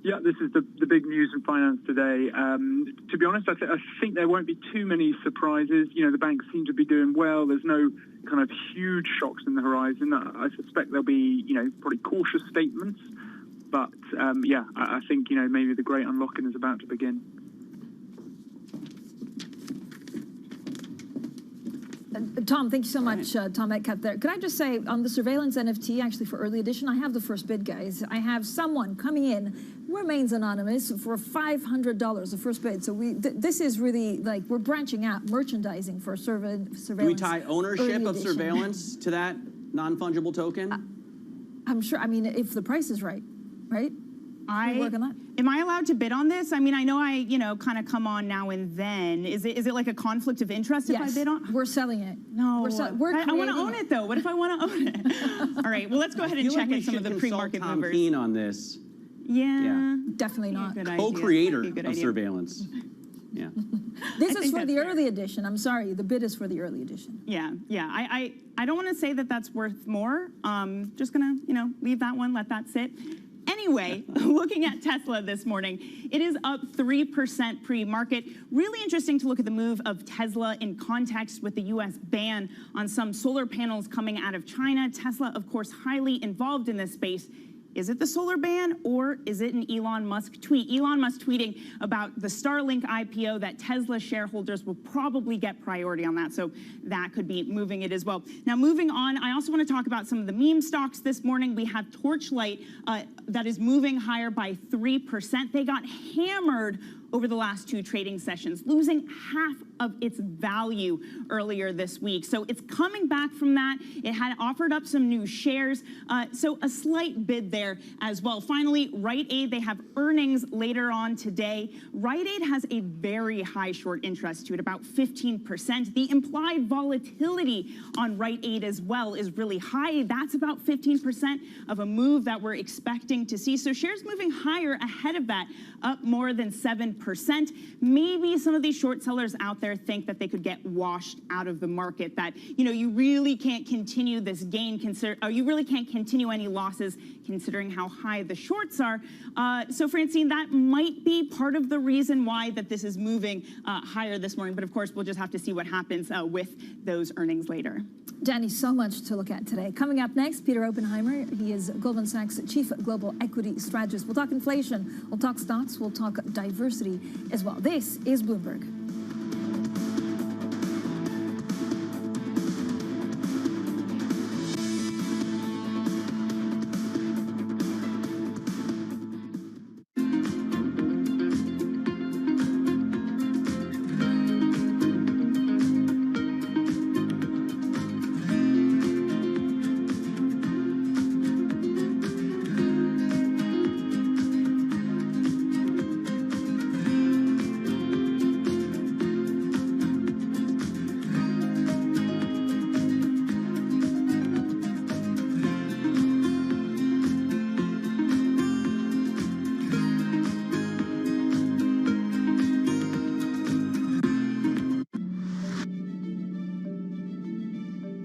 Yeah, this is the big news in finance today. To be honest, I think there won't be too many surprises. You know, the banks seem to be doing well. There's no kind of huge shocks in the horizon. I suspect there'll be, probably cautious statements. But, I think, maybe the great unlocking is about to begin. Tom, thank you so much, Tom Metcalf there. Can I just say, on the surveillance NFT, actually for early edition, I have the first bid, guys. I have someone coming in, remains anonymous, for $500, the first bid. So this is really, like, we're branching out merchandising for surveillance. Do we tie ownership of surveillance to that non-fungible token? I'm sure, if the price is right? Am I allowed to bid on this? I mean, I know I, kind of come on now and then. Is it like a conflict of interest if I bid on? We're selling it. No, I want to own it though. What if I want to own it? All right, well, let's go ahead and check in some of the pre-market movers. Keen on this. Yeah. Definitely not. Co-creator of surveillance. Yeah. This is for the early edition. I'm sorry, the bid is for the early edition. Yeah. I don't want to say that that's worth more. Just gonna, leave that one, let that sit. Anyway, looking at Tesla this morning, it is up 3% pre-market. Really interesting to look at the move of Tesla in context with the U.S. ban on some solar panels coming out of China. Tesla, of course, highly involved in this space. Is it the solar ban, or is it an Elon Musk tweet? Elon Musk tweeting about the Starlink IPO that Tesla shareholders will probably get priority on that, so that could be moving it as well. Now, moving on, I also want to talk about some of the meme stocks this morning. We have Torchlight that is moving higher by 3%. They got hammered over the last two trading sessions, losing half of its value earlier this week. So it's coming back from that. It had offered up some new shares, so a slight bid there as well. Finally, Rite Aid, they have earnings later on today. Rite Aid has a very high short interest to it, about 15%. The implied volatility on Rite Aid as well is really high. That's about 15% of a move that we're expecting to see. So shares moving higher ahead of that, up more than 7%. Maybe some of these short sellers out there think that they could get washed out of the market, that, you really can't continue this gain, you really can't continue any losses considering how high the shorts are. So Francine, that might be part of the reason why that this is moving higher this morning. But of course, we'll just have to see what happens with those earnings later. Danny, so much to look at today. Coming up next, Peter Oppenheimer. He is Goldman Sachs Chief Global Equity Strategist. We'll talk inflation, we'll talk stocks, we'll talk diversity as well. This is Bloomberg.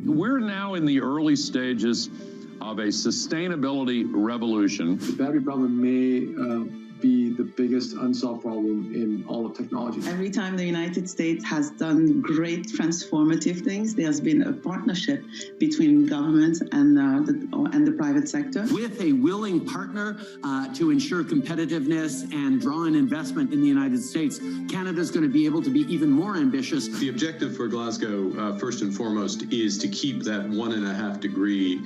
We're now in the early stages of a sustainability revolution. The battery problem may be the biggest unsolved problem in all of technology. Every time the United States has done great transformative things, there's been a partnership between government and the private sector. With a willing partner to ensure competitiveness and draw in investment in the United States, Canada's going to be able to be even more ambitious. The objective for Glasgow, first and foremost, is to keep that 1.5 degree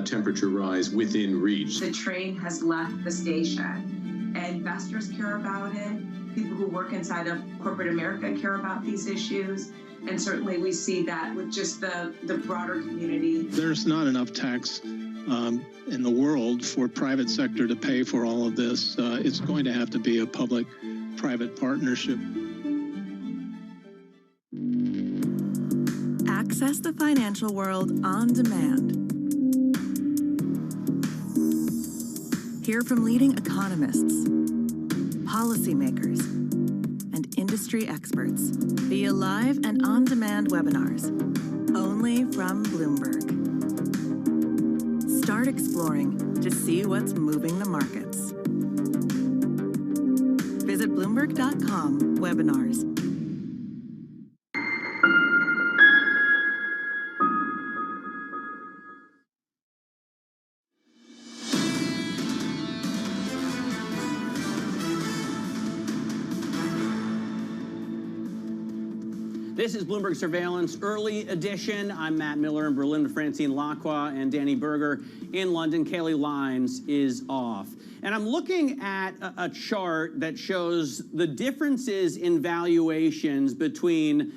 temperature rise within reach. The train has left the station. Investors care about it. People who work inside of corporate America care about these issues. And certainly we see that with just the broader community. There's not enough tax in the world for private sector to pay for all of this. It's going to have to be a public-private partnership. Access the financial world on demand. Hear from leading economists, policymakers, and industry experts via live and on-demand webinars, only from Bloomberg. Start exploring to see what's moving the markets. Visit Bloomberg.com/webinars. This is Bloomberg Surveillance Early Edition. I'm Matt Miller in Berlin with Francine Lacqua and Danny Berger in London. Kaylee Lines is off. And I'm looking at a chart that shows the differences in valuations between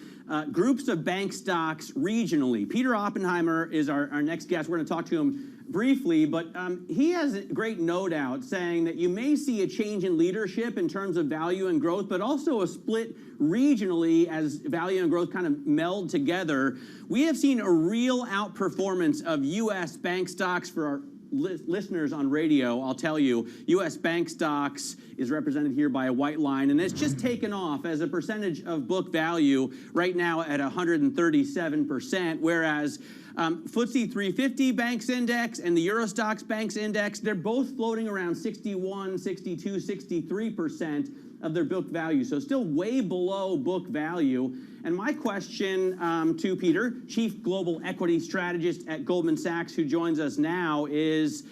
groups of bank stocks regionally. Peter Oppenheimer is our next guest. We're going to talk to him briefly, but he has a great note out saying that you may see a change in leadership in terms of value and growth, but also a split regionally as value and growth kind of meld together. We have seen a real outperformance of U.S. bank stocks. For our listeners on radio, I'll tell you, U.S. bank stocks is represented here by a white line, and it's just taken off as a percentage of book value right now at 137%, whereas FTSE 350 Banks Index and the Eurostoxx Banks Index, they're both floating around 61, 62, 63% of their book value. So still way below book value. And my question to Peter, Chief Global Equity Strategist at Goldman Sachs, who joins us now, is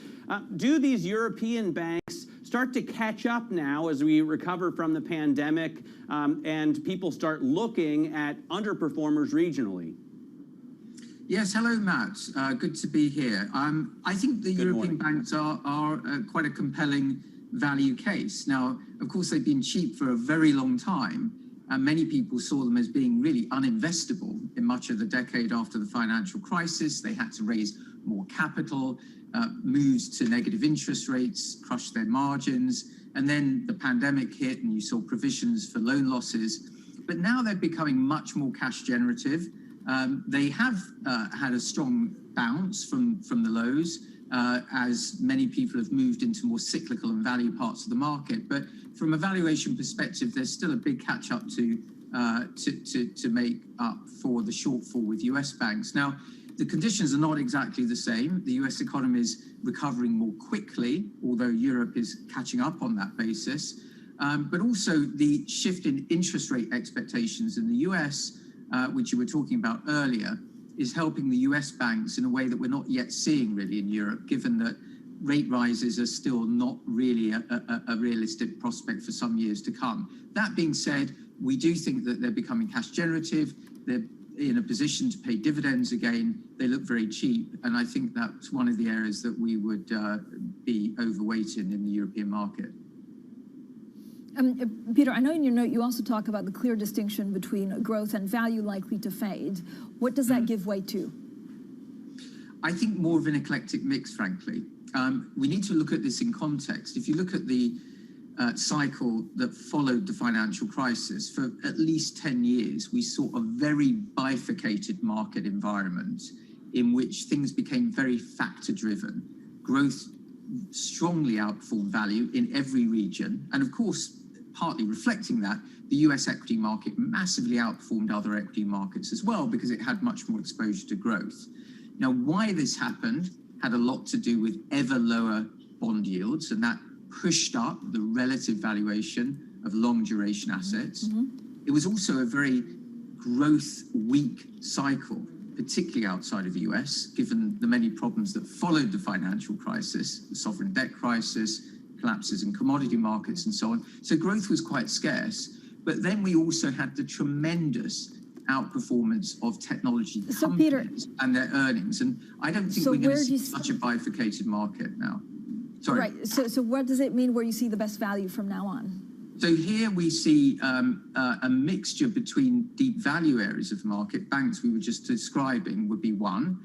do these European banks start to catch up now as we recover from the pandemic and people start looking at underperformers regionally? Yes, hello, Matt. Good to be here. I think the European banks are quite a compelling value case. Now, of course, they've been cheap for a very long time, and many people saw them as being really uninvestable in much of the decade after the financial crisis. They had to raise more capital, moves to negative interest rates, crushed their margins, and then the pandemic hit and you saw provisions for loan losses. But now they're becoming much more cash generative. They have had a strong bounce from the lows as many people have moved into more cyclical and value parts of the market. But from a valuation perspective, there's still a big catch up to make up for the shortfall with US banks. Now, the conditions are not exactly the same. The US economy is recovering more quickly, although Europe is catching up on that basis. But also the shift in interest rate expectations in the US, which you were talking about earlier, is helping the US banks in a way that we're not yet seeing really in Europe, given that rate rises are still not really a realistic prospect for some years to come. That being said, we do think that they're becoming cash generative. They're in a position to pay dividends again. They look very cheap. And I think that's one of the areas that we would be overweight in the European market. Peter, I know in your note you also talk about the clear distinction between growth and value likely to fade. What does that give way to? I think more of an eclectic mix, frankly. We need to look at this in context. If you look at the cycle that followed the financial crisis, for at least 10 years, we saw a very bifurcated market environment in which things became very factor-driven. Growth strongly outperformed value in every region. And of course, partly reflecting that, the US equity market massively outperformed other equity markets as well because it had much more exposure to growth. Now, why this happened had a lot to do with ever lower bond yields, and that pushed up the relative valuation of long duration assets. It was also a very growth weak cycle, particularly outside of the US, given the many problems that followed the financial crisis, the sovereign debt crisis, collapses in commodity markets and so on. So growth was quite scarce. But then we also had the tremendous outperformance of technology companies and their earnings. And I don't think we're going to see such a bifurcated market now. Sorry. Right. So what does it mean where you see the best value from now on? So here we see a mixture between deep value areas of the market. Banks we were just describing would be one.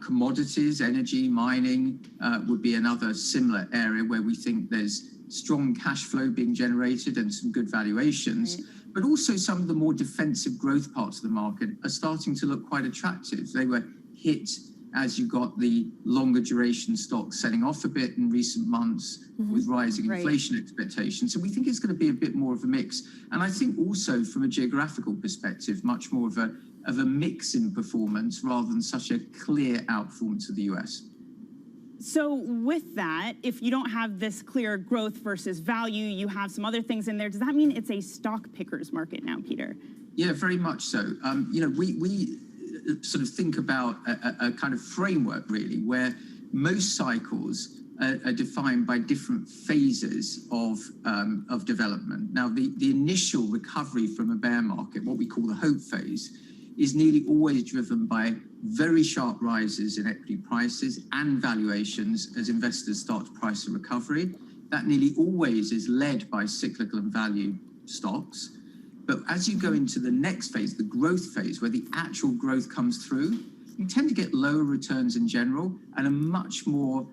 Commodities, energy, mining would be another similar area where we think there's strong cash flow being generated and some good valuations. Right. But also some of the more defensive growth parts of the market are starting to look quite attractive. They were hit as you got the longer duration stocks selling off a bit in recent months with rising inflation expectations. So we think it's going to be a bit more of a mix. And I think also from a geographical perspective, much more of a mix in performance rather than such a clear outperformance of the US. So with that, if you don't have this clear growth versus value, you have some other things in there. Does that mean it's a stock picker's market now, Peter? Yeah, very much so. We sort of think about a kind of framework really where most cycles are defined by different phases of development. Now, the initial recovery from a bear market, what we call the hope phase, is nearly always driven by very sharp rises in equity prices and valuations as investors start to price a recovery. That nearly always is led by cyclical and value stocks. But as you go into the next phase, the growth phase, where the actual growth comes through, you tend to get lower returns in general and a much more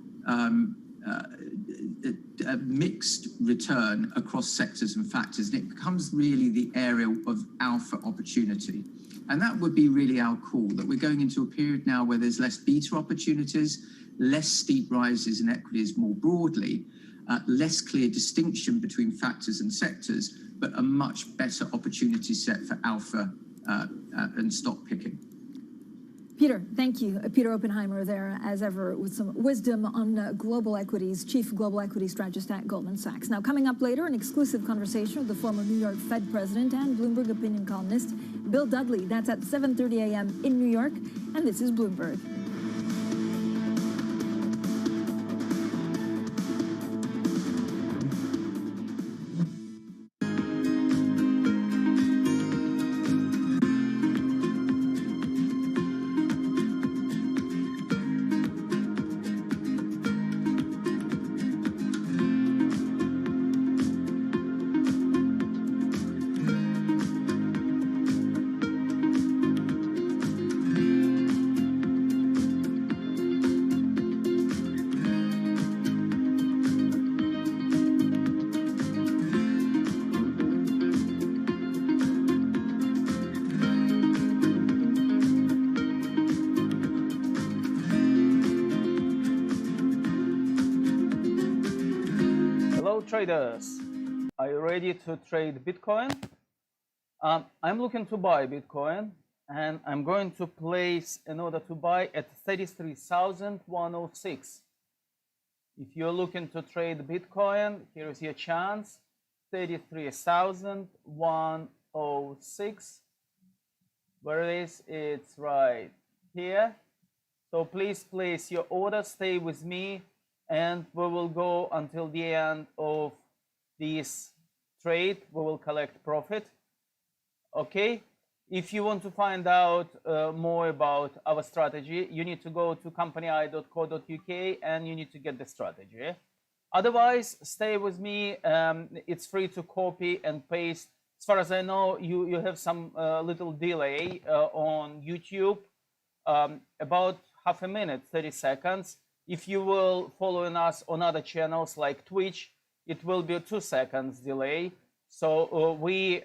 mixed return across sectors and factors. And it becomes really the area of alpha opportunity. And that would be really our call, that we're going into a period now where there's less beta opportunities, less steep rises in equities more broadly, less clear distinction between factors and sectors, but a much better opportunity set for alpha and stock picking. Peter, thank you. Peter Oppenheimer there, as ever, with some wisdom on global equities, chief global equity strategist at Goldman Sachs. Now, coming up later, an exclusive conversation with the former New York Fed president and Bloomberg opinion columnist, Bill Dudley. That's at 7:30 a.m. in New York, and this is Bloomberg. Traders, are you ready to trade Bitcoin? I'm looking to buy Bitcoin, and I'm going to place an order to buy at 33,106. If you're looking to trade Bitcoin, here is your chance, 33,106. Where it is, it's right here. So please place your order, stay with me, and we will go until the end of this trade. We will collect profit. Okay, if you want to find out more about our strategy, you need to go to company.co.uk and you need to get the strategy. Otherwise, stay with me. It's free to copy and paste. As far as I know, you have some little delay on YouTube, about half a minute, 30 seconds. If you will following us on other channels like Twitch, it will be a 2 seconds delay. So we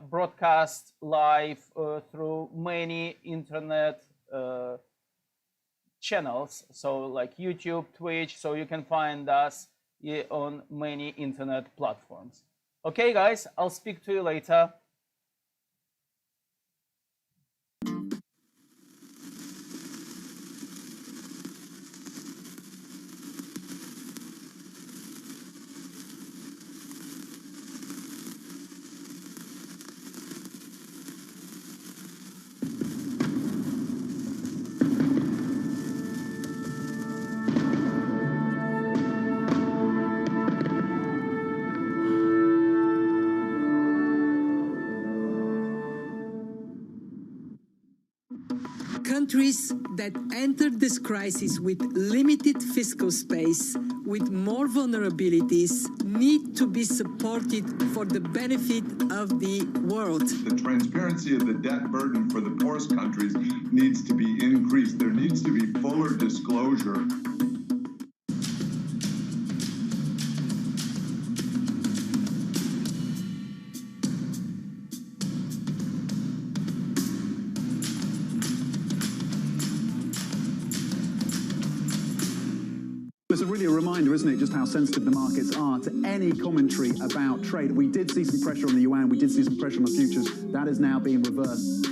broadcast live through many internet channels, so like YouTube, Twitch, so you can find us on many internet platforms. Okay, guys, I'll speak to you later. Countries that entered this crisis with limited fiscal space, with more vulnerabilities, need to be supported for the benefit of the world. The transparency of the debt burden for the poorest countries needs to be increased. There needs to be fuller disclosure. It's really a reminder, isn't it, just how sensitive the markets are to any commentary about trade. We did see some pressure on the yuan, we did see some pressure on the futures. That is now being reversed.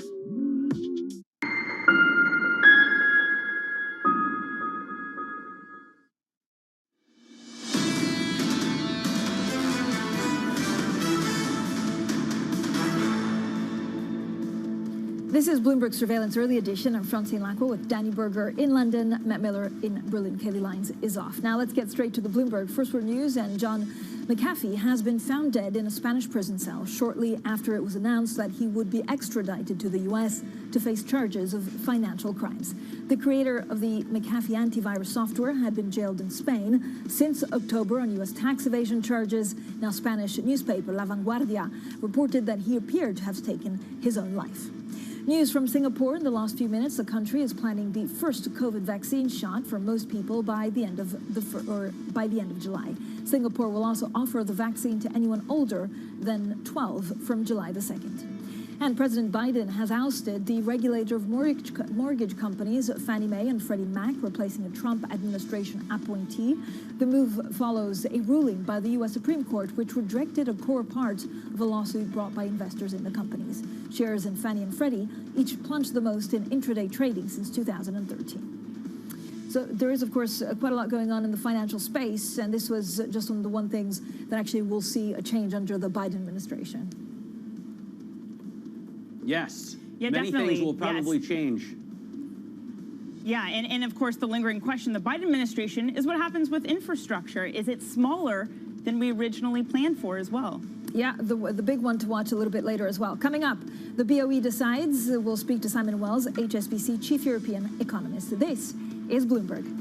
This is Bloomberg Surveillance Early Edition. I'm Francine Lacqua with Danny Berger in London, Matt Miller in Berlin. Kaylee Lyons is off. Now let's get straight to the Bloomberg First World News. And John McAfee has been found dead in a Spanish prison cell shortly after it was announced that he would be extradited to the U.S. to face charges of financial crimes. The creator of the McAfee antivirus software had been jailed in Spain since October on U.S. tax evasion charges. Now, Spanish newspaper La Vanguardia reported that he appeared to have taken his own life. News from Singapore. In the last few minutes, the country is planning the first COVID vaccine shot for most people by the end of July. Singapore will also offer the vaccine to anyone older than 12 from July the 2nd. And President Biden has ousted the regulator of mortgage companies, Fannie Mae and Freddie Mac, replacing a Trump administration appointee. The move follows a ruling by the U.S. Supreme Court, which rejected a core part of a lawsuit brought by investors in the companies. Shares in Fannie and Freddie each plunged the most in intraday trading since 2013. So there is, of course, quite a lot going on in the financial space, and this was just one of the one things that actually will see a change under the Biden administration. Yes. Yeah, Many definitely. things will probably change. Yeah, and of course, the lingering question, the Biden administration, is what happens with infrastructure. Is it smaller than we originally planned for as well? Yeah, the big one to watch a little bit later as well. Coming up, the BOE decides. We'll speak to Simon Wells, HSBC Chief European Economist. This is Bloomberg.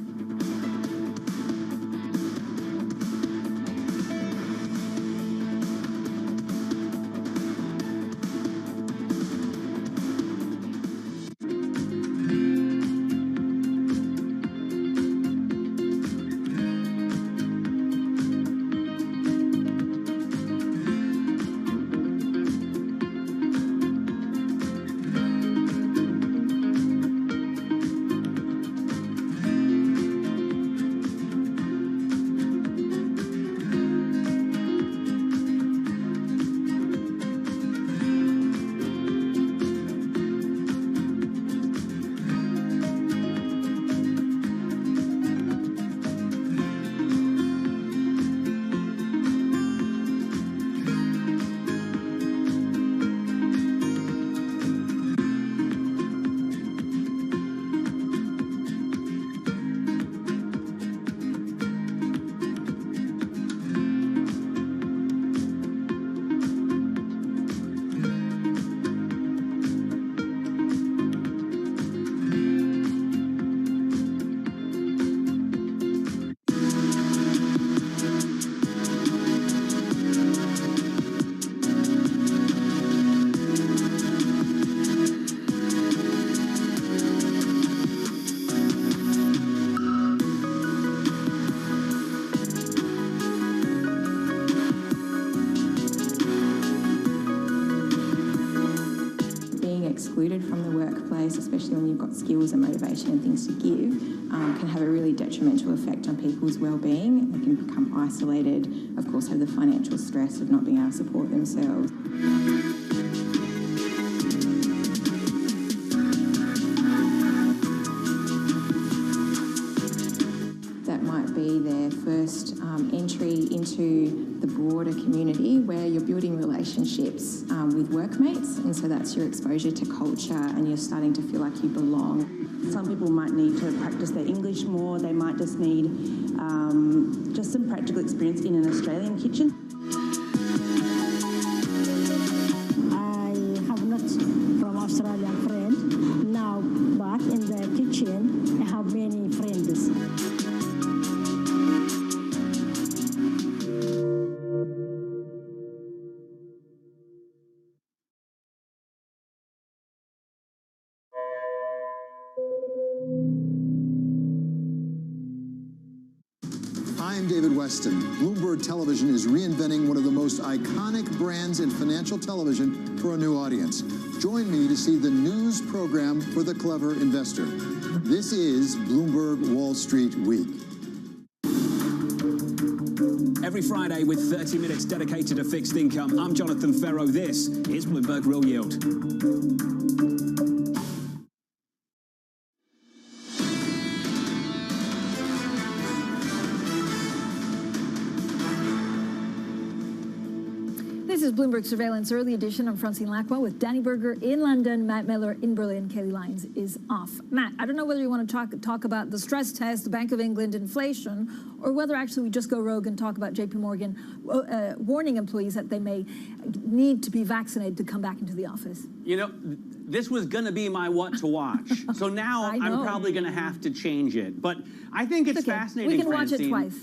excluded from the workplace, especially when you've got skills and motivation and things to give, can have a really detrimental effect on people's well-being. They can become isolated, of course have the financial stress of not being able to support themselves. That might be their first entry into the broader community where you're building relationships with workmates, and so that's your exposure to culture and you're starting to feel like you belong. Some people might need to practice their English more, they might just need just some practical experience in an Australian kitchen. I have not from Australian friend now, but in the I'm David Weston. Bloomberg Television is reinventing one of the most iconic brands in financial television for a new audience. Join me to see the news program for the clever investor. This is Bloomberg Wall Street Week. Every Friday with 30 minutes dedicated to fixed income, I'm Jonathan Ferro. This is Bloomberg Real Yield. This is Bloomberg Surveillance Early Edition. I'm Francine Lacqua with Danny Berger in London, Matt Miller in Berlin. Kelly Lyons is off. Matt, I don't know whether you want to talk about the stress test, the Bank of England, inflation, or whether actually we just go rogue and talk about JP Morgan warning employees that they may need to be vaccinated to come back into the office. You know, this was going to be my what to watch. So now I'm probably going to have to change it. But I think it's fascinating, We can watch Francine. it twice.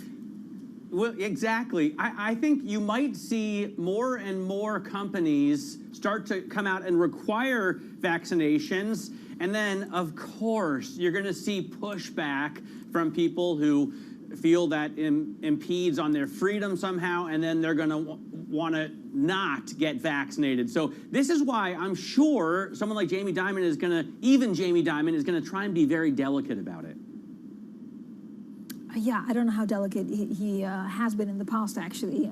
Well, exactly. I think you might see more and more companies start to come out and require vaccinations. And then, of course, you're going to see pushback from people who feel that impedes on their freedom somehow, and then they're going to want to not get vaccinated. So this is why I'm sure someone like Jamie Dimon is going to, even Jamie Dimon is going to try and be very delicate about it. Yeah, I don't know how delicate he has been in the past, actually,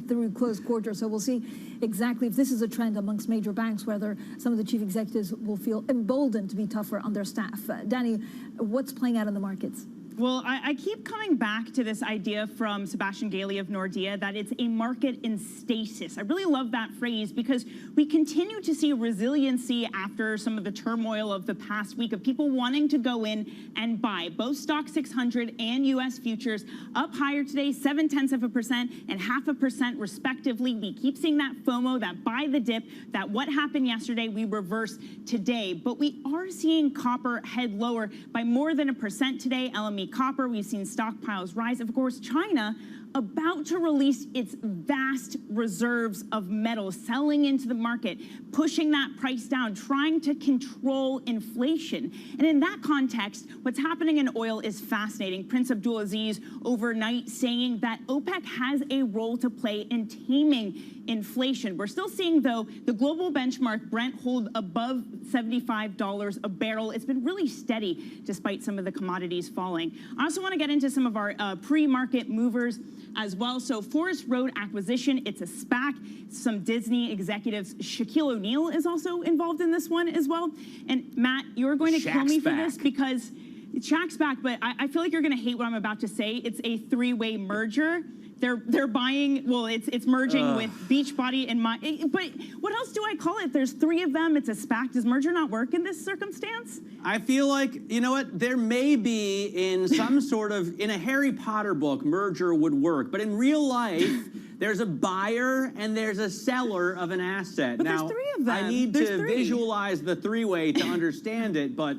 through close quarters. So we'll see exactly if this is a trend amongst major banks, whether some of the chief executives will feel emboldened to be tougher on their staff. Danny, what's playing out in the markets? Well, I keep coming back to this idea from Sebastian Gailey of Nordea that it's a market in stasis. I really love that phrase because we continue to see resiliency after some of the turmoil of the past week of people wanting to go in and buy. Both Stock 600 and U.S. futures up higher today, 0.7% and 0.5% respectively. We keep seeing that FOMO, that buy the dip, that what happened yesterday we reverse today. But we are seeing copper head lower by more than 1% today. LME copper, we've seen stockpiles rise. Of course, China about to release its vast reserves of metal, selling into the market, pushing that price down, trying to control inflation. And in that context, what's happening in oil is fascinating. Prince Abdulaziz overnight saying that OPEC has a role to play in taming inflation. We're still seeing, though, the global benchmark Brent hold above $75 a barrel. It's been really steady despite some of the commodities falling. I also want to get into some of our pre-market movers as well. So Forest Road acquisition, it's a SPAC. Some Disney executives, Shaquille O'Neal is also involved in this one as well. And Matt, you're going to kill me for this because Shaq's back, but I feel like you're going to hate what I'm about to say. It's a three-way merger. They're buying, well, it's merging with Beachbody and but what else do I call it? There's three of them. It's a SPAC. Does merger not work in this circumstance? I feel like, you know what, there may be in some sort of, in a Harry Potter book, merger would work. But in real life, there's a buyer and there's a seller of an asset. But now, there's three of them. I need to visualize the three-way to understand it, but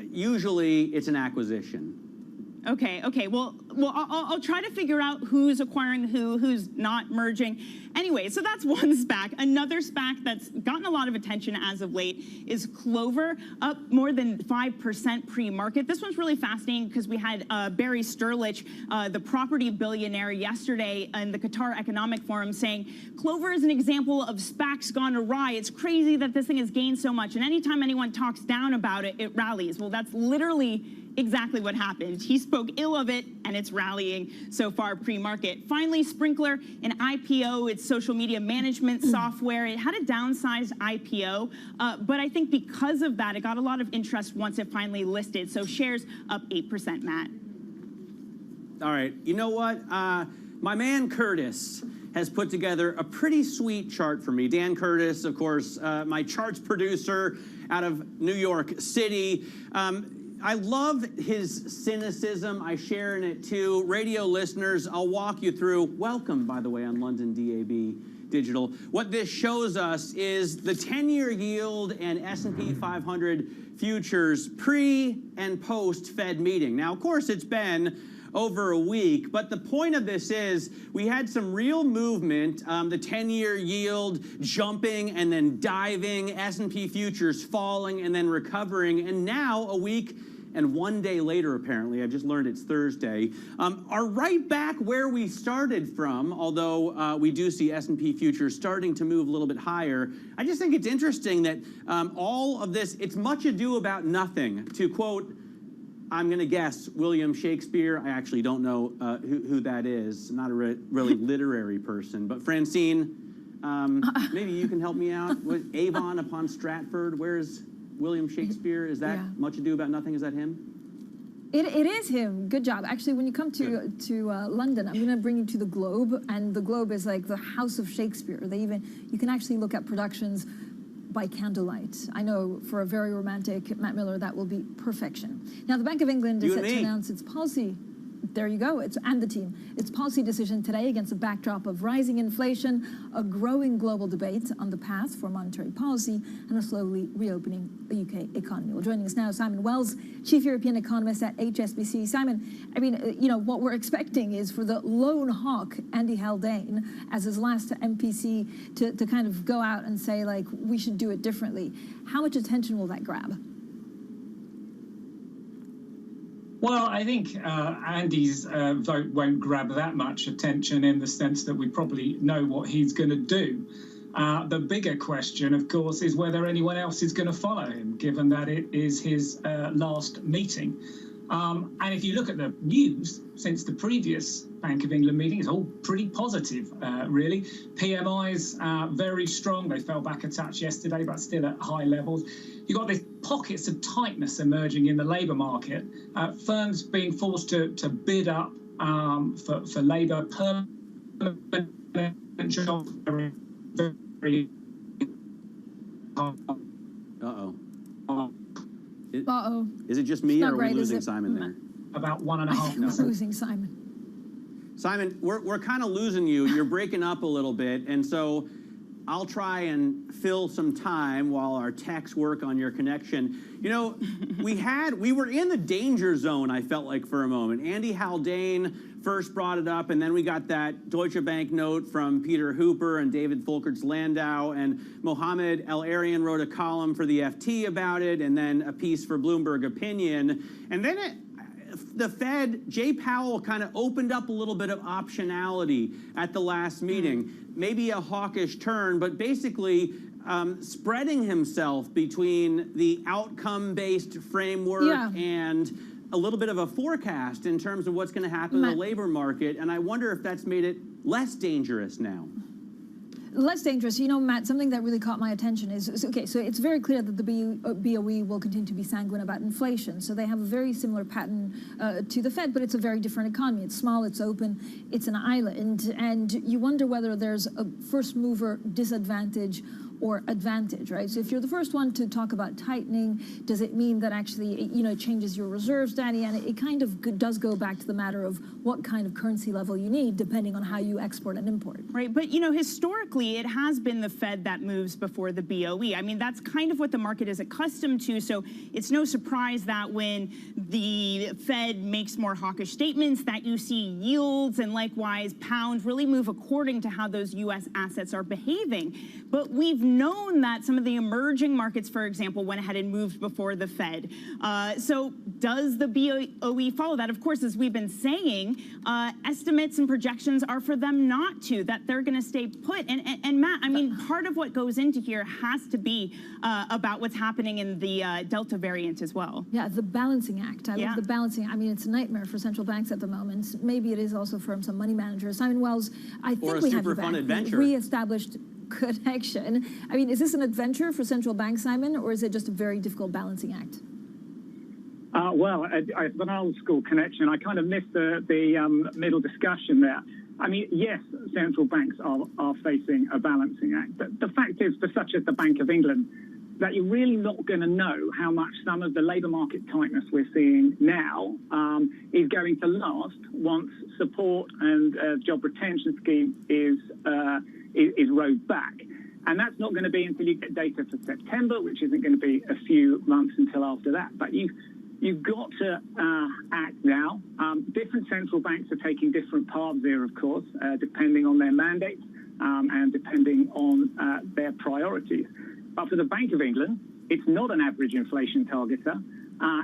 usually it's an acquisition. Okay. Well, I'll try to figure out who's acquiring who's not merging. Anyway, so that's one SPAC. Another SPAC that's gotten a lot of attention as of late is Clover, up more than 5% pre-market. This one's really fascinating because we had Barry Sturlich, the property billionaire, yesterday in the Qatar Economic Forum saying, Clover is an example of SPACs gone awry. It's crazy that this thing has gained so much. And anytime anyone talks down about it, it rallies. Well, that's literally exactly what happened. He spoke ill of it, and it's rallying so far pre-market. Finally, Sprinkler, an IPO, it's social media management software. It had a downsized IPO, but I think because of that, it got a lot of interest once it finally listed. So shares up 8%, Matt. All right, you know what? My man Curtis has put together a pretty sweet chart for me. Dan Curtis, of course, my charts producer out of New York City. I love his cynicism. I share in it too. Radio listeners, I'll walk you through. Welcome, by the way, on London DAB Digital. What this shows us is the 10-year yield and S&P 500 futures pre and post Fed meeting. Now, of course, it's been over a week, but the point of this is we had some real movement, the 10-year yield jumping and then diving, S&P futures falling and then recovering, and now a week and 1 day later, apparently, I just learned it's Thursday, are right back where we started from, although we do see S&P futures starting to move a little bit higher. I just think it's interesting that all of this, it's much ado about nothing. To quote, I'm going to guess, William Shakespeare. I actually don't know who that is. Not a really literary person. But Francine, maybe you can help me out. Avon upon Stratford, where's William Shakespeare? Is that Much Ado About Nothing? Is that him? It is him. Good job. Actually, when you come to London, I'm going to bring you to the Globe, and the Globe is like the house of Shakespeare. You can actually look at productions by candlelight. I know for a very romantic Matt Miller, that will be perfection. Now, the Bank of England is set to announce its policy. There you go. And the team. Its policy decision today against a backdrop of rising inflation, a growing global debate on the path for monetary policy, and a slowly reopening UK economy. Well, joining us now, Simon Wells, Chief European Economist at HSBC. Simon, I mean, what we're expecting is for the lone hawk, Andy Haldane, as his last MPC, to kind of go out and say, like, we should do it differently. How much attention will that grab? Well, I think Andy's vote won't grab that much attention in the sense that we probably know what he's going to do. The bigger question, of course, is whether anyone else is going to follow him, given that it is his last meeting. And if you look at the news since the previous Bank of England meeting, it's all pretty positive, really. PMIs very strong. They fell back a touch yesterday, but still at high levels. You've got these pockets of tightness emerging in the labour market. Firms being forced to bid up for labour, permanent jobs. Is it just me, or are we losing Simon there? About 1.5%. Losing Simon. Simon, we're kind of losing you. You're breaking up a little bit, and so I'll try and fill some time while our techs work on your connection. You know, we were in the danger zone, I felt like, for a moment. Andy Haldane first brought it up, and then we got that Deutsche Bank note from Peter Hooper and David Folkerts-Landau, and Mohammed El-Arian wrote a column for the FT about it, and then a piece for Bloomberg Opinion. And then the Fed, Jay Powell, kind of opened up a little bit of optionality at the last meeting. Maybe a hawkish turn, but basically spreading himself between the outcome-based framework and a little bit of a forecast in terms of what's going to happen in the labor market. And I wonder if that's made it less dangerous now. Less dangerous. You know, Matt, something that really caught my attention is, okay, so it's very clear that the BOE will continue to be sanguine about inflation. So they have a very similar pattern to the Fed, but it's a very different economy. It's small, it's open, it's an island. And you wonder whether there's a first mover disadvantage or advantage, right? So if you're the first one to talk about tightening, does it mean that actually, it changes your reserves, Danny? And it kind of does go back to the matter of what kind of currency level you need, depending on how you export and import. Right, but historically, it has been the Fed that moves before the BOE. I mean, that's kind of what the market is accustomed to, so it's no surprise that when the Fed makes more hawkish statements, that you see yields and likewise pound really move according to how those U.S. assets are behaving. But we've known that some of the emerging markets, for example, went ahead and moved before the Fed. So does the BOE follow that? Of course, as we've been saying, estimates and projections are for them not to, that they're going to stay put. And Matt, I mean, part of what goes into here has to be about what's happening in the Delta variant as well. Yeah, the balancing act. I love the balancing. I mean, it's a nightmare for central banks at the moment. Maybe it is also for some money managers. Simon Wells, I think we have you back. Adventure. Reestablished connection. I mean, is this an adventure for central banks, Simon, or is it just a very difficult balancing act? Well, I've got an old school connection. I kind of missed the middle discussion there. I mean, yes, central banks are facing a balancing act. But the fact is, for such as the Bank of England, that you're really not going to know how much some of the labour market tightness we're seeing now is going to last once support and job retention scheme is rolled back. And that's not going to be until you get data for September, which isn't going to be a few months until after that. But you've got to act now. Different central banks are taking different paths there, of course, depending on their mandates and depending on their priorities. But for the Bank of England, it's not an average inflation targeter.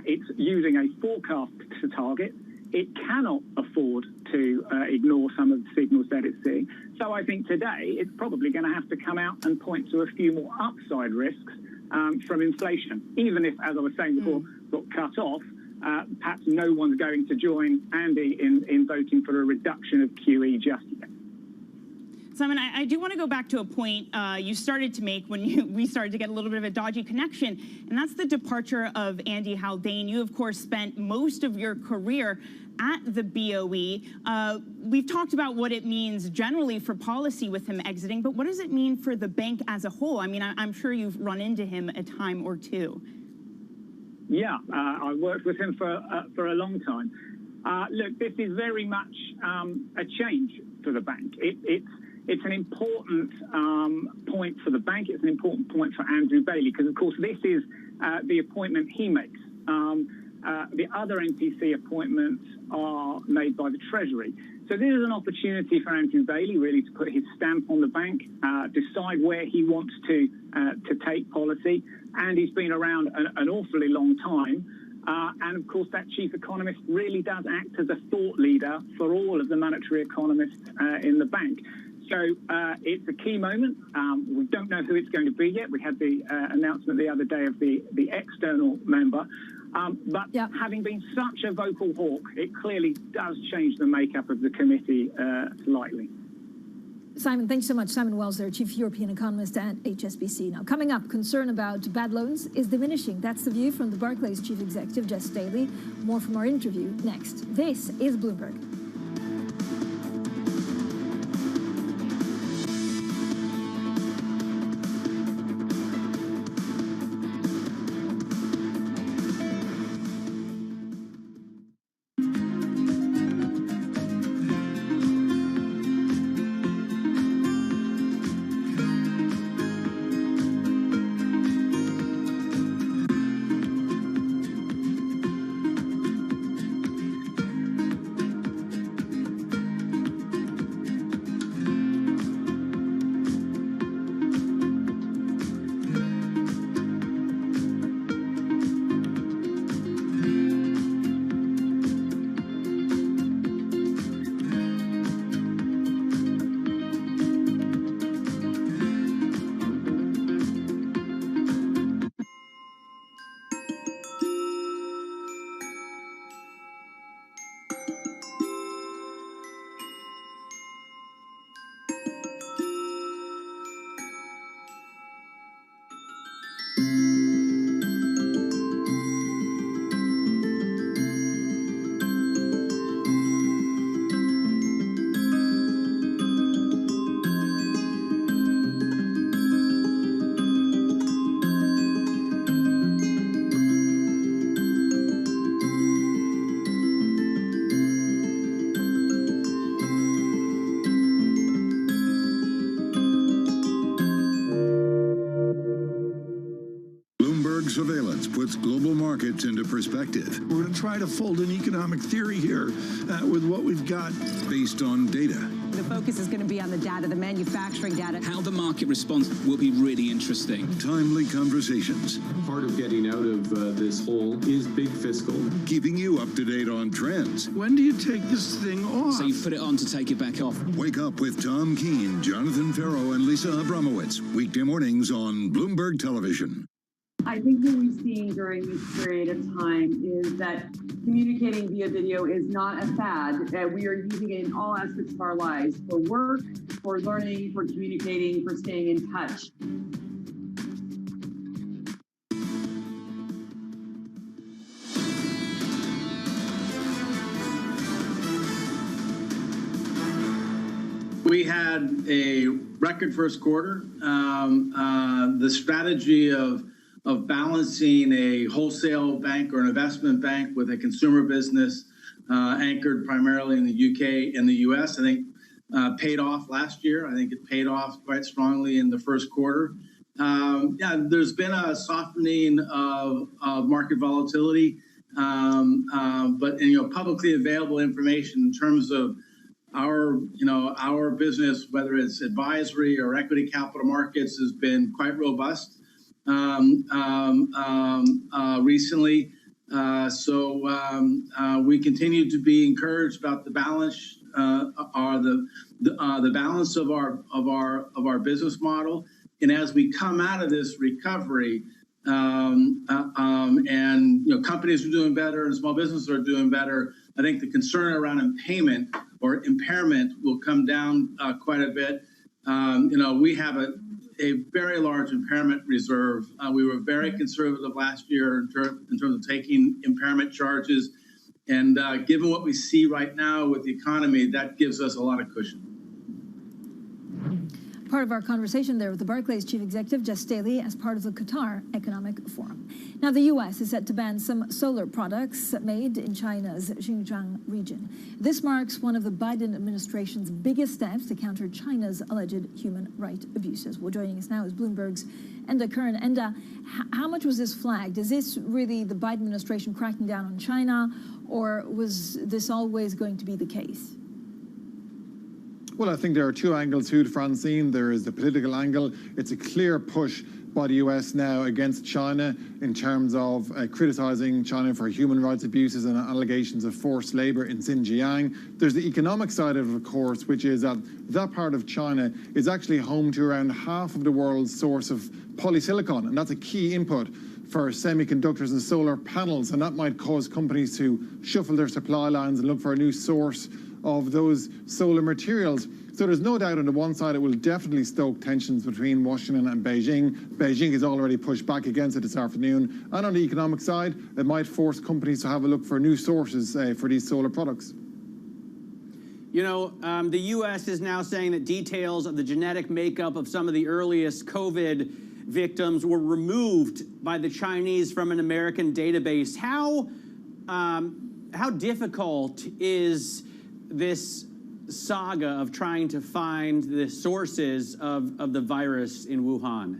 It's using a forecast to target. It cannot afford to ignore some of the signals that it's seeing. So I think today it's probably going to have to come out and point to a few more upside risks from inflation, even if, as I was saying before, got cut off. Perhaps no one's going to join Andy in voting for a reduction of QE just yet. Simon, I do want to go back to a point you started to make when we started to get a little bit of a dodgy connection, and that's the departure of Andy Haldane. You, of course, spent most of your career at the BOE. We've talked about what it means generally for policy with him exiting, but what does it mean for the bank as a whole? I mean, I'm sure you've run into him a time or two. Yeah, I worked with him for a long time. Look, this is very much a change for the bank. It's an important point for the bank. It's an important point for Andrew Bailey because, of course, this is the appointment he makes. The other NPC appointments are made by the Treasury. So this is an opportunity for Andrew Bailey really to put his stamp on the bank, decide where he wants to take policy. And he's been around an awfully long time. And, of course, that chief economist really does act as a thought leader for all of the monetary economists in the bank. So it's a key moment. We don't know who it's going to be yet. We had the announcement the other day of the external member. But having been such a vocal hawk, it clearly does change the makeup of the committee slightly. Simon, thanks so much. Simon Wells there, Chief European Economist at HSBC. Now, coming up, concern about bad loans is diminishing. That's the view from the Barclays Chief Executive, Jess Staley. More from our interview next. This is Bloomberg. Surveillance puts global markets into perspective. We're going to try to fold an economic theory here with what we've got. Based on data. The focus is going to be on the data, the manufacturing data. How the market responds will be really interesting. Timely conversations. Part of getting out of this hole is big fiscal. Keeping you up to date on trends. When do you take this thing off? So you put it on to take it back off. Wake up with Tom Keene, Jonathan Ferro, and Lisa Abramowitz. Weekday mornings on Bloomberg Television. I think what we've seen during this period of time is that communicating via video is not a fad. We are using it in all aspects of our lives, for work, for learning, for communicating, for staying in touch. We had a record first quarter. The strategy of balancing a wholesale bank or an investment bank with a consumer business anchored primarily in the UK and the US, I think paid off last year. I think it paid off quite strongly in the first quarter. There's been a softening of market volatility, but publicly available information in terms of our business, whether it's advisory or equity capital markets, has been quite robust. Recently, We continue to be encouraged about the balance, the balance of our business model. And as we come out of this recovery, and companies are doing better and small businesses are doing better, I think the concern around impairment will come down quite a bit. We have a very large impairment reserve. We were very conservative last year in terms of taking impairment charges. And given what we see right now with the economy, that gives us a lot of cushion. Part of our conversation there with the Barclays Chief Executive, Jess Staley, as part of the Qatar Economic Forum. Now, the U.S. is set to ban some solar products made in China's Xinjiang region. This marks one of the Biden administration's biggest steps to counter China's alleged human rights abuses. Well, joining us now is Bloomberg's Enda Curran. Enda, how much was this flagged? Is this really the Biden administration cracking down on China, or was this always going to be the case? Well, I think there are two angles to it, Francine. There is the political angle. It's a clear push by the US now against China in terms of criticizing China for human rights abuses and allegations of forced labor in Xinjiang. There's the economic side of it, of course, which is that that part of China is actually home to around half of the world's source of polysilicon, and that's a key input for semiconductors and solar panels, and that might cause companies to shuffle their supply lines and look for a new source of those solar materials. So there's no doubt on the one side it will definitely stoke tensions between Washington and Beijing. Beijing has already pushed back against it this afternoon. And on the economic side, it might force companies to have a look for new sources for these solar products. The U.S. is now saying that details of the genetic makeup of some of the earliest COVID victims were removed by the Chinese from an American database. How difficult is this saga of trying to find the sources of the virus in Wuhan?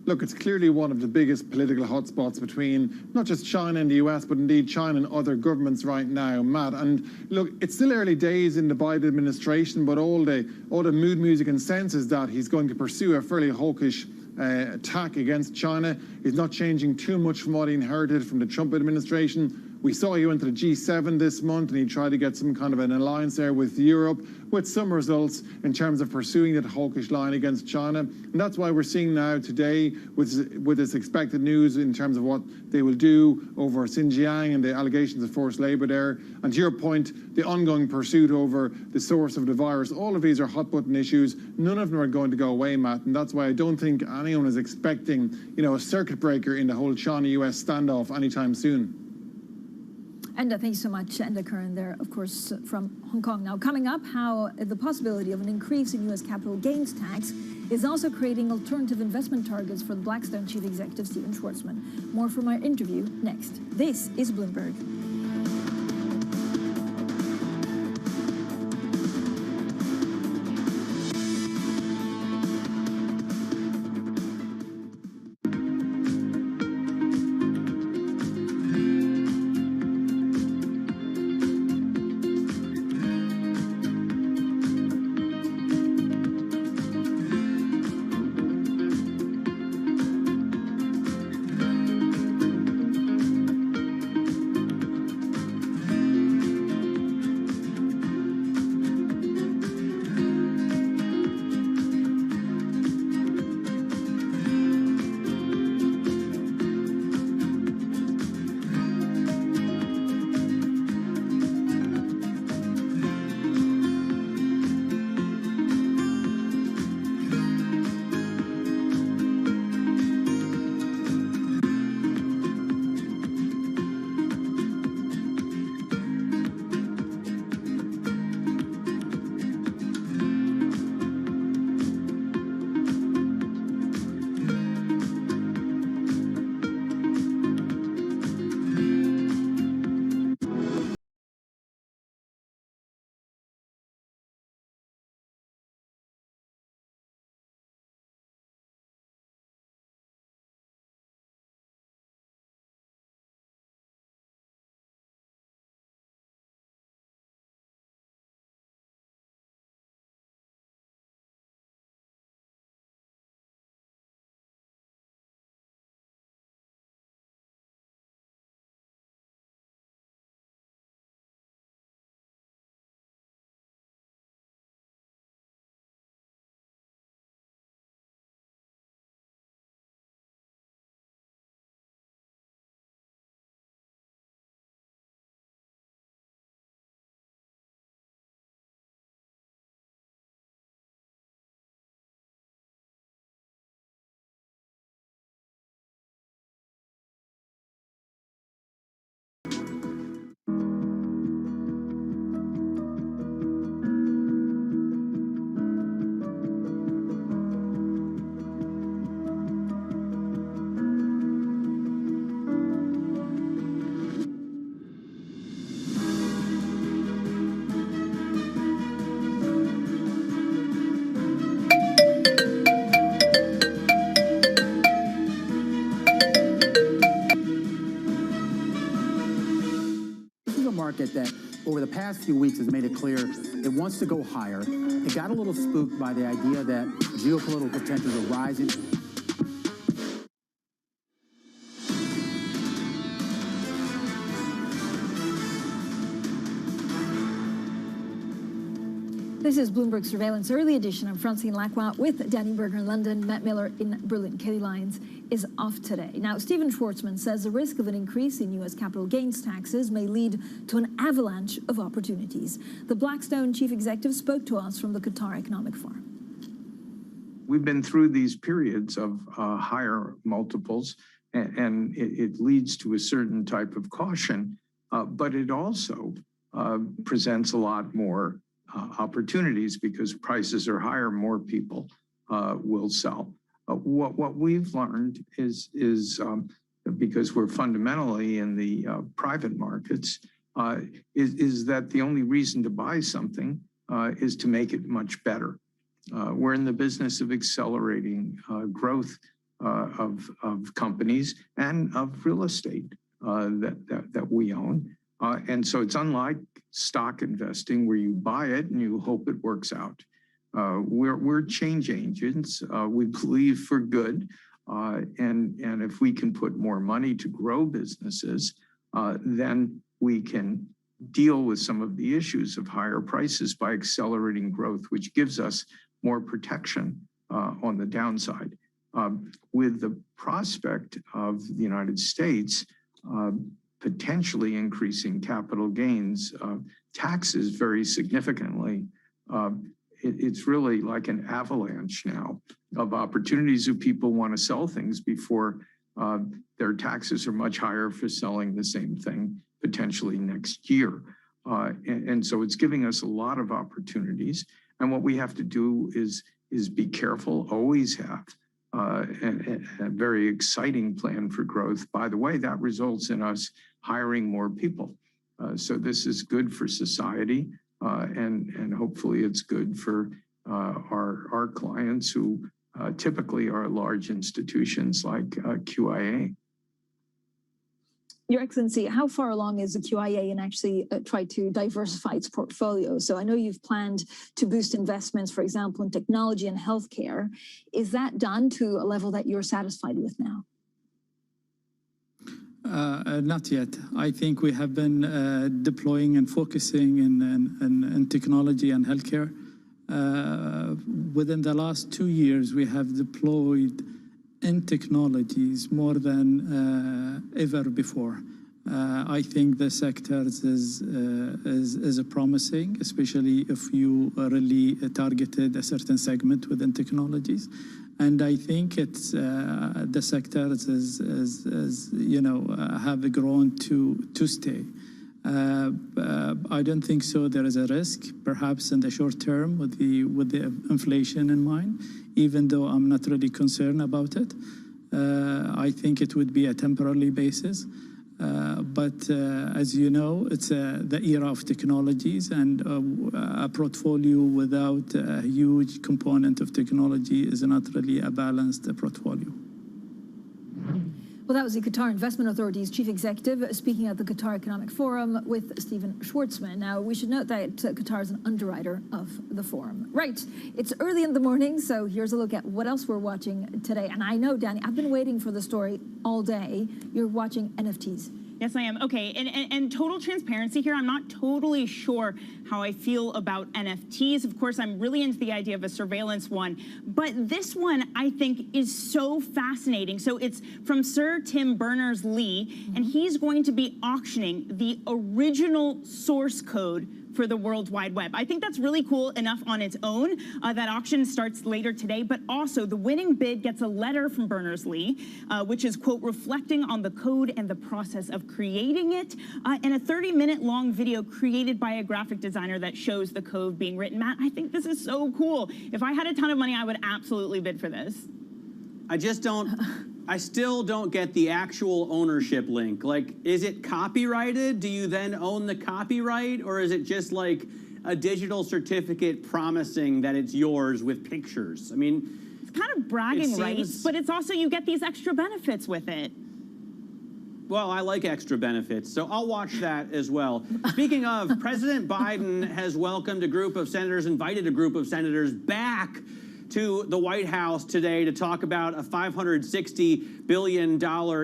Look, it's clearly one of the biggest political hotspots between not just China and the US, but indeed China and other governments right now, Matt. And look, it's still early days in the Biden administration, but all the mood music and sense is that he's going to pursue a fairly hawkish attack against China. He's not changing too much from what he inherited from the Trump administration. We saw he went to the G7 this month and he tried to get some kind of an alliance there with Europe, with some results in terms of pursuing that hawkish line against China. And that's why we're seeing now today with this expected news in terms of what they will do over Xinjiang and the allegations of forced labor there. And to your point, the ongoing pursuit over the source of the virus, all of these are hot button issues. None of them are going to go away, Matt. And that's why I don't think anyone is expecting, a circuit breaker in the whole China-US standoff anytime soon. Enda, thank you so much. Enda Curran there, of course, from Hong Kong. Now, coming up, how the possibility of an increase in U.S. capital gains tax is also creating alternative investment targets for the Blackstone Chief Executive, Stephen Schwarzman. More from our interview next. This is Bloomberg. is a market that over the past few weeks has made it clear it wants to go higher. It got a little spooked by the idea that geopolitical tensions are rising. This is Bloomberg Surveillance Early Edition. I'm Francine Lacroix with Danny Berger in London, Matt Miller in Berlin. Kelly Lyons is off today. Now, Stephen Schwartzman says the risk of an increase in U.S. capital gains taxes may lead to an avalanche of opportunities. The Blackstone chief executive spoke to us from the Qatar Economic Forum. We've been through these periods of higher multiples, and it leads to a certain type of caution, but it also presents a lot more opportunities because prices are higher, more people will sell. What we've learned is because we're fundamentally in the private markets, is that the only reason to buy something is to make it much better. We're in the business of accelerating growth of companies and of real estate that we own. And so it's unlike stock investing where you buy it and you hope it works out. We're change agents. We believe for good. And if we can put more money to grow businesses, then we can deal with some of the issues of higher prices by accelerating growth, which gives us more protection on the downside. With the prospect of the United States potentially increasing capital gains taxes very significantly, it's really like an avalanche now of opportunities of people want to sell things before their taxes are much higher for selling the same thing potentially next year. And so it's giving us a lot of opportunities. And what we have to do is be careful, always have a very exciting plan for growth. By the way, that results in us hiring more people. So this is good for society, and hopefully it's good for our clients who typically are large institutions like QIA. Your Excellency, how far along is the QIA in actually try to diversify its portfolio? So I know you've planned to boost investments, for example, in technology and healthcare. Is that done to a level that you're satisfied with now? Not yet. I think we have been deploying and focusing in technology and healthcare. Within the last 2 years, we have deployed in technologies more than ever before. I think the sectors is promising, especially if you really targeted a certain segment within technologies. And I think it's the sectors is you know have grown to stay. I don't think so. There is a risk, perhaps in the short term, with the inflation in mind. Even though I'm not really concerned about it, I think it would be a temporary basis. But as you know, it's the era of technologies, and a portfolio without a huge component of technology is not really a balanced portfolio. Well, that was the Qatar Investment Authority's chief executive speaking at the Qatar Economic Forum with Stephen Schwartzman. Now, we should note that Qatar is an underwriter of the forum. Right, it's early in the morning, so here's a look at what else we're watching today. And I know, Danny, I've been waiting for the story all day. You're watching NFTs. Yes, I am. Okay, and total transparency here, I'm not totally sure how I feel about NFTs. Of course, I'm really into the idea of a surveillance one, but this one I think is so fascinating. So it's from Sir Tim Berners-Lee, and he's going to be auctioning the original source code for the World Wide Web. I think that's really cool enough on its own. That auction starts later today, but also the winning bid gets a letter from Berners-Lee, which is, quote, reflecting on the code and the process of creating it, and a 30-minute long video created by a graphic designer that shows the code being written. Matt, I think this is so cool. If I had a ton of money, I would absolutely bid for this. I still don't get the actual ownership link. Like, is it copyrighted? Do you then own the copyright? Or is it just like a digital certificate promising that it's yours with pictures? I mean, it's kind of bragging rights, but it's also you get these extra benefits with it. Well, I like extra benefits, so I'll watch that as well. Speaking of, President Biden has welcomed a group of senators, invited a group of senators back to the White House today to talk about a $560 billion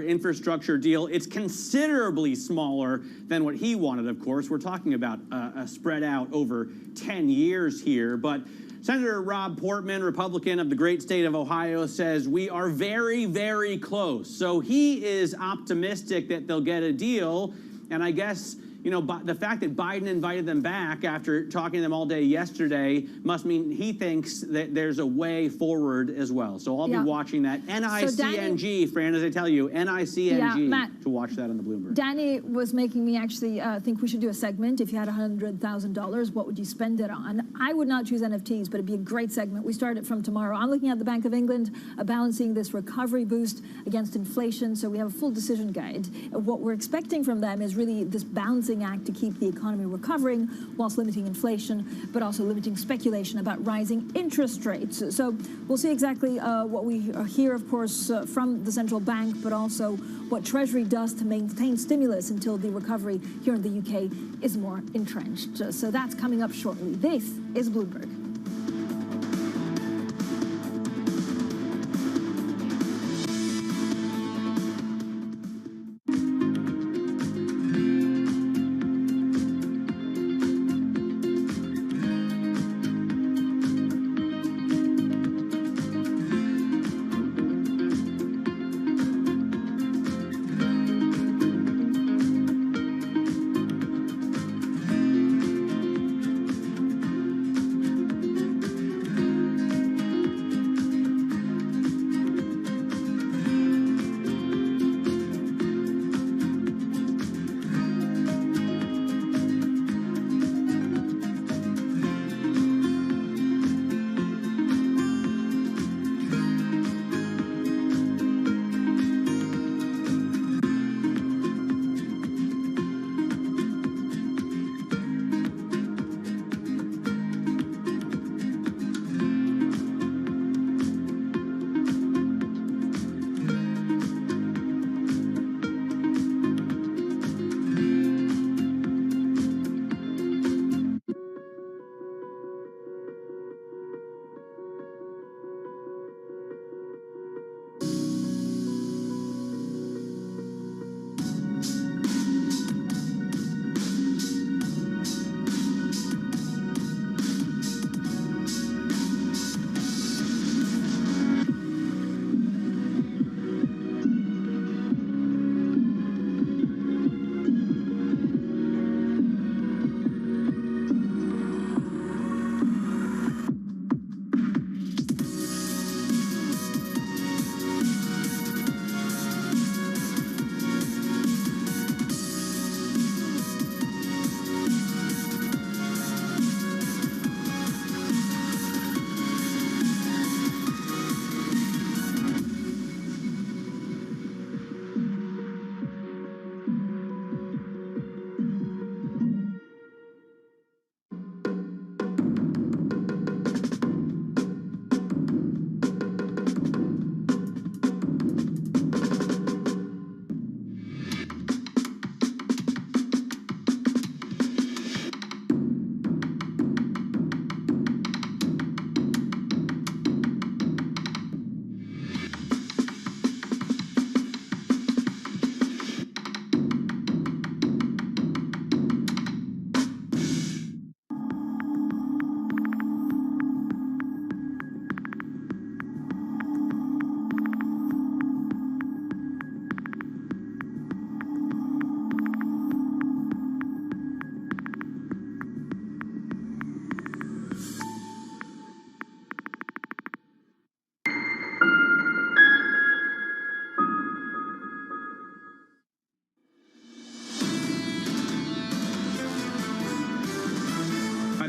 infrastructure deal. It's considerably smaller than what he wanted, of course. We're talking about a spread out over 10 years here, but Senator Rob Portman, Republican of the great state of Ohio, says we are very, very close. So he is optimistic that they'll get a deal. And I guess, you know, the fact that Biden invited them back after talking to them all day yesterday must mean he thinks that there's a way forward as well. So I'll be watching that. NICNG, Fran, as I tell you, NICNG, to watch that on the Bloomberg. Danny was making me actually think we should do a segment. If you had $100,000, what would you spend it on? I would not choose NFTs, but it'd be a great segment. We start it from tomorrow. I'm looking at the Bank of England balancing this recovery boost against inflation. So we have a full decision guide. What we're expecting from them is really this balancing act to keep the economy recovering whilst limiting inflation, but also limiting speculation about rising interest rates. So we'll see exactly what we hear, of course, from the central bank, but also what Treasury does to maintain stimulus until the recovery here in the UK is more entrenched. So that's coming up shortly. This is Bloomberg.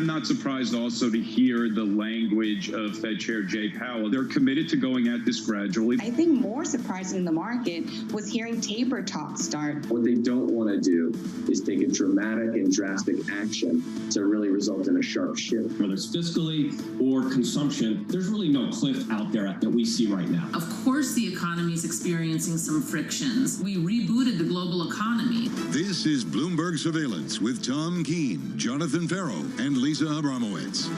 I'm not surprised also to hear the language of Fed Chair Jay Powell. They're committed to going at this gradually. I think more surprising in the market was hearing taper talk start. What they don't want to do is take a dramatic and drastic action to really result in a sharp shift. Whether it's fiscally or consumption, there's really no cliff out there that we see right now. Of course, the economy is experiencing some frictions. We rebooted the global economy. This is Bloomberg Surveillance with Tom Keene, Jonathan Ferro, and Lisa Abramowitz.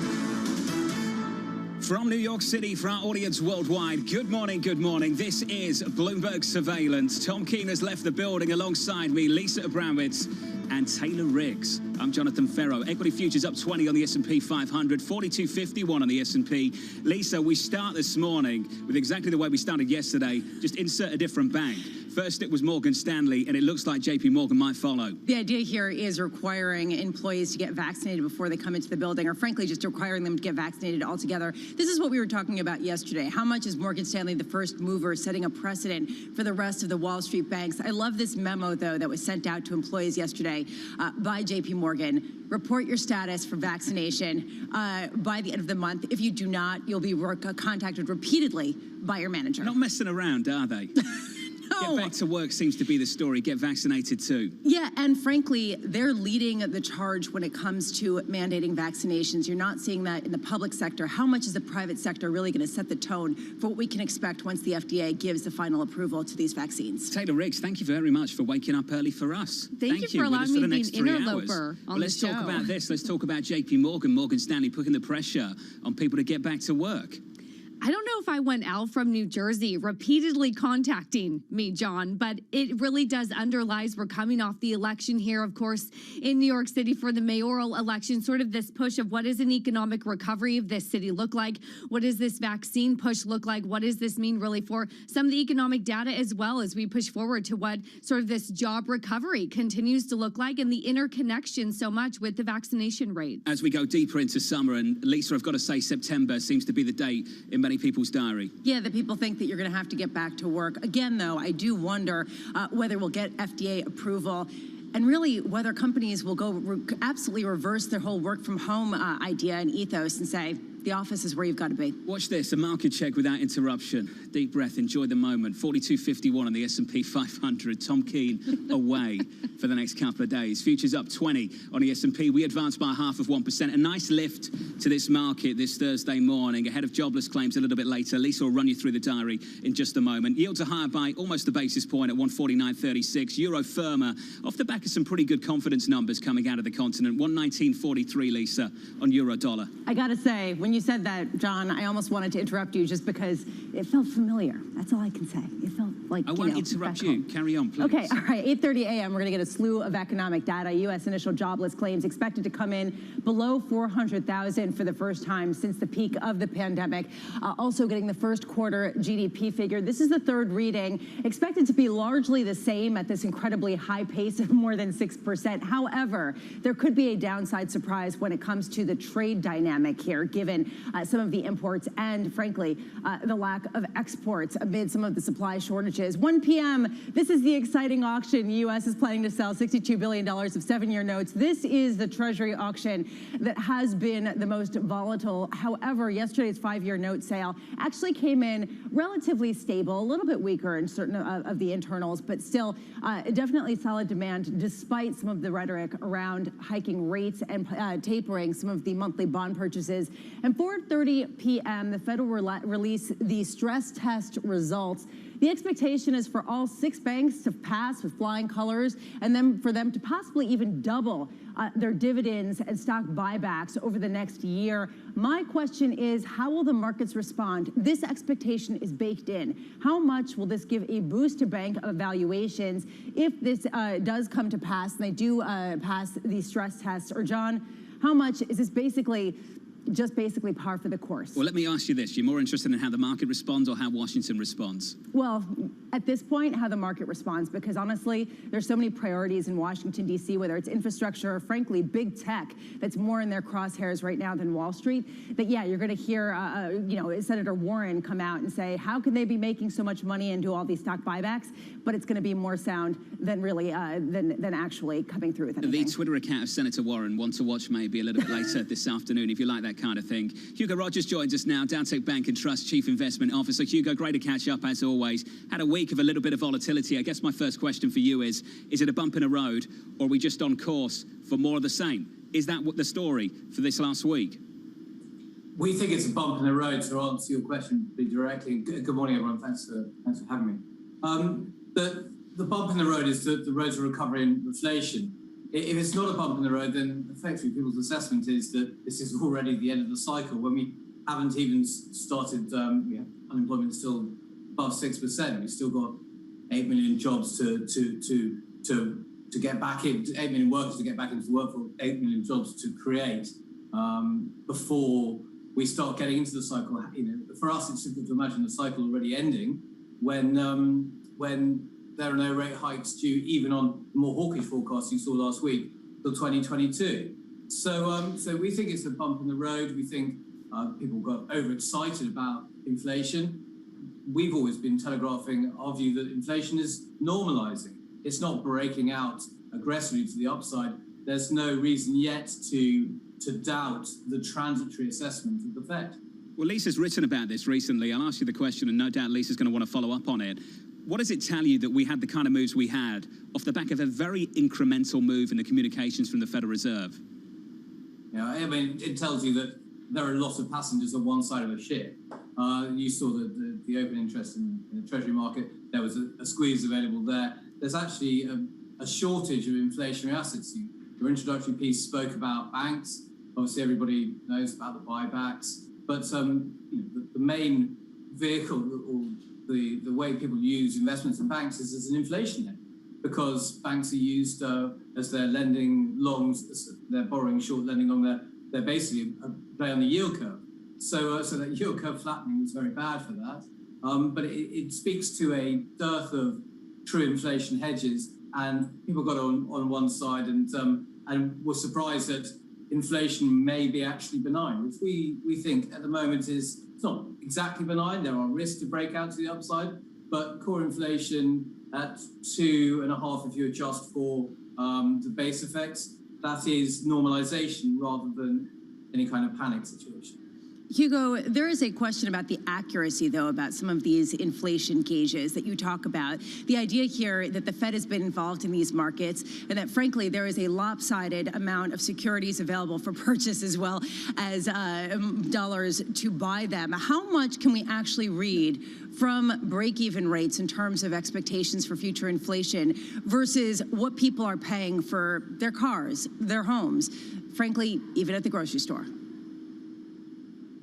From New York City, for our audience worldwide, good morning, good morning. This is Bloomberg Surveillance. Tom Keene has left the building alongside me, Lisa Abramowitz and Taylor Riggs. I'm Jonathan Ferro. Equity futures up 20 on the S&P 500, 42.51 on the S&P. Lisa, we start this morning with exactly the way we started yesterday. Just insert a different bank. First, it was Morgan Stanley, and it looks like JP Morgan might follow. The idea here is requiring employees to get vaccinated before they come into the building, or frankly, just requiring them to get vaccinated altogether. This is what we were talking about yesterday. How much is Morgan Stanley the first mover, setting a precedent for the rest of the Wall Street banks? I love this memo, though, that was sent out to employees yesterday by JP Morgan. Report your status for vaccination by the end of the month. If you do not, you'll be contacted repeatedly by your manager. They're not messing around, are they? No. Get back to work seems to be the story. Get vaccinated too. Yeah, and frankly, they're leading the charge when it comes to mandating vaccinations. You're not seeing that in the public sector. How much is the private sector really going to set the tone for what we can expect once the FDA gives the final approval to these vaccines? Taylor Riggs, thank you very much for waking up early for us. Thank you for allowing me to be an interloper on the Let's show. talk about this. Let's talk about JP Morgan, Morgan Stanley putting the pressure on people to get back to work. I don't know if I went Al from New Jersey repeatedly contacting me, John, but it really does underlies we're coming off the election here, of course, in New York City for the mayoral election, sort of this push of what does an economic recovery of this city look like? What does this vaccine push look like? What does this mean really for some of the economic data as well as we push forward to what sort of this job recovery continues to look like and the interconnection so much with the vaccination rate? As we go deeper into summer, and Lisa, I've got to say September seems to be the date in many people's diary. Yeah, that people think that you're going to have to get back to work. Again, though, I do wonder whether we'll get FDA approval and really whether companies will go absolutely reverse their whole work from home idea and ethos and say, the office is where you've got to be. Watch this, a market check without interruption. Deep breath, enjoy the moment. 42.51 on the S&P 500. Tom Keene away for the next couple of days. Futures up 20 on the S&P. We advanced by 0.5%. A nice lift to this market this Thursday morning ahead of jobless claims a little bit later. Lisa will run you through the diary in just a moment. Yields are higher by almost a basis point at 149.36. Euro firmer off the back of some pretty good confidence numbers coming out of the continent. 119.43, Lisa, on euro dollar. I got to say, when you said that, John, I almost wanted to interrupt you just because it felt familiar. That's all I can say. It felt like, I won't interrupt you. Carry on, please. Okay, all right. 8:30 a.m. We're going to get a slew of economic data. U.S. initial jobless claims expected to come in below 400,000 for the first time since the peak of the pandemic. Also getting the first quarter GDP figure. This is the third reading, expected to be largely the same at this incredibly high pace of more than 6%. However, there could be a downside surprise when it comes to the trade dynamic here, given some of the imports and, frankly, the lack of exports amid some of the supply shortages. 1 p.m., this is the exciting auction. The U.S. is planning to sell $62 billion of 7-year notes. This is the Treasury auction that has been the most volatile. However, yesterday's 5-year note sale actually came in relatively stable, a little bit weaker in certain of the internals, but still definitely solid demand despite some of the rhetoric around hiking rates and tapering some of the monthly bond purchases. And 4:30 p.m., the Fed will release the stress test results. The expectation is for all 6 banks to pass with flying colors and then for them to possibly even double their dividends and stock buybacks over the next year. My question is, how will the markets respond? This expectation is baked in. How much will this give a boost to bank valuations if this does come to pass and they do pass the stress test? Or, John, how much is this basically par for the course? Well, let me ask you this. You're more interested in how the market responds or how Washington responds? Well, at this point how the market responds, because honestly, there's so many priorities in Washington, D.C., whether it's infrastructure or frankly, big tech, that's more in their crosshairs right now than Wall Street, that yeah, you're going to hear Senator Warren come out and say, how can they be making so much money and do all these stock buybacks? But it's going to be more sound than really than actually coming through with anything. The Twitter account of Senator Warren, one to watch maybe a little bit later this afternoon if you like that kind of thing. Hugo Rogers joins us now, Dowtech Bank and Trust Chief Investment Officer. Hugo, great to catch up as always. Had a week of a little bit of volatility. I guess my first question for you is it a bump in the road, or are we just on course for more of the same? Is that what the story for this last week? We think it's a bump in the road, to answer your question directly. Good morning, everyone. Thanks for having me. The bump in the road is the road to recovery and inflation. If it's not a bump in the road, then effectively people's assessment is that this is already the end of the cycle. When we haven't even started, unemployment is still above 6%. We've still got 8 million jobs to get back in, 8 million workers to get back into the workforce, 8 million jobs to create before we start getting into the cycle. For us, it's difficult to imagine the cycle already ending when there are no rate hikes due, even on the more hawkish forecasts you saw last week, till 2022. So we think it's a bump in the road. We think people got overexcited about inflation. We've always been telegraphing our view that inflation is normalizing. It's not breaking out aggressively to the upside. There's no reason yet to doubt the transitory assessment of the Fed. Well, Lisa's written about this recently. I'll ask you the question, and no doubt Lisa's going to want to follow up on it. What does it tell you that we had the kind of moves we had off the back of a very incremental move in the communications from the Federal Reserve? Yeah, I mean, it tells you that there are a lot of passengers on one side of a ship. You saw the open interest in the Treasury market. There was a squeeze available there. There's actually a shortage of inflationary assets. Your introductory piece spoke about banks. Obviously, everybody knows about the buybacks. But the main vehicle or the way people use investments in banks is as an inflation hedge, because banks are used as they're lending longs, they're borrowing short, lending long. They're basically play on the yield curve. So that yield curve flattening was very bad for that. But it speaks to a dearth of true inflation hedges, and people got on one side and were surprised that inflation may be actually benign, which we think at the moment it's not exactly benign. There are risks to break out to the upside, but core inflation at 2.5%, if you adjust for the base effects, that is normalization rather than any kind of panic situation. Hugo, there is a question about the accuracy, though, about some of these inflation gauges that you talk about. The idea here that the Fed has been involved in these markets and that, frankly, there is a lopsided amount of securities available for purchase as well as dollars to buy them. How much can we actually read from break-even rates in terms of expectations for future inflation versus what people are paying for their cars, their homes, frankly, even at the grocery store?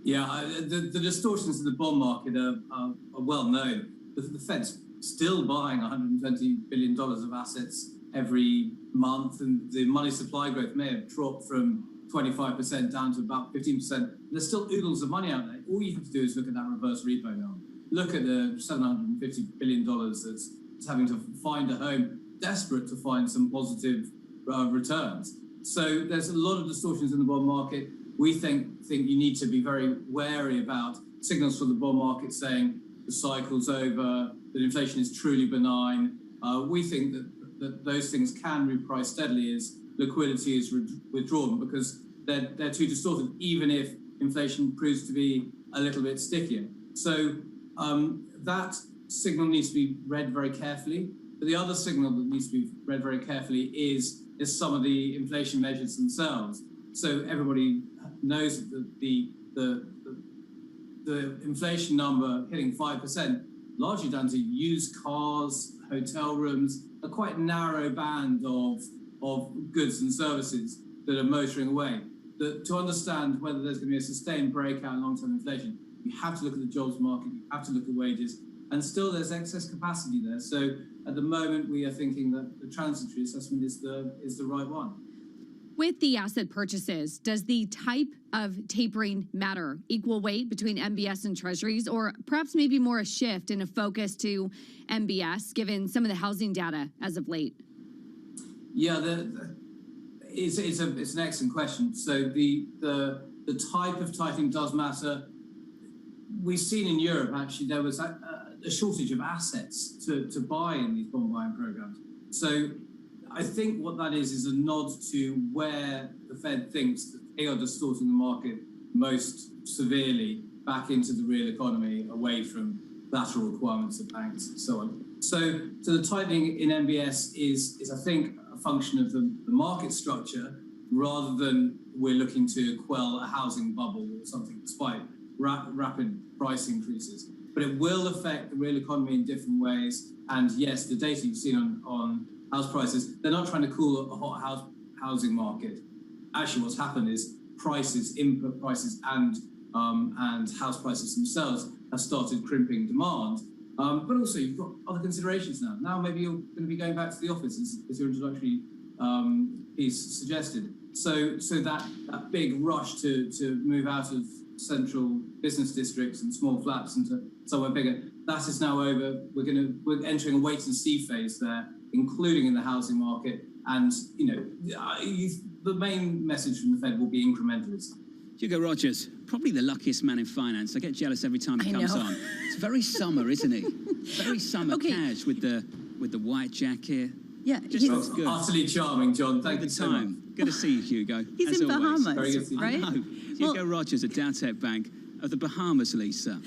Yeah, the distortions in the bond market are well known. The Fed's still buying $120 billion of assets every month, and the money supply growth may have dropped from 25% down to about 15%. There's still oodles of money out there. All you have to do is look at that reverse repo now. Look at the $750 billion that's having to find a home, desperate to find some positive returns. So there's a lot of distortions in the bond market. We think you need to be very wary about signals from the bond market saying the cycle's over, that inflation is truly benign. We think that those things can reprice steadily as liquidity is withdrawn, because they're too distorted, even if inflation proves to be a little bit stickier. So that signal needs to be read very carefully. But the other signal that needs to be read very carefully is some of the inflation measures themselves. So everybody knows that the inflation number hitting 5%, largely down to used cars, hotel rooms, a quite narrow band of goods and services that are motoring away. To understand whether there's going to be a sustained breakout in long-term inflation, you have to look at the jobs market, you have to look at wages, and still there's excess capacity there. So at the moment, we are thinking that the transitory assessment is the right one. With the asset purchases, does the type of tapering matter? Equal weight between MBS and treasuries, or perhaps maybe more a shift in a focus to MBS, given some of the housing data as of late? Yeah, it's an excellent question. So the type of tightening does matter. We've seen in Europe, actually, there was a shortage of assets to buy in these bond buying programs. So I think what that is a nod to where the Fed thinks that they are distorting the market most severely back into the real economy, away from collateral requirements of banks and so on. So the tightening in MBS is I think, a function of the market structure, rather than we're looking to quell a housing bubble or something, despite rapid price increases. But it will affect the real economy in different ways. And yes, the data you've seen on house prices, they're not trying to cool a hot housing market. Actually, what's happened is prices, input prices, and house prices themselves have started crimping demand. But also, you've got other considerations now. Now, maybe you're going to be going back to the office, as your introductory piece suggested. So that big rush to move out of central business districts and small flats into somewhere bigger, that is now over. We're entering a wait and see phase there, including in the housing market. And the main message from the Fed will be incrementalism. Hugo Rogers, probably the luckiest man in finance. I get jealous every time he comes on. It's very summer, isn't he? Very summer cash with the white jacket. Yeah, just looks good. Utterly charming, John. Thank you so much. Good to see you, Hugo. He's as in always. Bahamas, Very good to see you. right? I know. Hugo Rogers at Dowtech Bank of the Bahamas, Lisa.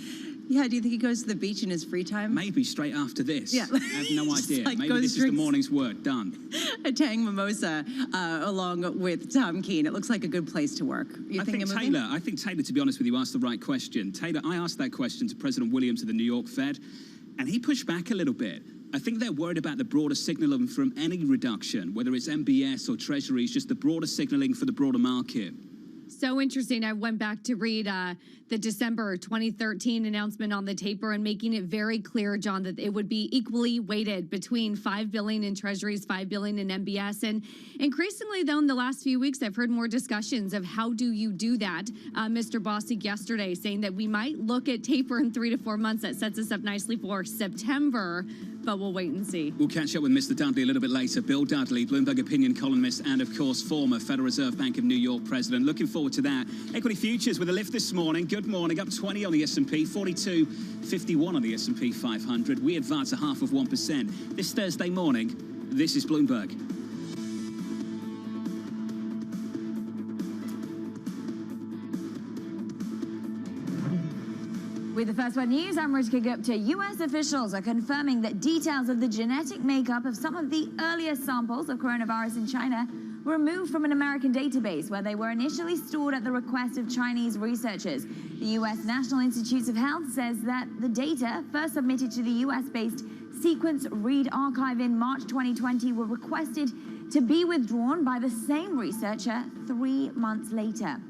Yeah, do you think he goes to the beach in his free time? Maybe straight after this. Yeah. I have no idea. Like Maybe this is the morning's work. Done. A Tang Mimosa along with Tom Keene. It looks like a good place to work. I think Taylor, to be honest with you, asked the right question. Taylor, I asked that question to President Williams of the New York Fed, and he pushed back a little bit. I think they're worried about the broader signaling from any reduction, whether it's MBS or Treasuries, just the broader signaling for the broader market. So interesting. I went back to read the December 2013 announcement on the taper and making it very clear, John, that it would be equally weighted between $5 billion in treasuries, $5 billion in MBS. And increasingly, though, in the last few weeks, I've heard more discussions of how do you do that. Mr. Bostic yesterday saying that we might look at taper in 3 to 4 months. That sets us up nicely for September, but we'll wait and see. We'll catch up with Mr. Dudley a little bit later. Bill Dudley, Bloomberg opinion columnist and, of course, former Federal Reserve Bank of New York president. Looking forward to that. Equity futures with a lift this morning. Good morning. Up 20 on the S&P, 42.51 on the S&P 500. We advance 0.5%. This Thursday morning, this is Bloomberg. With the First One News, I'm Rich Gupta. U.S. officials are confirming that details of the genetic makeup of some of the earliest samples of coronavirus in China were removed from an American database where they were initially stored at the request of Chinese researchers. The U.S. National Institutes of Health says that the data, first submitted to the U.S.-based Sequence Read Archive in March 2020, were requested to be withdrawn by the same researcher 3 months later.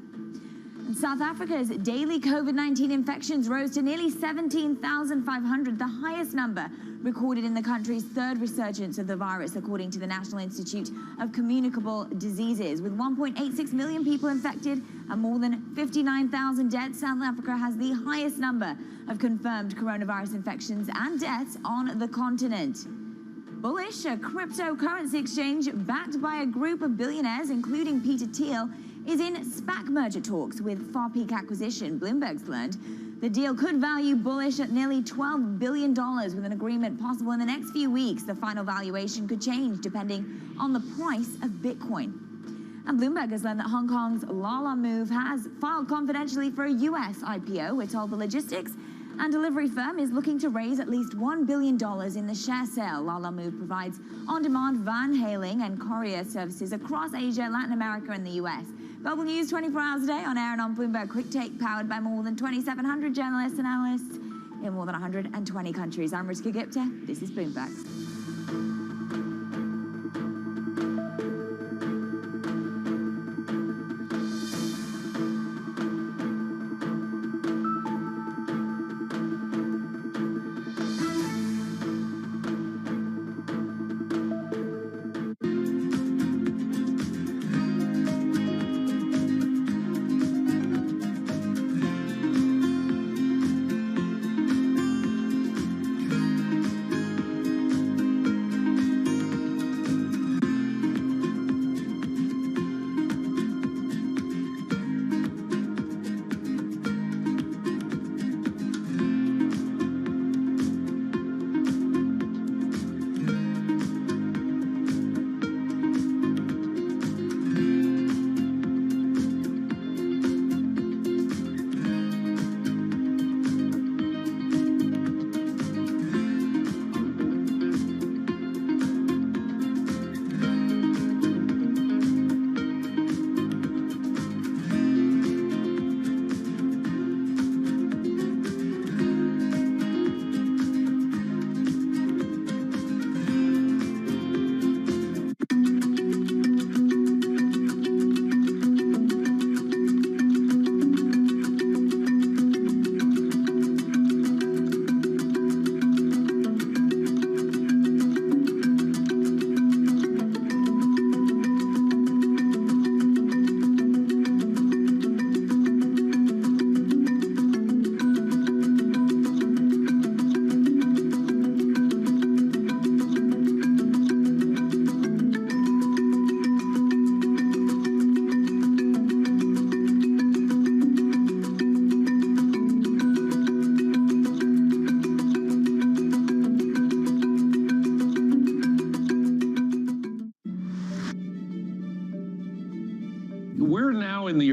South Africa's daily COVID-19 infections rose to nearly 17,500, the highest number recorded in the country's third resurgence of the virus, according to the National Institute of Communicable Diseases. With 1.86 million people infected and more than 59,000 deaths, South Africa has the highest number of confirmed coronavirus infections and deaths on the continent. Bullish, a cryptocurrency exchange backed by a group of billionaires, including Peter Thiel, is in SPAC merger talks with Far Peak Acquisition. Bloomberg's learned the deal could value Bullish at nearly $12 billion, with an agreement possible in the next few weeks. The final valuation could change depending on the price of Bitcoin. And Bloomberg has learned that Hong Kong's Lala Move has filed confidentially for a U.S. IPO. We're told the logistics and delivery firm is looking to raise at least $1 billion in the share sale. Lala Move provides on-demand van hailing and courier services across Asia, Latin America, and the U.S. Global news 24 hours a day on air and on Bloomberg Quick Take, powered by more than 2,700 journalists and analysts in more than 120 countries. I'm Rich Gupta. This is Bloomberg.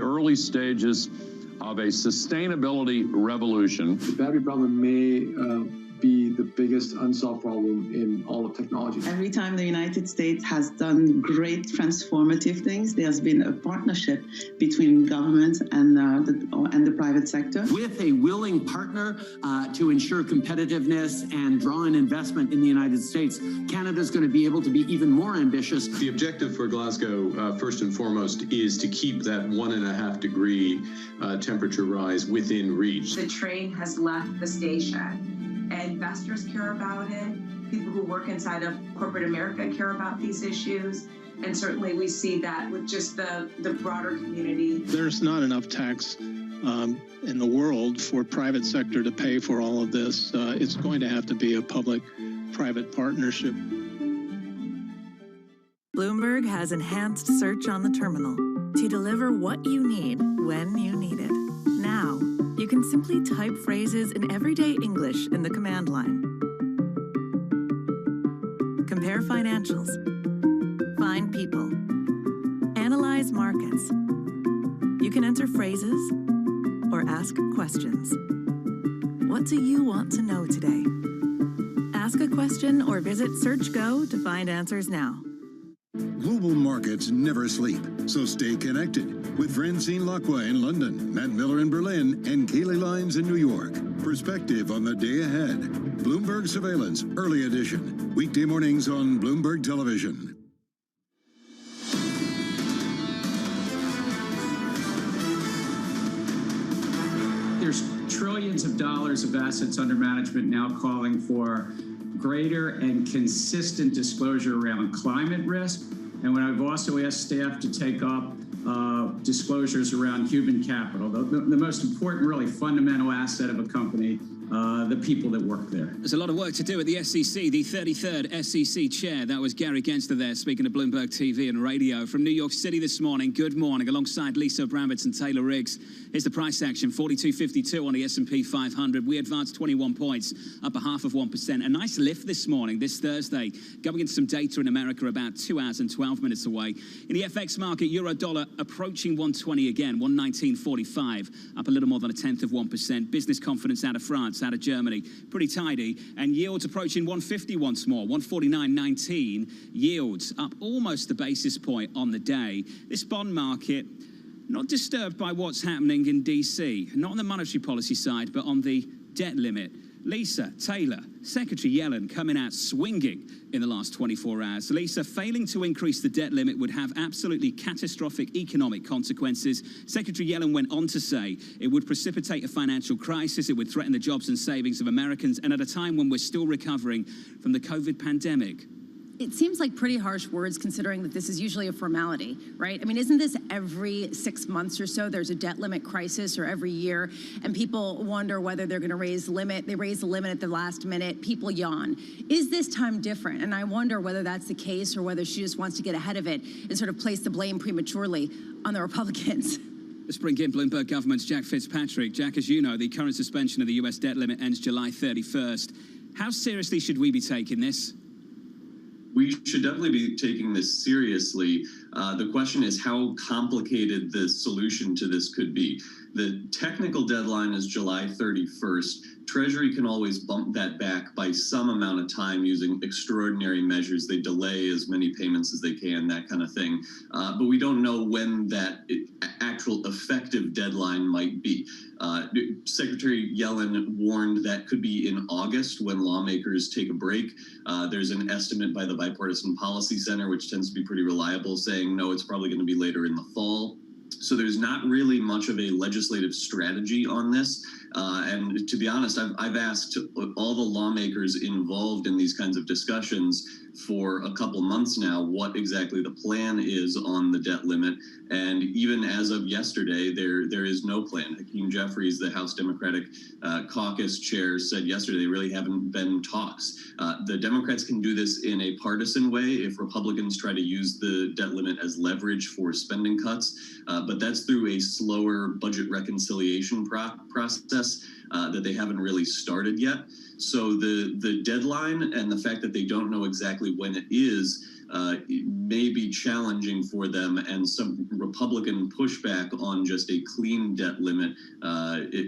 early stages of a sustainability revolution. The battery problem may be the biggest unsolved problem in all of technology. Every time the United States has done great transformative things, there's been a partnership between government and the private sector. With a willing partner to ensure competitiveness and draw in investment in the United States, Canada's going to be able to be even more ambitious. The objective for Glasgow, first and foremost, is to keep that 1.5 degree temperature rise within reach. The train has left the station. Investors care about it. People who work inside of corporate America care about these issues. And certainly we see that with just the broader community. There's not enough tax in the world for private sector to pay for all of this. It's going to have to be a public-private partnership. Bloomberg has enhanced search on the terminal to deliver what you need when you need it. Now, you can simply type phrases in everyday English in the command line. Compare financials. Find people. Analyze markets. You can enter phrases or ask questions. What do you want to know today? Ask a question or visit SearchGo to find answers now. Global markets never sleep, so stay connected with Francine Lacqua in London, Matt Miller in Berlin, and Kaylee Lyons in New York. Perspective on the day ahead. Bloomberg Surveillance, early edition. Weekday mornings on Bloomberg Television. There's trillions of dollars of assets under management now calling for greater and consistent disclosure around climate risk. And when I've also asked staff to take up disclosures around human capital, the most important, really fundamental asset of a company, the people that work there. There's a lot of work to do at the SEC, the 33rd SEC chair. That was Gary Gensler there, speaking to Bloomberg TV and radio from New York City this morning. Good morning, alongside Lisa Abramowitz and Taylor Riggs. Here's the price action, 42.52 on the S&P 500. We advanced 21 points, up 0.5%. A nice lift this morning, this Thursday. Going into some data in America about 2 hours and 12 minutes away. In the FX market, euro-dollar approaching 120 again, 119.45, up a little more than 0.1%. Business confidence out of France, out of Germany, pretty tidy, and yields approaching 150 once more, 149.19. Yields up almost a basis point on the day. This bond market not disturbed by what's happening in DC, not on the monetary policy side, but on the debt limit. Lisa, Taylor, Secretary Yellen coming out swinging in the last 24 hours. Lisa, failing to increase the debt limit would have absolutely catastrophic economic consequences. Secretary Yellen went on to say it would precipitate a financial crisis, it would threaten the jobs and savings of Americans, and at a time when we're still recovering from the COVID pandemic. It seems like pretty harsh words considering that this is usually a formality, right? I mean, isn't this every 6 months or so there's a debt limit crisis, or every year, and people wonder whether they're going to raise the limit. They raise the limit at the last minute. People yawn. Is this time different? And I wonder whether that's the case or whether she just wants to get ahead of it and sort of place the blame prematurely on the Republicans. Let's bring in Bloomberg Government's Jack Fitzpatrick. Jack, as you know, the current suspension of the U.S. debt limit ends July 31st. How seriously should we be taking this? We should definitely be taking this seriously. The question is how complicated the solution to this could be. The technical deadline is July 31st. Treasury can always bump that back by some amount of time using extraordinary measures. They delay as many payments as they can, that kind of thing. But we don't know when that actual effective deadline might be. Secretary Yellen warned that could be in August when lawmakers take a break. There's an estimate by the Bipartisan Policy Center, which tends to be pretty reliable, saying, no, it's probably going to be later in the fall. So there's not really much of a legislative strategy on this. And to be honest, I've asked all the lawmakers involved in these kinds of discussions for a couple months now what exactly the plan is on the debt limit. And even as of yesterday, there is no plan. Hakeem Jeffries, the House Democratic Caucus chair, said yesterday there really haven't been talks. The Democrats can do this in a partisan way if Republicans try to use the debt limit as leverage for spending cuts. But that's through a slower budget reconciliation process that they haven't really started yet. So the deadline and the fact that they don't know exactly when it is may be challenging for them, and some Republican pushback on just a clean debt limit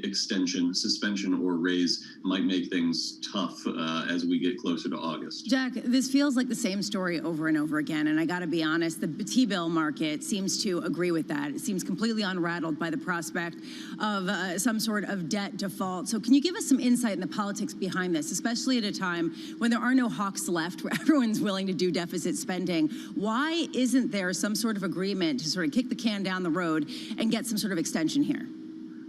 extension, suspension, or raise might make things tough as we get closer to August. Jack, this feels like the same story over and over again, and I got to be honest, the T-bill market seems to agree with that. It seems completely unrattled by the prospect of some sort of debt default. So can you give us some insight in the politics behind this, especially at a time when there are no hawks left, where everyone's willing to do deficit spending? Why isn't there some sort of agreement to sort of kick the can down the road and get some sort of extension here?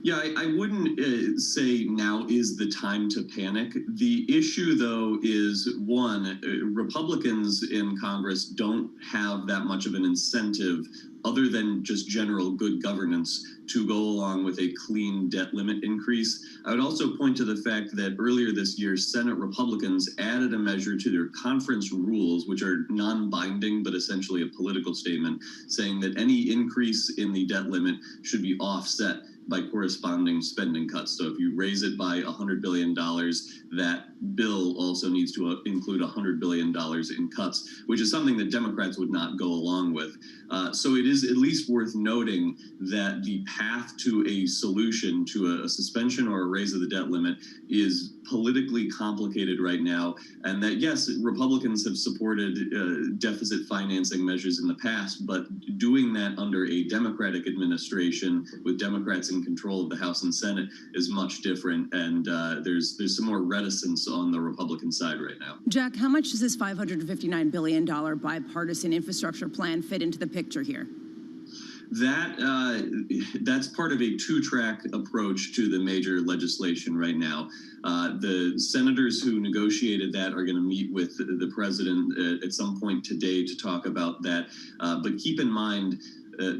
Yeah, I wouldn't say now is the time to panic. The issue, though, is one, Republicans in Congress don't have that much of an incentive other than just general good governance to go along with a clean debt limit increase. I would also point to the fact that earlier this year, Senate Republicans added a measure to their conference rules, which are non-binding but essentially a political statement, saying that any increase in the debt limit should be offset by corresponding spending cuts. So if you raise it by $100 billion, that bill also needs to include $100 billion in cuts, which is something that Democrats would not go along with. So it is at least worth noting that the path to a solution to a suspension or a raise of the debt limit is politically complicated right now, and that, yes, Republicans have supported deficit financing measures in the past, but doing that under a Democratic administration with Democrats in control of the House and Senate is much different, and there's some more reticence on the Republican side right now. Jack, how much does this $559 billion bipartisan infrastructure plan fit into the picture here? That's part of a two-track approach to the major legislation right now. The senators who negotiated that are going to meet with the president at some point today to talk about that. But keep in mind,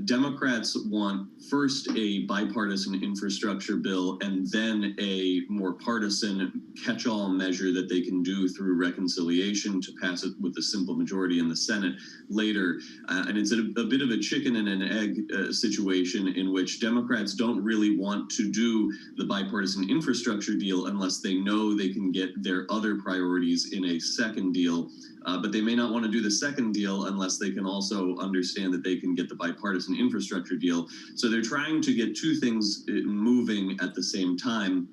Democrats want first a bipartisan infrastructure bill and then a more partisan catch-all measure that they can do through reconciliation to pass it with a simple majority in the Senate later. And it's a bit of a chicken and an egg situation in which Democrats don't really want to do the bipartisan infrastructure deal unless they know they can get their other priorities in a second deal. But they may not want to do the second deal unless they can also understand that they can get the bipartisan infrastructure deal. So they're trying to get two things moving at the same time.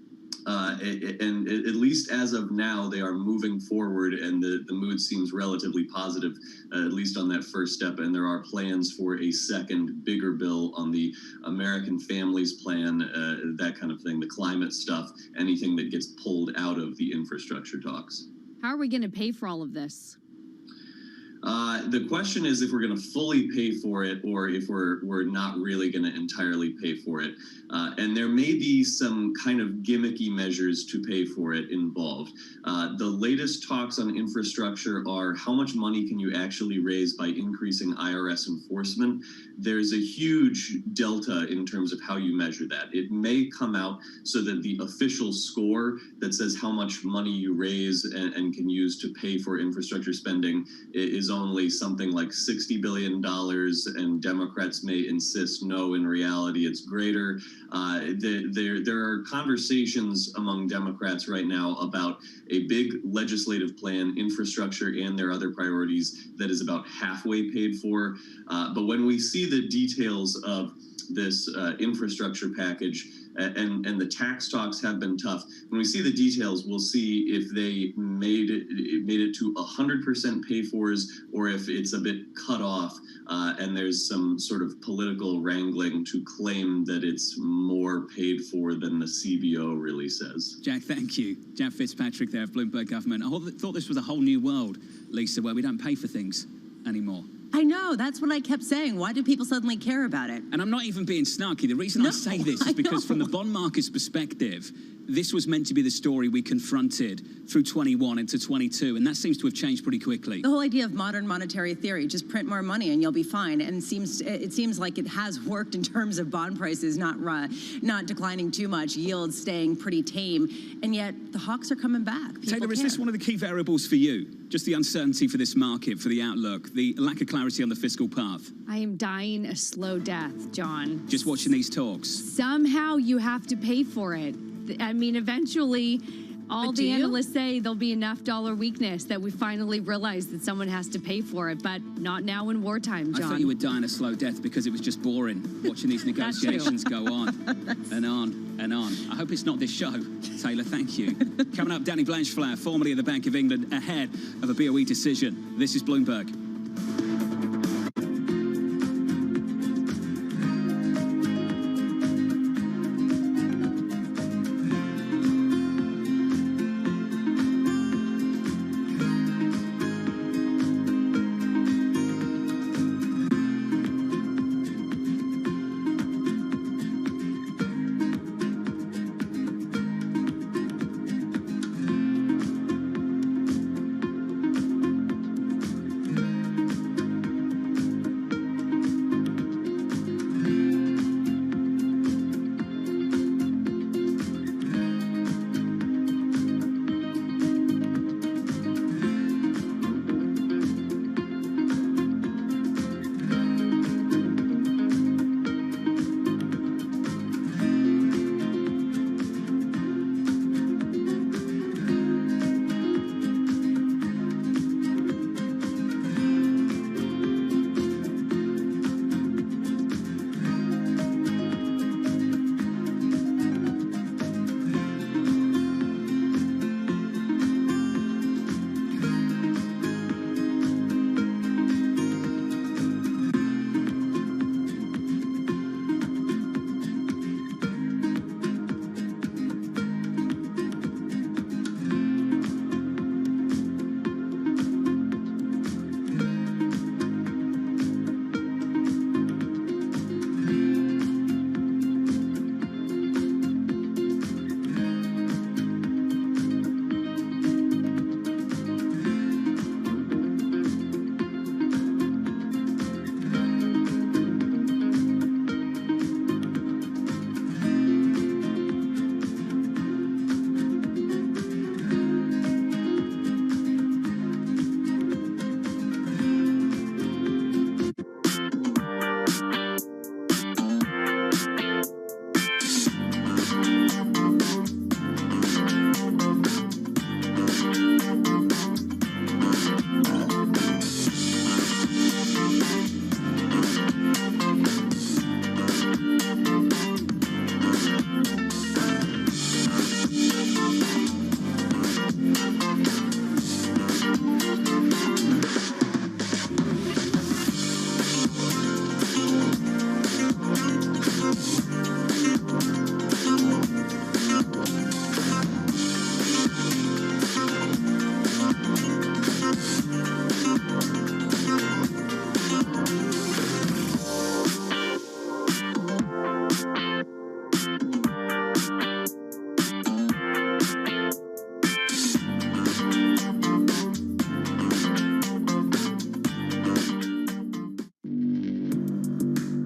And at least as of now, they are moving forward, and the mood seems relatively positive, at least on that first step. And there are plans for a second, bigger bill on the American Families Plan, that kind of thing, the climate stuff, anything that gets pulled out of the infrastructure talks. How are we going to pay for all of this? The question is if we're going to fully pay for it or if we're not really going to entirely pay for it. And there may be some kind of gimmicky measures to pay for it involved. The latest talks on infrastructure are how much money can you actually raise by increasing IRS enforcement. There's a huge delta in terms of how you measure that. It may come out so that the official score that says how much money you raise and can use to pay for infrastructure spending is only something like $60 billion, and Democrats may insist, no, in reality, it's greater. There are conversations among Democrats right now about a big legislative plan, infrastructure, and their other priorities that is about halfway paid for. But when we see the details of this infrastructure package, and the tax talks have been tough. When we see the details, we'll see if they made it to 100% pay-fors or if it's a bit cut off, and there's some sort of political wrangling to claim that it's more paid for than the CBO really says. Jack, thank you. Jack Fitzpatrick there of Bloomberg Government. I thought this was a whole new world, Lisa, where we don't pay for things anymore. I know, that's what I kept saying. Why do people suddenly care about it? And I'm not even being snarky. The reason I say this is because from the bond market's perspective, this was meant to be the story we confronted through 21 into 22, and that seems to have changed pretty quickly. The whole idea of modern monetary theory, just print more money and you'll be fine, and it seems like it has worked in terms of bond prices not declining too much, yields staying pretty tame, and yet the hawks are coming back. People Taylor, is this one of the key variables for you? Just the uncertainty for this market, for the outlook, the lack of clarity on the fiscal path? I am dying a slow death, John. Just watching these talks. Somehow you have to pay for it. I mean, eventually, All the analysts say there'll be enough dollar weakness that we finally realize that someone has to pay for it, but not now in wartime, John. I thought you were dying a slow death because it was just boring watching these negotiations go on and on and on. I hope it's not this show. Taylor, thank you. Coming up, Danny Blanchflower, formerly of the Bank of England, ahead of a BOE decision. This is Bloomberg.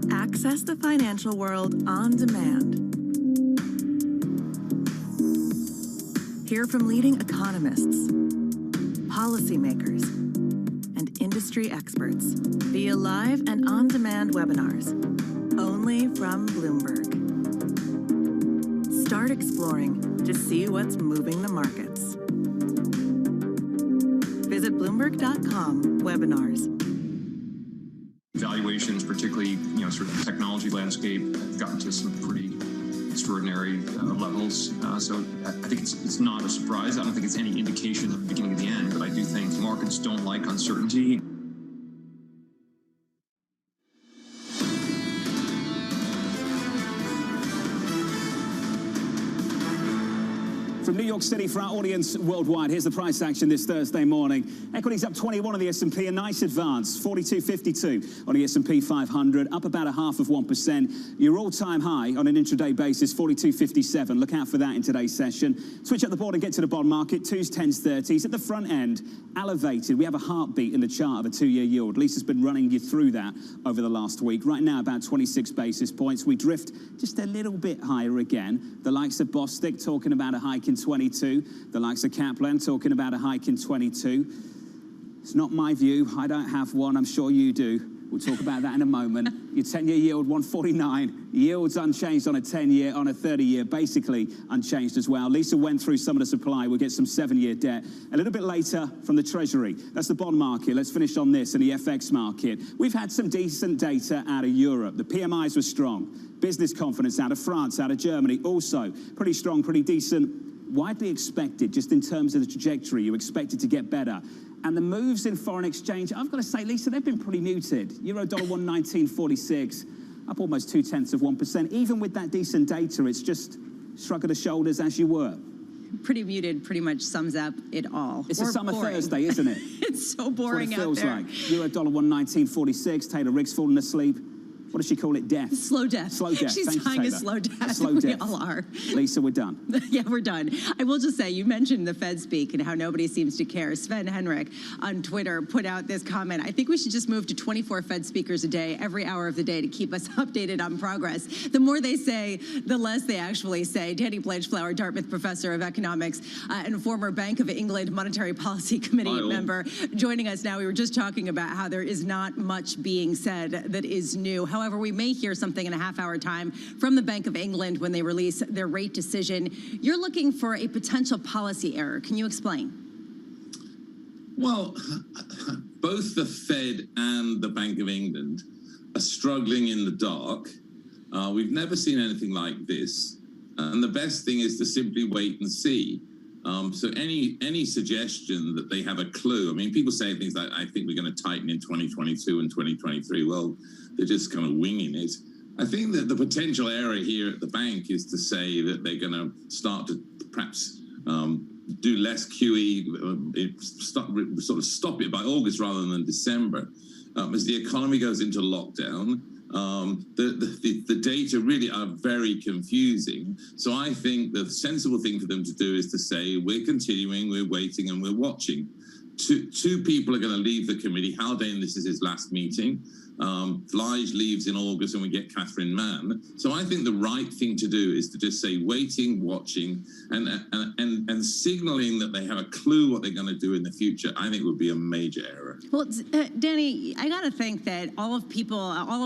Access the financial world on demand. Hear from leading economists, policymakers, and industry experts via live and on-demand webinars, only from Bloomberg. Start exploring to see what's moving the markets. Visit Bloomberg.com/webinars. Valuations, particularly, sort of the technology landscape, have gotten to some pretty extraordinary levels. So I think it's not a surprise. I don't think it's any indication of the beginning of the end, but I do think markets don't like uncertainty. From New York City for our audience worldwide, here's the price action this Thursday morning. Equities up 21 on the S&P, a nice advance, 42.52 on the S&P 500, up about 0.5%. Your all-time high on an intraday basis, 42.57. Look out for that in today's session. Switch up the board and get to the bond market. 2s, 10s, 30s. At the front end, elevated. We have a heartbeat in the chart of a 2-year yield. Lisa's been running you through that over the last week. Right now, about 26 basis points. We drift just a little bit higher again. The likes of Bostic talking about a hike in 22. The likes of Kaplan talking about a hike in 22. It's not my view. I don't have one. I'm sure you do. We'll talk about that in a moment. Your 10-year yield, 149. Yields unchanged on a 10-year, on a 30-year, basically unchanged as well. Lisa went through some of the supply. We'll get some 7-year debt. A little bit later from the Treasury. That's the bond market. Let's finish on this and the FX market. We've had some decent data out of Europe. The PMIs were strong. Business confidence out of France, out of Germany, also pretty strong, pretty decent. Widely expected, just in terms of the trajectory, you expect it to get better. And the moves in foreign exchange, I've got to say, Lisa, they've been pretty muted. Euro dollar 119.46, up almost 0.2%. Even with that decent data, it's just shrug of the shoulders as you were. Pretty muted pretty much sums up it all. It's a summer boring. Thursday, isn't it? It's so boring That's what it feels out there. like. Euro dollar 119.46, Taylor Riggs falling asleep. What does she call it? Death. Slow death. Slow death. She's Thank you, dying a Taylor. slow death. Slow We death. all are. Lisa, we're done. Yeah, we're done. I will just say, you mentioned the Fed speak and how nobody seems to care. Sven Henrik on Twitter put out this comment. I think we should just move to 24 Fed speakers a day, every hour of the day, to keep us updated on progress. The more they say, the less they actually say. Danny Blanchflower, Dartmouth professor of economics and former Bank of England Monetary Policy Committee member, joining us now. We were just talking about how there is not much being said that is new. However, we may hear something in a half-hour time from the Bank of England when they release their rate decision. You're looking for a potential policy error. Can you explain? Well, both the Fed and the Bank of England are struggling in the dark. We've never seen anything like this. And the best thing is to simply wait and see. So any suggestion that they have a clue, I mean, people say things like, I think we're going to tighten in 2022 and 2023. Well, they're just kind of winging it. I think that the potential error here at the bank is to say that they're going to start to perhaps do less QE, sort of stop it by August rather than December. As the economy goes into lockdown, the data really are very confusing. So I think the sensible thing for them to do is to say, we're continuing, we're waiting, and we're watching. Two people are going to leave the committee. Haldane, this is his last meeting. Lige leaves in August and we get Catherine Mann. So I think the right thing to do is to just say waiting, watching, and signaling that they have a clue what they're going to do in the future, I think would be a major error. Well, Danny, I got to think that all of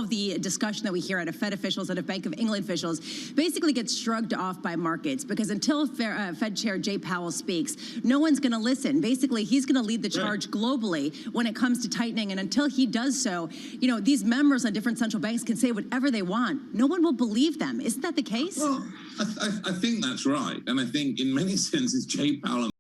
the discussion that we hear out of Fed officials, out of Bank of England officials, basically gets shrugged off by markets, because until Fed Chair Jay Powell speaks, no one's going to listen. Basically, he's going to lead the charge globally when it comes to tightening, and until he does so, you know, these members on different central banks can say whatever they want. No one will believe them. Isn't that the case? Well, I think that's right. And I think in many senses, Jay Powell